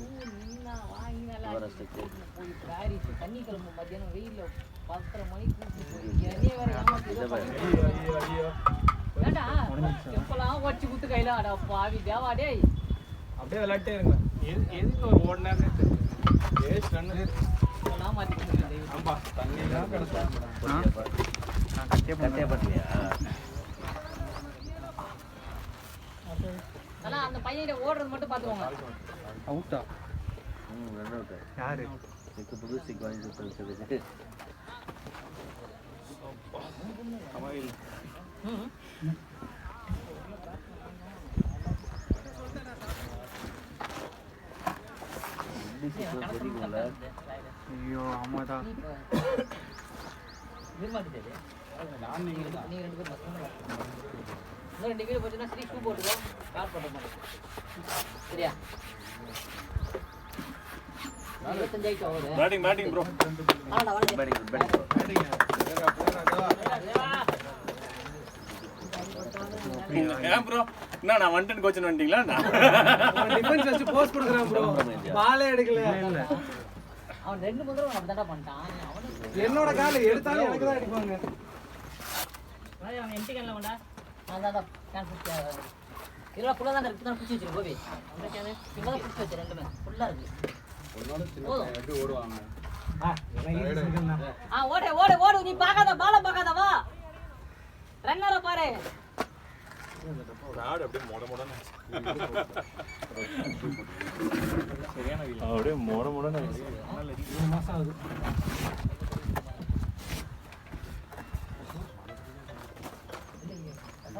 இருக்கு. தண்ணி கிளம்பு மத்தியானம் வெயில்ல 10:30 மணிக்கு என்னைய வேற ஏண்டா எப்பெல்லாம் வச்சு குத்து கையில அட பாவி தேவா டேய் அப்படியே விளையாட்டே இருங்க. எதுக்கு ஒரு ஓடினாருன்னு தெரியல. வேஸ்ட் ரன்னு நான் மாத்தி கொடுக்குறேன். ஆமா தண்ணிலாம் கிடச்சா கட்டியா பண்ணலையா? ஆனா அந்த பையன்கிட்ட ஓடுறது மட்டும் பாத்துக்கோங்க. அவுட்டா? Run out. யாரு? இதுக்கு புது ஸ்டிக் வாங்கி கொடுத்துருக்கு. சமையல் ஐயோ ஆமாடா. ரெண்டு பேரும் போச்சுன்னா சரி ஷூ போட்டுக்கோ கால் போட்ட மாதிரி சரியா 25 ஆயிட்டு ஆகுது. Batting bro. ஆடா வாடா ஏன் ப்ரோ என்ன நான் வந்துட்டேன் கோச்சின் வந்துட்டீங்களா? டிஃபென்ஸ் வச்சு போஸ்ட் கொடுக்குறான் ப்ரோ. பாலே எடுக்கல. அவன் 2 முதல்ல அப்படிதான்டா பண்ணிட்டான். அவனுக்கு என்னோட கால் எடுத்தாலும் எனக்கு தான் அடிப்பாங்க. அவன் எம்டி கேன்ல கொண்டா. அதான் கேன் புடிச்சு இதெல்லாம் ஃபுல்லா தான் இருக்கு. நான் புடிச்சு வச்சிருக்கேன் கோபி. அந்த கேன் இங்க தான் புடிச்சு வச்சிருக்கேன். ரெண்டுமே ஃபுல்லா இருக்கு. ஒன்னோட சின்ன எப்படி ஓடுவாங்க. ஓடு ஓடு ஓடு நீ பாக்காத பால பாக்காத வா. ரன்னரை பாரு. ஆடு அப்படியே மொடமொடன்னு சரியான வீல் அப்படியே மொடமொடன்னு 3 மாசம் ஆகுது.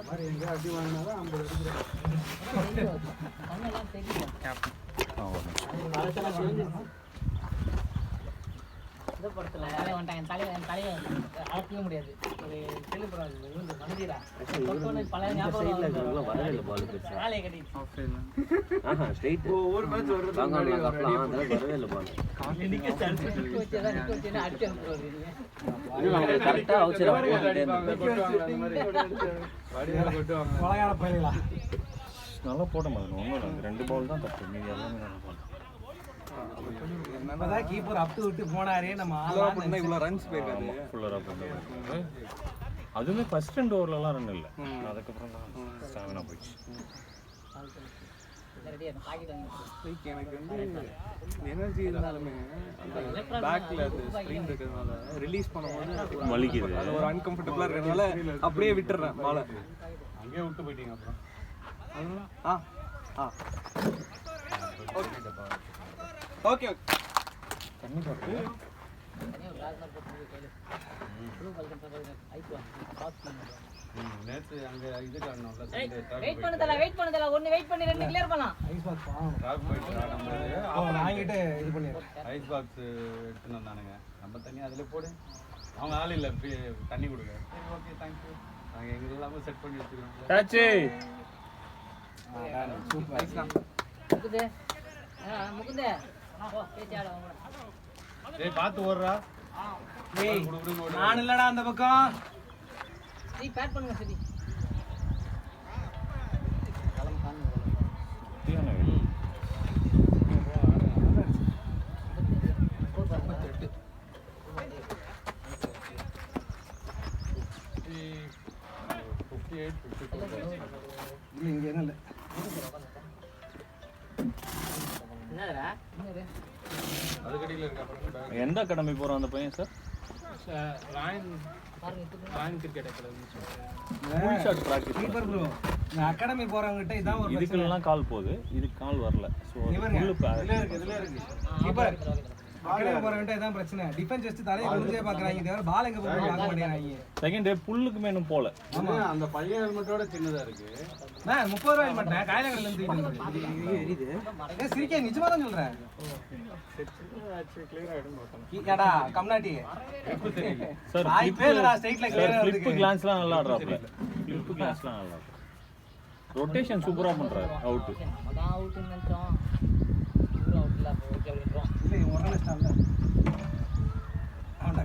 மாதிரி எங்க அடி வாங்கினாலும் 50 எடுக்கிறேன். கண்ணெல்லாம் தெரியும். இந்த படத்துல என் தலையை அழைக்கவே முடியாது. ஒரு செல்லுபுரம் மனதிரா பழைய ஞாபகம் வரவே இல்லை பால் பேச. வேலையை கட்டிட்டு ஸ்ட்ரெயிட் ஒவ்வொரு மேட்ச் வர்றது வரவே இல்லை பால். வச்சுதான் அடிச்சு அனுப்புறது. கரெக்டாக அவசரம் வளையாட பயிலா நல்லா போட்ட மாதிரி ஒன்றும் 2 பால் தான் தப்பு. மீதி எல்லாமே நல்லா பால். என்னதான் கீப்பர் அப் விட்டு போனாரே நம்ம இவ்வளோ ரன்ஸ் போயிருக்காது. ஃபுல்லராக பண்ண அதுவுமே ஃபர்ஸ்ட் 2 ஓவர்லலாம் ரன் இல்லை. அதுக்கப்புறம் தான் ஸ்டாமினா போயிடுச்சு. எனக்கு வந்து எனர்ஜி இருந்தாலுமே அந்த பேக்ல அது ஸ்க்ரீன் இருக்கிறதுனால ரிலீஸ் பண்ணும்போது வலிக்குது. அது ஒரு அன்கம்ஃபர்டபுளாக இருக்கிறதுனால அப்படியே விட்டுறேன் பாலை. அங்கேயே விட்டு போயிட்டீங்க அப்புறம். ஓகே தண்ணி போட்டு நேற்று அங்கே இது காரணம்ல வெயிட் பண்ணதல ஒன்னு வெயிட் பண்ணி 2 கிளியர் பண்ணலாம். ஐஸ் பாக்ஸ் ராக் போயிட்டு நம்ம அவன் வாங்கிட்டு இது பண்ணிடுறேன். ஐஸ் பாக்ஸ் எடுத்துன்னு வந்தானுங்க. நம்ம தண்ணி அதில் போடு. அவங்க ஆள் இல்லை தண்ணி கொடுங்க. Okay thank you. நாங்கள் எங்களுக்கு எல்லாமே செட் பண்ணி வச்சுக்கிறோம். டாச்சி முகுந்தே முகுந்தே ஓ பேச்சாட வாங்க. டேய் பாத்து ஓடுறா. டேய் நான் இல்லடா அந்த பக்கம். நீ பேட் பண்ணுங்க சரி. இங்க என்ன இல்ல. என்னடா அதுக்கடியில் இருக்க அப்புறம் எந்த அகாடமி போகிறான் அந்த பையன் sir? Rayan cricket academy. Full shot practice. Keeper bro நான் அகாடமி போறவங்க கிட்ட இதான் ஒரு பிரச்சனை. இதுக்கெல்லாம் கால் போகுது. இதுக்கு கால் வரல. ஸோ ஃபுல்லு இதுல இருக்கு கீப்பர் அகாடமி போறவங்க கிட்ட இதான் பிரச்சனை. டிஃபென்ஸ் வச்சு தலையை குளிஞ்சே பாக்குறாங்க. தவிர பால் எங்க போய் பார்க்க மாட்டேங்கிறாங்க. செகண்ட் டே புல்லுக்குமே இன்னும் போல. ஆமா அந்த பையன் ஹெல்மெட்டோட சின்னதா இருக்கு. நான் 30 ரூபாய் ஹெல்மெட் காயலங்கல்ல இருந்து தூக்கிட்டு எரியுது. ஏய் சிரிக்க நிஜமா தான் சொல்றேன். கீடா கம்னாட்டி சார் ஆய் பேலடா ஸ்ட்ரைட்ல கிளியரா இருக்கு. ஃபிளிப் கிளான்ஸ்லாம் நல்லா ஆடுறாப்ல. ஃபிளிப் கிளான்ஸ்லாம் நல்லா. ரொட்டேஷன் சூப்பரா பண்றாரு. அவுட். அதான் அவுட் நினைச்சோம். இவரு அவுட்ல ஓகே அப்படின்றோம். இல்ல ஒரே ஸ்டாண்ட்ல. ஆண்டா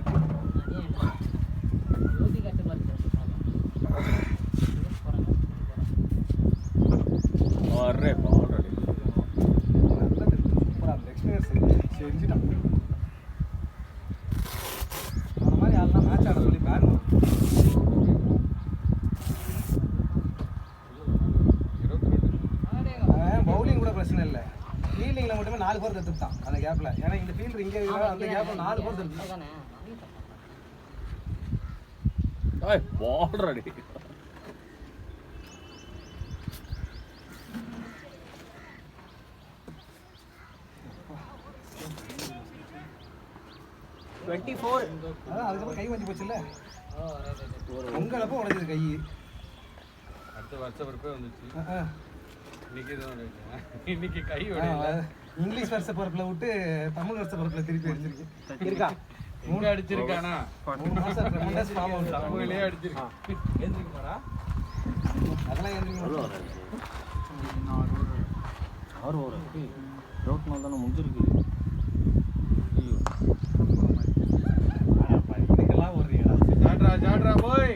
பால் தத்துட்டான் அந்த கேப்ல. ஏன்னா இந்த ஃபீல்டர் இங்கே இருக்கிற அந்த கேப்ல 4 பால் தத்து. அதானே ஏய் போடுறடி. அதான் அதுக்கப்புறம் கை வச்சு போச்சுல்ல. பொங்கலப்போ உடைஞ்சது கை. அடுத்த வருஷ பிறப்பே வந்துச்சு. இன்னைக்கு கை இங்கிலீஷ் வருஷ பிறப்புல விட்டு தமிழ் வருஷ பிறப்புல திருப்பி அடிச்சிருக்கு. இருக்கா? எங்க அடிச்சிருக்கானா? 3 மாசம் ட்ரெமெண்டஸ் ஃபார்ம் அவுட். அவங்களே அடிச்சிருக்கான். ஏந்திரிக்குமாடா? அதெல்லாம் ஏந்திரிக்குமா? ஆறு ஓவர் டவுட் நாள் தானே முடிஞ்சிருக்கு. ஐயோ இதுக்கெல்லாம் ஓடுறீங்களா? ஜாட்ரா போய்.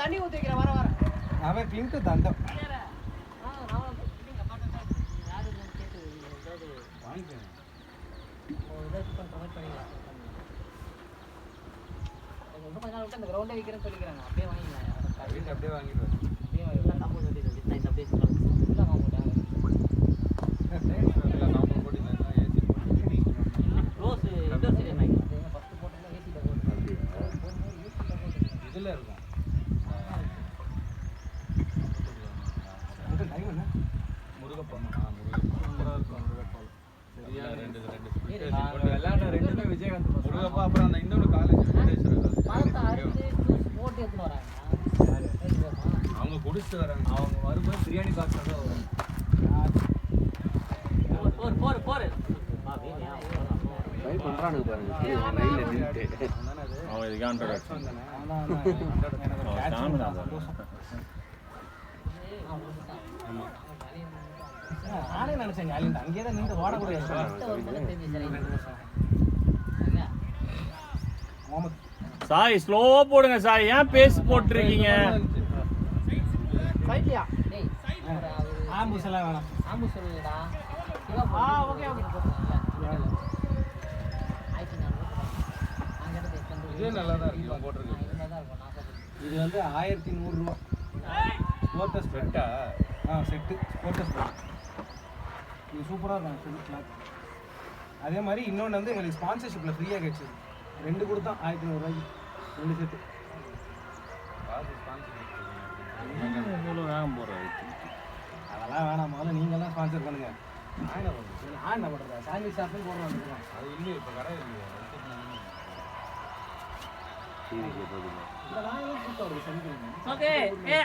தண்ணி ஊத்தி வைக்கிற வர வர அவன் பிளிங்க் தண்டம். கொஞ்ச நாள் விட்டு அந்த கிரவுண்டே விற்கிறேன்னு சொல்லிக்கிறாங்க. அப்படியே வாங்கிக்கலாம். அப்படியே வாங்கிடுவேன். எல்லாம் காம்பவுண்ட் கட்டி இந்த அப்படியே ஃபுல்லாக காம்பவுண்ட் க்ளோஸ் இண்டோர் ஸ்டேடியம் வாங்கிக்கலாம். ஃபஸ்ட்டு போட்டோம்னா ஏசியில் போட்டு இதில் இருக்கும். முருகப்பன் சரியா ரெண்டு விளையாட ரெண்டுமே விஜயகாந்த் முருகப்பா. அப்புறம் அந்த இன்னொரு காலேஜ் போட்டு எடுத்துன்னு வராங்க. அவங்க குடிச்சிட்டு வராங்க. அவங்க வரும்போது பிரியாணி பாக்ஸ் தான் வரும். போர் ட்ரை பண்றானுங்க பாருங்க ரயில்ல நின்னுட்டு. அவன் இதுக்கு ஆண்டர் நானே நினைச்சேன் அங்கேயே தான் நீங்க ஓடக்கூடிய சாய் ஸ்லோவா போடுங்க சாய். ஏன் பேஸ் போட்டுருக்கீங்க? ஃபைட்லியா டேய் ஆம்புஸ் எல்லாம் வேணாம். ஆம்புஸ் சொல்லுடா. ஓகே இதே நல்லா தான் இருக்கு இவன் போட்டிருக்கு. இது வந்து 1100 ரூபா. ஸ்போர்ட்டஸ் செட்டா? Set sports. இது சூப்பராக இருக்கும் கிளாத். அதே மாதிரி இன்னொன்று வந்து எங்களுக்கு ஸ்பான்சர்ஷிப்பில் ஃப்ரீயாக கிடைச்சது. 2 கொடுத்தா 1100 ரூபாய்க்கு 2 செட்டு. வேகம் போடுறாரு. அதெல்லாம் வேணாம். முதல்ல நீங்கள்லாம் ஸ்பான்சர் பண்ணுங்க. நான் என்ன பண்ணுறேன்? சாண்ட்விச் ஷாப்பும் போடுறோம். அது இல்லையே இப்போ கடை இல்லையா? டிவிக்கு போடுங்க. ஓகே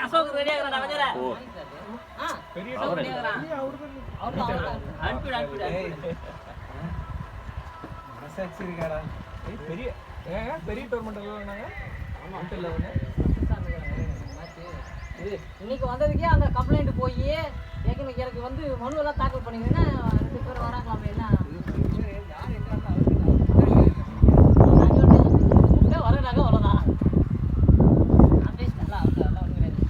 அசோக் ரெடியா இருக்கடா வஜர. பெரிய மனசாட்சி இருக்காடா? பெரிய பெரிய டோர்னமெண்ட் எல்லாம் இன்னைக்கு வந்ததுக்கே அந்த கம்ப்ளைண்ட் போய் எனக்கு வந்து மனு எல்லாம் தாக்கல் பண்ணிங்கன்னா 2 பேர் வராங்களாமே. என்ன வரனாங்க அவ்வளோதான். நான் பேசிட்டேன்ல அதெல்லாம் ஒன்றும் கிடையாது.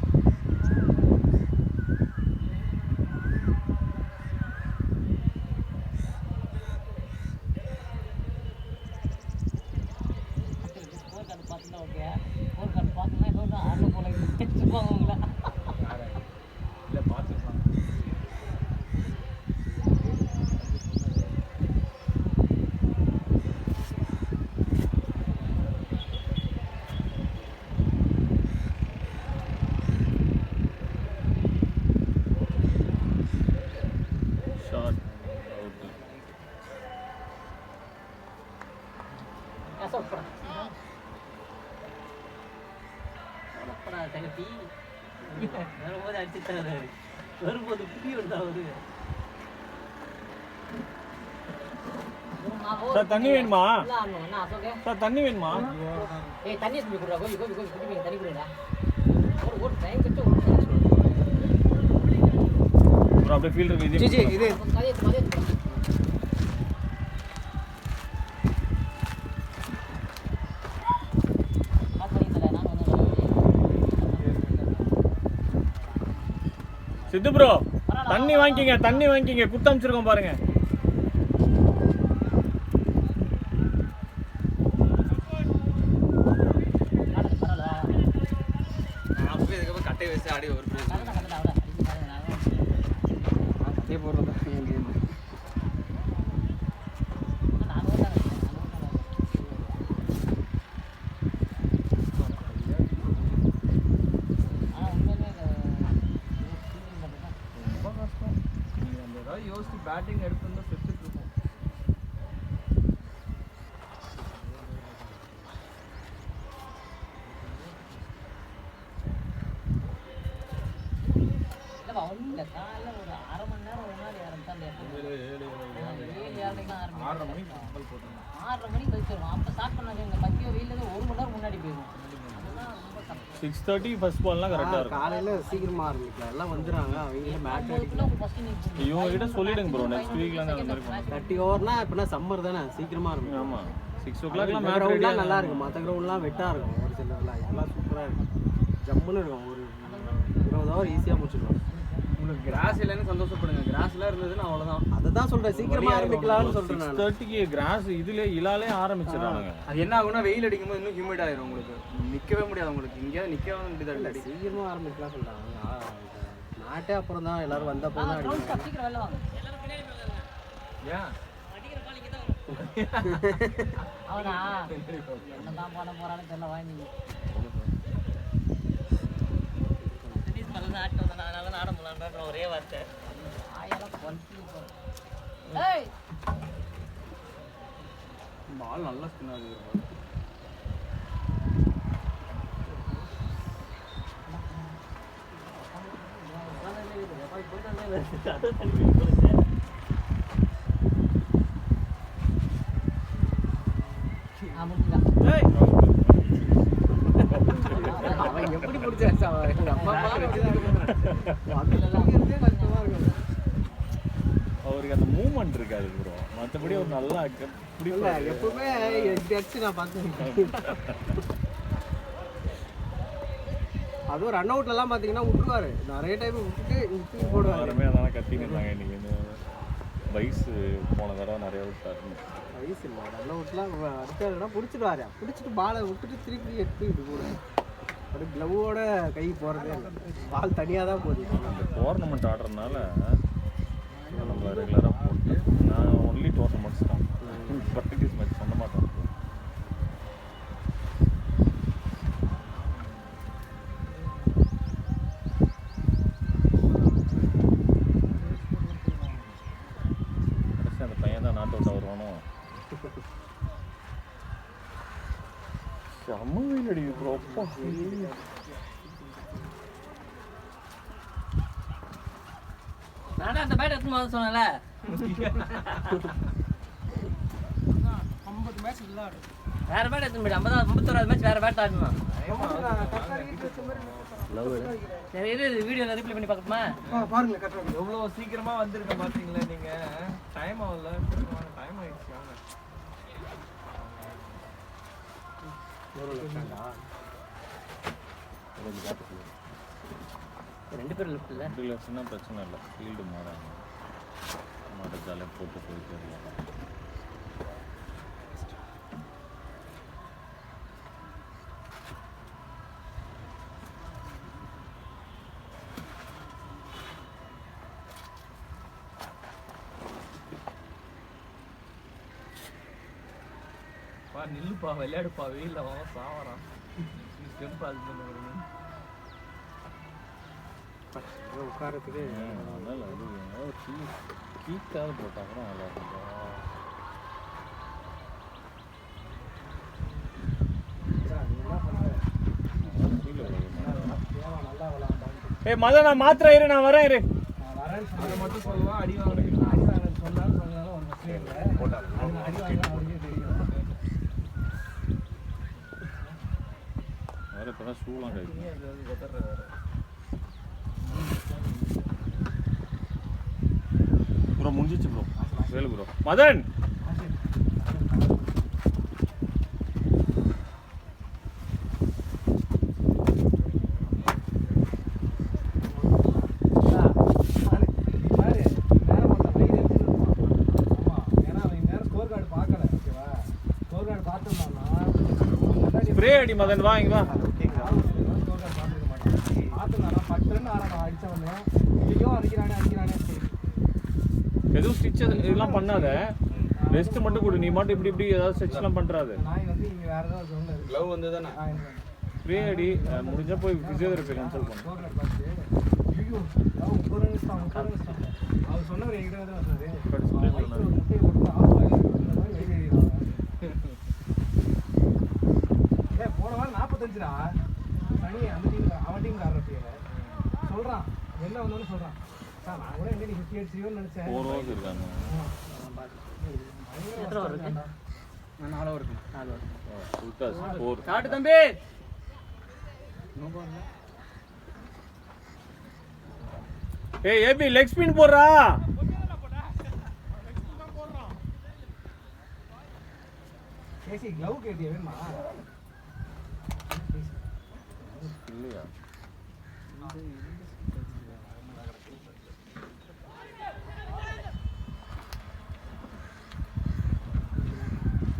ஸ்கோர் கார்டு பார்த்துட்டா ஓகே. ஸ்கோர் கார்டு பார்த்துன்னா இன்னொன்று ஆர்டர் போல வச்சுப்பாங்க உங்களை. இல்லை பார்த்துருப்பாங்க. ஷார்ட் வரும்போது அடிச்சுட்டாரு. வரும்போது புடி விடுதா அவரு. சார் தண்ணி வேணுமா? என்ன அசோகே சார் தண்ணி வேணுமா? ஏய் தண்ணி எடுத்து குடுறா. கோபி குடி தண்ணி குடுடா. ஒரு டைம் கட்டு ஒரு அப்புறம் அப்படியே ஃபீல்டருக்கு இது இது சித்து ப்ரோ தண்ணி வாங்கிக்கிங்க குத்து அமைச்சிருக்கோம் பாருங்க. ரொம்ப கஷ்டம். நீங்க அந்த ஏதாவது யோசிச்சு பேட்டிங் எடுத்துருந்தா செத்துட்டு இருக்கும். ஒன்றும் இல்லை, காலைல ஒரு அரை மணி நேரம் முன்னாடி ஆரம்பிச்சா அந்த 6:30 மணிக்கு கம்பல் போட்டுருந்தோம். 6:30 மணிக்கு வச்சிருவோம். அப்போ ஸ்டார்ட் பண்ணாங்க எங்கள் மத்திய வெயிலில் 1 மணி நேரம் முன்னாடி போயிடுவோம். அதெல்லாம் ரொம்ப கஷ்டம். 6:30 ஃபர்ஸ்ட் பால்லாம் கரெக்டாக இருக்கும். காலையில் சீக்கிரமாக ஆரம்பிக்கலாம், எல்லாம் வந்துடுறாங்க. அவங்க மேட்ச் இவங்க கிட்ட சொல்லிடுங்க ப்ரோ, நெக்ஸ்ட் வீக்ல அந்த மாதிரி பண்ணுவோம். 30 ஓவர்னா இப்போனா சம்மர் தானே, சீக்கிரமாக இருக்கும். ஆமாம் 6 o'clockலாம் மேட்ச் கிரவுண்ட்லாம் நல்லா இருக்கும், மற்ற கிரவுண்ட்லாம் வெட்டாக இருக்கும். ஒரு சிலர்லாம் இதெல்லாம் சூப்பராக இருக்கும், ஜம்முன்னு இருக்கும். ஒரு 20 ஓவர் ஈஸியாக முடிச்சிடுவோம். உங்களுக்கு கிராஸ் இல்லைன்னு சந்தோஷப்படுங்க. கிராஸ்லாம் இருந்ததுன்னா அவ்வளோதான். அதை தான் சொல்கிறேன், சீக்கிரமாக ஆரம்பிக்கலாம்னு சொல்கிறேன் நான். 6:30க்கு கிராஸ் இதுல இலாலே ஆரம்பிச்சிடறாங்க. அது என்ன ஆகும்னா வெயில் அடிக்கும்போது இன்னும் ஹியூமிட் ஆயிரும் உங்களுக்கு. நிற்கவே முடியாது உங்களுக்கு. இங்கேயாவது நிற்கவே வேண்டியதாக அடி. சீக்கிரமாக ஆரம்பிக்கலாம் சொல்கிறாங்க. நாட்டே அப்புறம் தான் எல்லாரும் வந்த அப்புறம் தான் அடிக்கிறாங்க. சீக்கிரம் வெளில வாங்க. ஏன் அவனா என்னதான் பண்ண போறான்னு தெரியல. வாங்கி ஒரே வார்த்தை பால் நல்லா ஸ்பின் ஆகுது. அவன் எப்படி பிடிச்சாச்சு அவருக்கு அந்த மூவ்மெண்ட் இருக்காது ப்ரோ, மற்றபடி ஒரு நல்லா பிடிக்கும். எப்பவுமே அடிச்சு நான் பார்த்துருக்கேன். அதுவும் ரன் அவுட்லலாம் பார்த்தீங்கன்னா விட்டுருவாரு, நிறைய டைம் விட்டுட்டு தூக்கி போடுவாரு. எல்லாருமே அதெல்லாம் கத்தின்னு இருந்தாங்க இன்னைக்கு. வயசு போன தடவை நிறைய விட்டாரு. வயசு இல்லை, ரன் அவுட்லாம் அடிச்சாருன்னா பிடிச்சிடுவாரு. பிடிச்சிட்டு பாலை விட்டுட்டு திருப்பி எடுத்துக்கிட்டு போடுவாரு. அப்படி க்ளவோட கை போகிறதே இல்லை, பால் தனியாக தான் போகுது. இந்த டோர்னமெண்ட் ஆடுறதுனால நம்ம ரெகுலராக போட்டு நான் ஒன்லி டோர்னமெண்ட்ஸ் தான், ப்ராக்டிஸ் மேட்ச் பண்ண மாட்டோம். அந்த பையன் தான் நாட் அவுட் வருவானோ. செம்ம வெயில் அடிக்குது ப்ரோ. அப்பா நான் அந்த பேட் எடுத்து போக சொன்னேன்ல. 50 மேட்ச் விளையாடு. வேற பேட் எடுத்து போயிடு. 51 மேட்ச் வேற பேட் ஆடணும். சரி இது வீடியோல ரிப்ளை பண்ணி பார்க்கணுமா? பாருங்க கரெக்டா எவ்வளோ சீக்கிரமா வந்திருக்க மாட்டீங்களா நீங்க? டைம் ஆகல, டைம் ஆயிடுச்சு. ரெண்டு பேரும் லெஃப்ட் இல்லை. 2 லட்சம்னா பிரச்சனை இல்லை, ஃபீல்டு மாறாங்க. மாட்ட ஜாலியாக போட்டு போயிட்டு வரலாம். நில்லுப்பா, விளையாடுப்பா, வெயில்ல அவன் சாவறான். ஸ்டெம்ப் அது பண்ணுறது உட்காரத்துக்கு அதனால அது கீக்காக போட்டால் கூட நல்லா இருக்கும். ஏய் மத நான் மாத்திர இரு, நான் வரேன் இரு. அதை மட்டும் சொல்லுவான், அடி வாங்க சொன்னாலும் ஒரு பிரச்சனை இல்லை. அடி வாங்க அவனுக்கே தெரியும். வேற இப்போ தான் ஷூலாம் கிடைக்கும். ப்ரோ முடிஞ்சிச்சு bro, Velu bro. Madan spray அடி மதன், வா இங்க வா. பார்த்துக்கலாம் 10 ரன் ஆறாம் அடிச்சவனே ஐயோ அடிக்கிறானே எதுவும் ஸ்டிச் இதெல்லாம் பண்ணாத, ரெஸ்ட் மட்டும் கொடு. நீ மட்டும் இப்படி இப்படி ஏதாவது ஸ்டிச்லாம் பண்ணுறாது. நாய் வந்து இங்கே வேறு ஏதாவது சொன்னது க்ளவ் வந்து தானே ஃப்ரீ அடி முடிஞ்சால் போய் ஃபிசியோதெரப்பி கன்சல்ட் பண்ணு. ஐயோ 30 நிமிஷம் அவர் சொன்னவர் என்கிட்ட தான் சொன்னாரு. முட்டையை போட்டு போன வாரம் 45டா சனி அந்த டீம் அவன் டீம் ஆடுறப்ப சொல்கிறான் வெளில வந்தோன்னு சொல்கிறான் சார் நான் கூட எங்கே 50 அடிச்சிருவேன்னு நினச்சேன். 4 hours இருக்காங்க. எத்தனை ஓவர் இருக்கு? நான் 4 ஓவர் இருக்கு. 4 ஓவர். சுல்தாஸ் 4. காட்டு தம்பி. ஏய் ஏபி லெக் ஸ்பின் போடுறா. ஏசி க்ளவ் கேட்டியா வேணுமா? இல்லையா?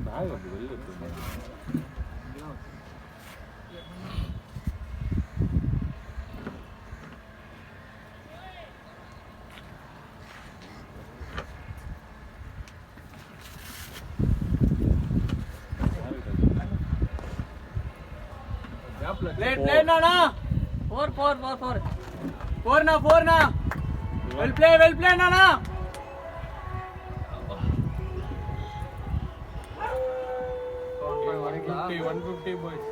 பேக் அப்படி வெளில இருக்கு. Play Nana. 4 na. Well play Nana. $150 boys.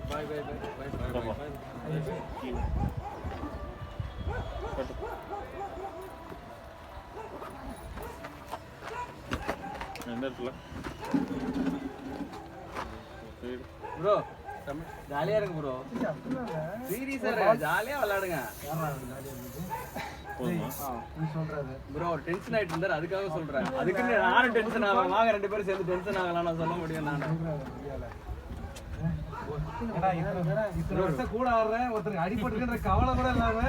Bye. Bro ஜாலியா இருங்க ப்ரோ. சீரியஸா ஜாலியா விளையாடுங்க ப்ரோ. ஒரு டென்ஷன் ஆயிட்டு இருந்தாரு அதுக்காக சொல்றேன். அதுக்குன்னு நானும் டென்ஷன் ஆவேன். வாங்க 2 பேரும் சேர்ந்து டென்ஷன் ஆகலாம் நான் சொல்ல முடியும். நான் இத்தனை வருஷம் கூட ஆடுறேன், ஒருத்தருக்கு அடிபட்டுன்ற கவலை கூட இல்லாம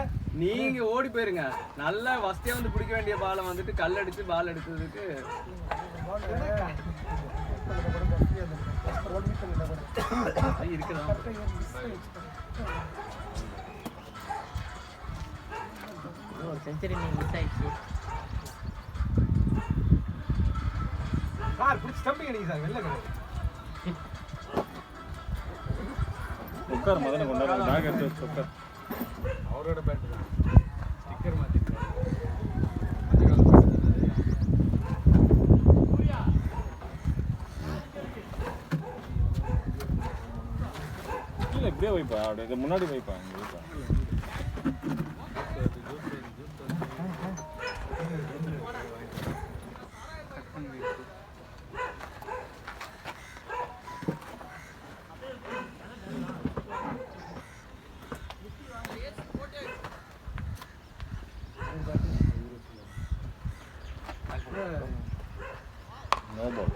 நீங்க ஓடி போயிருங்க. நல்லா ஃபர்ஸ்டே வந்து பிடிக்க வேண்டிய பாலை வந்துட்டு கல் அடிச்சு பால் எடுத்ததுக்கு இருக்குதான். ஒரு செஞ்சுரி நீ மிஸ் ஆயிடுச்சு. சார் பிடிச்சி தம்பி கிடையாது சார் வெளில கிடையாது. உட்கார் மதனை கொண்டாடுற பேக் எடுத்து வச்சு உட்கார். அவரோட பேட் ஸ்டிக்கர் மாத்திட்டாரு. இல்லை இப்படியே வைப்பா, அப்படியே முன்னாடி வைப்பா. இங்கே வைப்பா. No ball.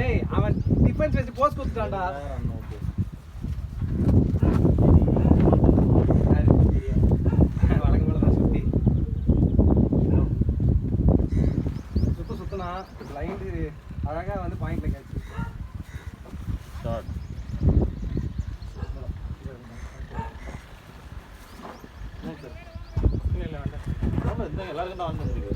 ஏய் அவன் டிஃபென்ஸ் வச்சு போஸ்ட் கொடுத்துட்டான்டா. சுத்தனா லைன் அழகா வந்து பாயிண்ட்ல கேட்ச். ஷார்ட். இல்ல வேண்டாம். எல்லாருக்கும் தான் வந்து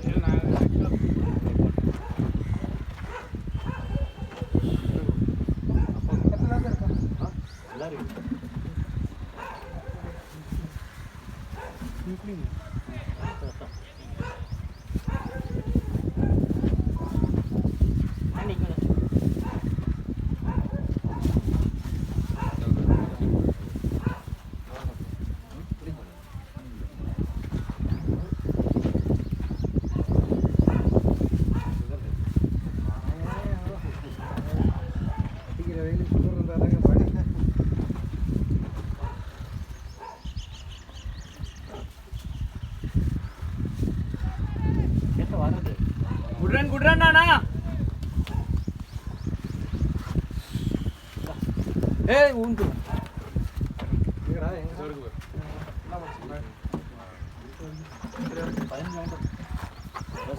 Good run, Nana. Hey, untu. எங்கடா எங்க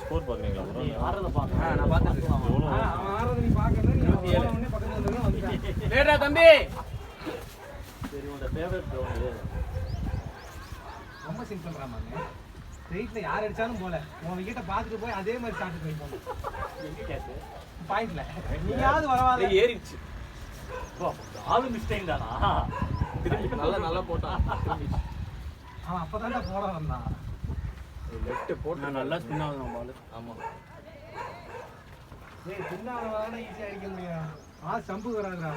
ஸ்கோர் பார்க்குறீங்களா ஆடுறத பாக்க நான் பாத்துட்டேன் அவன் ஆடுறது நீ பார்க்கணும் நீ போன உடனே பக்கத்துல வந்து வந்துட்டான் டேடா தம்பி சரி உங்க ஃபேவரட் கிரவுண்ட் ரொம்ப சிம்பிள் ராமாங்க ஸ்ட்ரெயிட்ல யார் அடிச்சாலும் போல உன் விக்கெட்டை பார்த்துட்டு போய் அதே மாதிரி ஸ்டார்ட் ட்ரை பண்ணு பாயிண்ட்ல நீயாவது வரவாத ஏறிச்சு ஆளு மிஸ்டேக் தானா நல்லா போட்டான் அவன் அப்பதான்டா போட வந்தான் லெஃப்ட் போட்டு நல்லா ஸ்பின் ஆகுது நம்ம பால் ஆமா ஏய் சின்ன வரவாத ஈஸியா அடிக்க முடியும் ஸ்டம்பு வராதுடா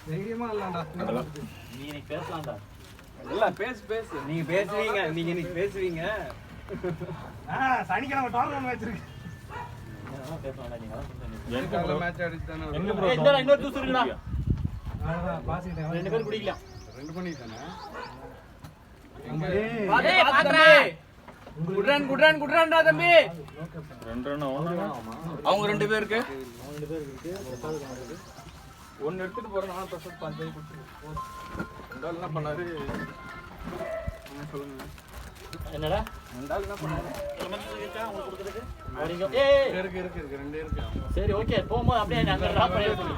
தைரியமா இல்லடா நீ இன்னைக்கு பேசலாம்டா எல்லாம் பேசு நீங்க பேசுவீங்க நீங்க இன்னைக்கு பேசுவீங்க சனிக்கிழமை டோர்னமெண்ட் வச்சிருக்கு பேசலாம்டா நீங்க மேட்ச் அடிச்சானே எங்க ப்ரோ இன்னொரு ஜூஸ் இருக்குடா அதான் பாசிட்டேன் ரெண்டு பேரும் குடிக்கலாம் 2 பண்ணிட்டானே டேய் பாக்குறேன் குட்ரான்டா தம்பி 2 ரன் அவங்க 2 பேருக்கு ஒன்னு எடுத்துட்டு போறேன் நான் பிரஷர் பாஞ்சு கொடுத்துருக்கேன் ரெண்டாள் என்ன பண்ணாரு சொல்லுங்க என்னடா ரெண்டாள் என்ன பண்ணாரு இருக்கா உங்களுக்கு கொடுக்கிறதுக்கு ஏய் இருக்கு ரெண்டே இருக்கு சரி ஓகே போம்போது அப்படியே அங்க டிராப் பண்ணி சொல்லு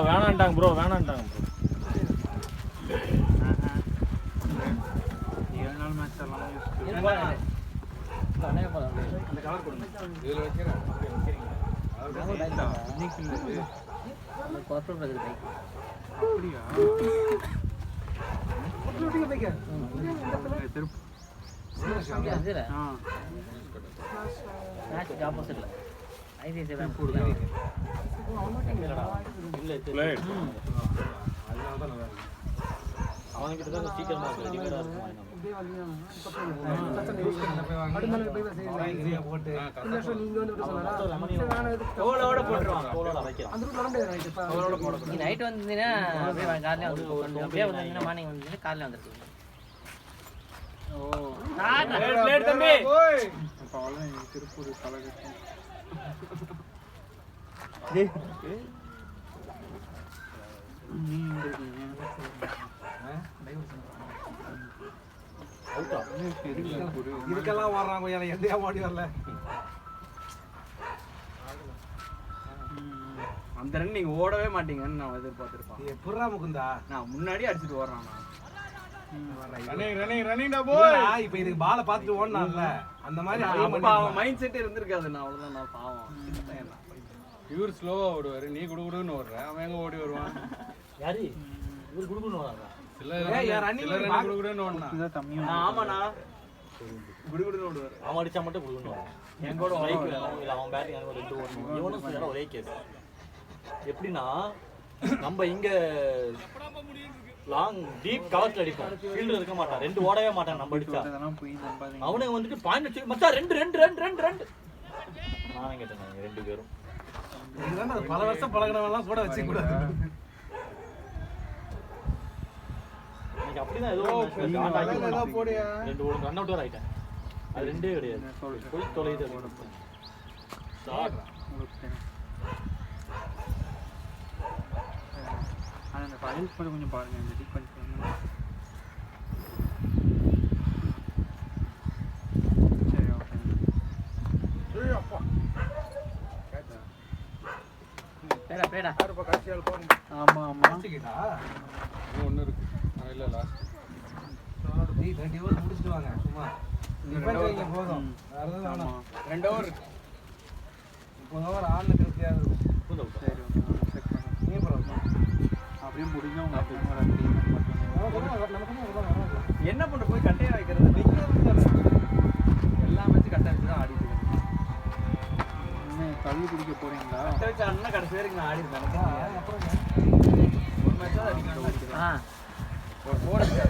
வேணான்ட்டாங்க ப்ரோ வேணான்ட்டாங்க ப்ரோ 7 நாள் மேட்ச் எல்லாம் அந்த கலர் கொடுங்க இதுல வைக்கிறேன் அப்படியா மேட்ச் ஆப்போசிட்ல ஐசிஐசி பேங்க் பிளேட் அதனால தான் நல்லா இருக்கு அவங்க கிட்ட தான் சீக்கிரமா ரெடிமேடா இருக்கும் தோலோட போட்டுருவாங்க நீ நைட் வந்தீங்கன்னா அப்படியே காலையில வந்து அப்படியே வந்தீங்கன்னா மார்னிங் வந்தீங்கன்னா காலையில வந்துருக்கு பிளேட் தம்பி அப்போ அவ்வளோ திருப்பூர் கலகட்டம் நீ எங்க இருக்கீங்க இதுக்கெல்லாம் வர்றாங்க கொஞ்சம் எந்தையா ஓடி வரல அந்த ரன் நீங்க ஓடவே மாட்டீங்கன்னு நான் எதிர்பார்த்திருப்பேன் எப்படா முகுந்தா நான் முன்னாடி அடிச்சிட்டு ஓடுறான் இப்ப இதுக்கு பால பாத்துட்டு ஓடனான்ல அந்த மாதிரி அவன் மைண்ட் செட் இருந்திருக்காது நான் அவ்வளவுதான் நான் பாவம் இவர் ஸ்லோவா ஓடுவாரு நீ குடுகுடுன்னு ஓடுற அவன் எங்க ஓடி வருவான் யாரு இவர் குடுகுடுன்னு வராங்க ஆமாண்ணா குடுகுடுன்னு ஓடுவாரு அவன் அடிச்சா மட்டும் குடுகுடுன்னு வரும் என் கூட ஒரே இல்ல அவன் பேட்டிங் எனக்கு 2 ஓடணும் இவனும் சொல்ற ஒரே கேஸ் எப்படின்னா நம்ம இங்க லாங் டீப் கவர்ஸ்ல அடிப்போம் ஃபீல்டர் இருக்க மாட்டான் 2 ஓடவே மாட்டான் நம்ம அடிச்சா அவனுக்கு வந்துட்டு பாயிண்ட் வச்சு மச்சான் 2 நானே கேட்டேன் 2 பேரும் இதுதான் பல வருஷம் பழகினவெல்லாம் கூட வச்சுக்க கூடாது இன்னைக்கு அப்படிதான் ஏதோ போடியா 2 ஓடு ரன் அவுட் ஆயிட்டேன் அது 2 கிடையாது போய் தொலைது அந்த ஃபைல்ஸ் மட்டும் கொஞ்சம் பாருங்க இந்த டிஃபென்ஸ் சரி ஓகே அப்பா பேடா பேடா யாருப்பா கடைசியால் போறீங்க ஆமாம் ஆமாம் கேட்டா ஒன்னு இருக்கு இல்ல லாஸ்ட் நீ 20 ஓவர் முடிச்சிட்டு வாங்க சும்மா டிஃபென்ஸ் வைங்க போதும் வேற எதுவும் வேணாம் 2 ஓவர் 30 ஓவர் ஆன்ல திருப்தியா இருக்கும் சரி ஓகே செக் பண்ணுங்க நீ பரவாயில்ல அப்படியே முடிஞ்சா உங்க டீம் என்ன பண்ற போய் கட்டையா வைக்கிறது எல்லா மேட்ச் கட்டை வச்சு தான் ஆடிட்டு இருக்கேன் கல்வி குடிக்க போறீங்களா கட்டை வச்சு அண்ணா கடைசி வரைக்கும் நான் ஆடி இருக்கேன் ஒரு மேட்ச் தான் அடிக்கணும் ஒரு போர்டு இருக்கா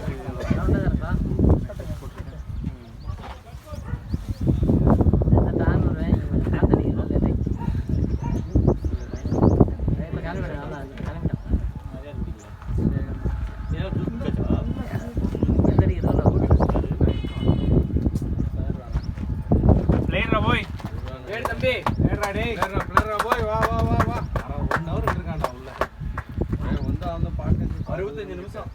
போய் வா வா வா வா 1 ஹவர் இருக்கான்டா உள்ள வந்து அந்த பாட்டு 65 நிமிஷம்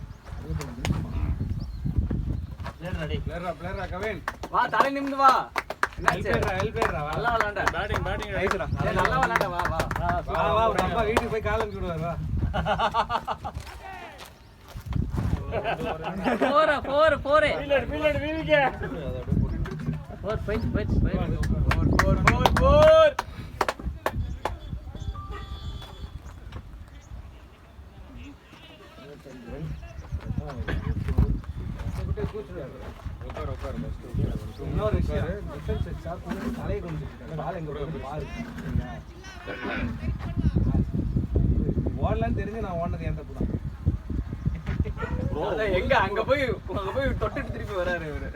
பிளேயர் ரெடி பிளேயர் கவின் வா தலை நிமிந்து வா. ஹெல்பேட்ரா நல்லா விளையாண்ட. பேட்டிங் நைஸ்டா நல்லா விளையாண்ட. வா வா வா உங்க அப்பா வீட்டுக்கு போய் காலம் விடுவார் வா. போரு பின்னாடி வீலிங்க. போர். இன்னொரு விஷயம் டிஃபென்ஸ் வச்சா கொஞ்சம் தலையை கொஞ்சம் பால் எங்க போகுது பால் ஓடலான்னு தெரிஞ்சு நான் ஓடினது ஏன் தப்பு தான். எங்க அங்க போய் தொட்டுட்டு திருப்பி வராரு இவரு.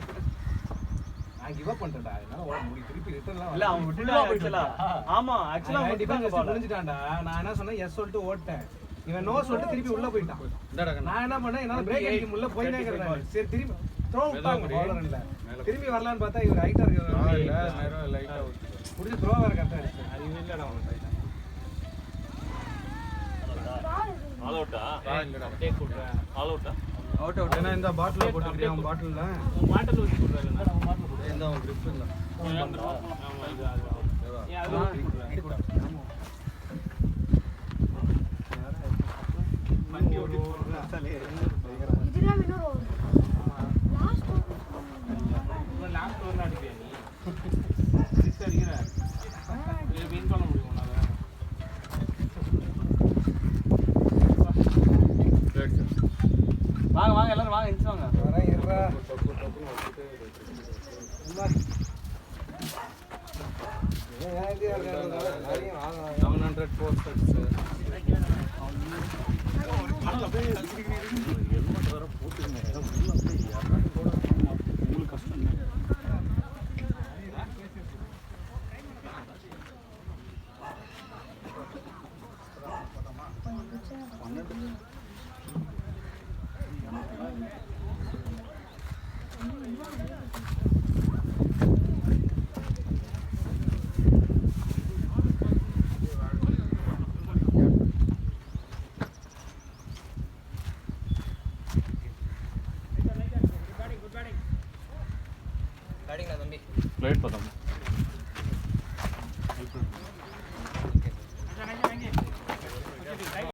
நான் கிவ் அப் பண்ணிட்டேன்டா. என்னால ஓட முடியும். திருப்பி ரிட்டர்ன்லாம் இல்ல அவன் விட்டுட்டு போயிட்டல. ஆமா ஆக்சுவலா அவன் டிஃபென்ஸ் புரிஞ்சுட்டான்டா. நான் என்ன சொன்னேன் எஸ் சொல்லிட்டு ஓட்டேன். இவன் நோ சொல்லிட்டு திருப்பி உள்ள போயிட்டான். நான் என்ன பண்ணேன் என்னால பிரேக் அடிக்க முடியல போயினே இருக்கேன். சரி திருப்பி த்ரோ விட்டாங்க பவுலர் இல்ல. திரும்பி வரலான்னு பார்த்தா இவர் ரைட்டா இருக்காரு. இல்ல நேரா லைட்டா புடிச்சு த்ரோ வேற கரெக்ட்டா அடிச்சாரு. அது இல்லடா அவன் ரைட்டா. ஆல் அவுட்டா? டேக் போடுறா. ஆல் அவுட்டா? Out out. ஏன்னா இந்த பாட்டில போட்டுக்கிறியா அவன் பாட்டில்ல? உன் பாட்டில் ஊத்தி போடுறாரு. நான் பாட்டில் போடுறேன். இந்த அவன் grip இல்ல. ஆமா இது அது. ஏன் அது ஊத்தி போடுறா? வண்டி ஓட்டி போறதாலே இதெல்லாம் இன்னொரு ஓவர். Last over. இவன் லாஸ்ட் ஓவர் அடிப்பியா நீ? சிக்ஸ் அடிக்கிற. இது வின் பண்ண முடியும் உன்னால. வாங்க எல்லாரும் வாங்க இன்ஸ் வாங்க. வரேன் இருடா. ஏன் ஐடியா இருக்காங்க நிறைய வாங்க 700 போஸ்டர்ஸ். ஆனால் அப்படியே ஹெல்மெட் வேற போட்டுங்க. உள்ள அப்படியே யாரும் போட உங்களுக்கு கஷ்டம் இல்லை. பேட்டிங் தம்பி. ரைட் பார்த்தோம்.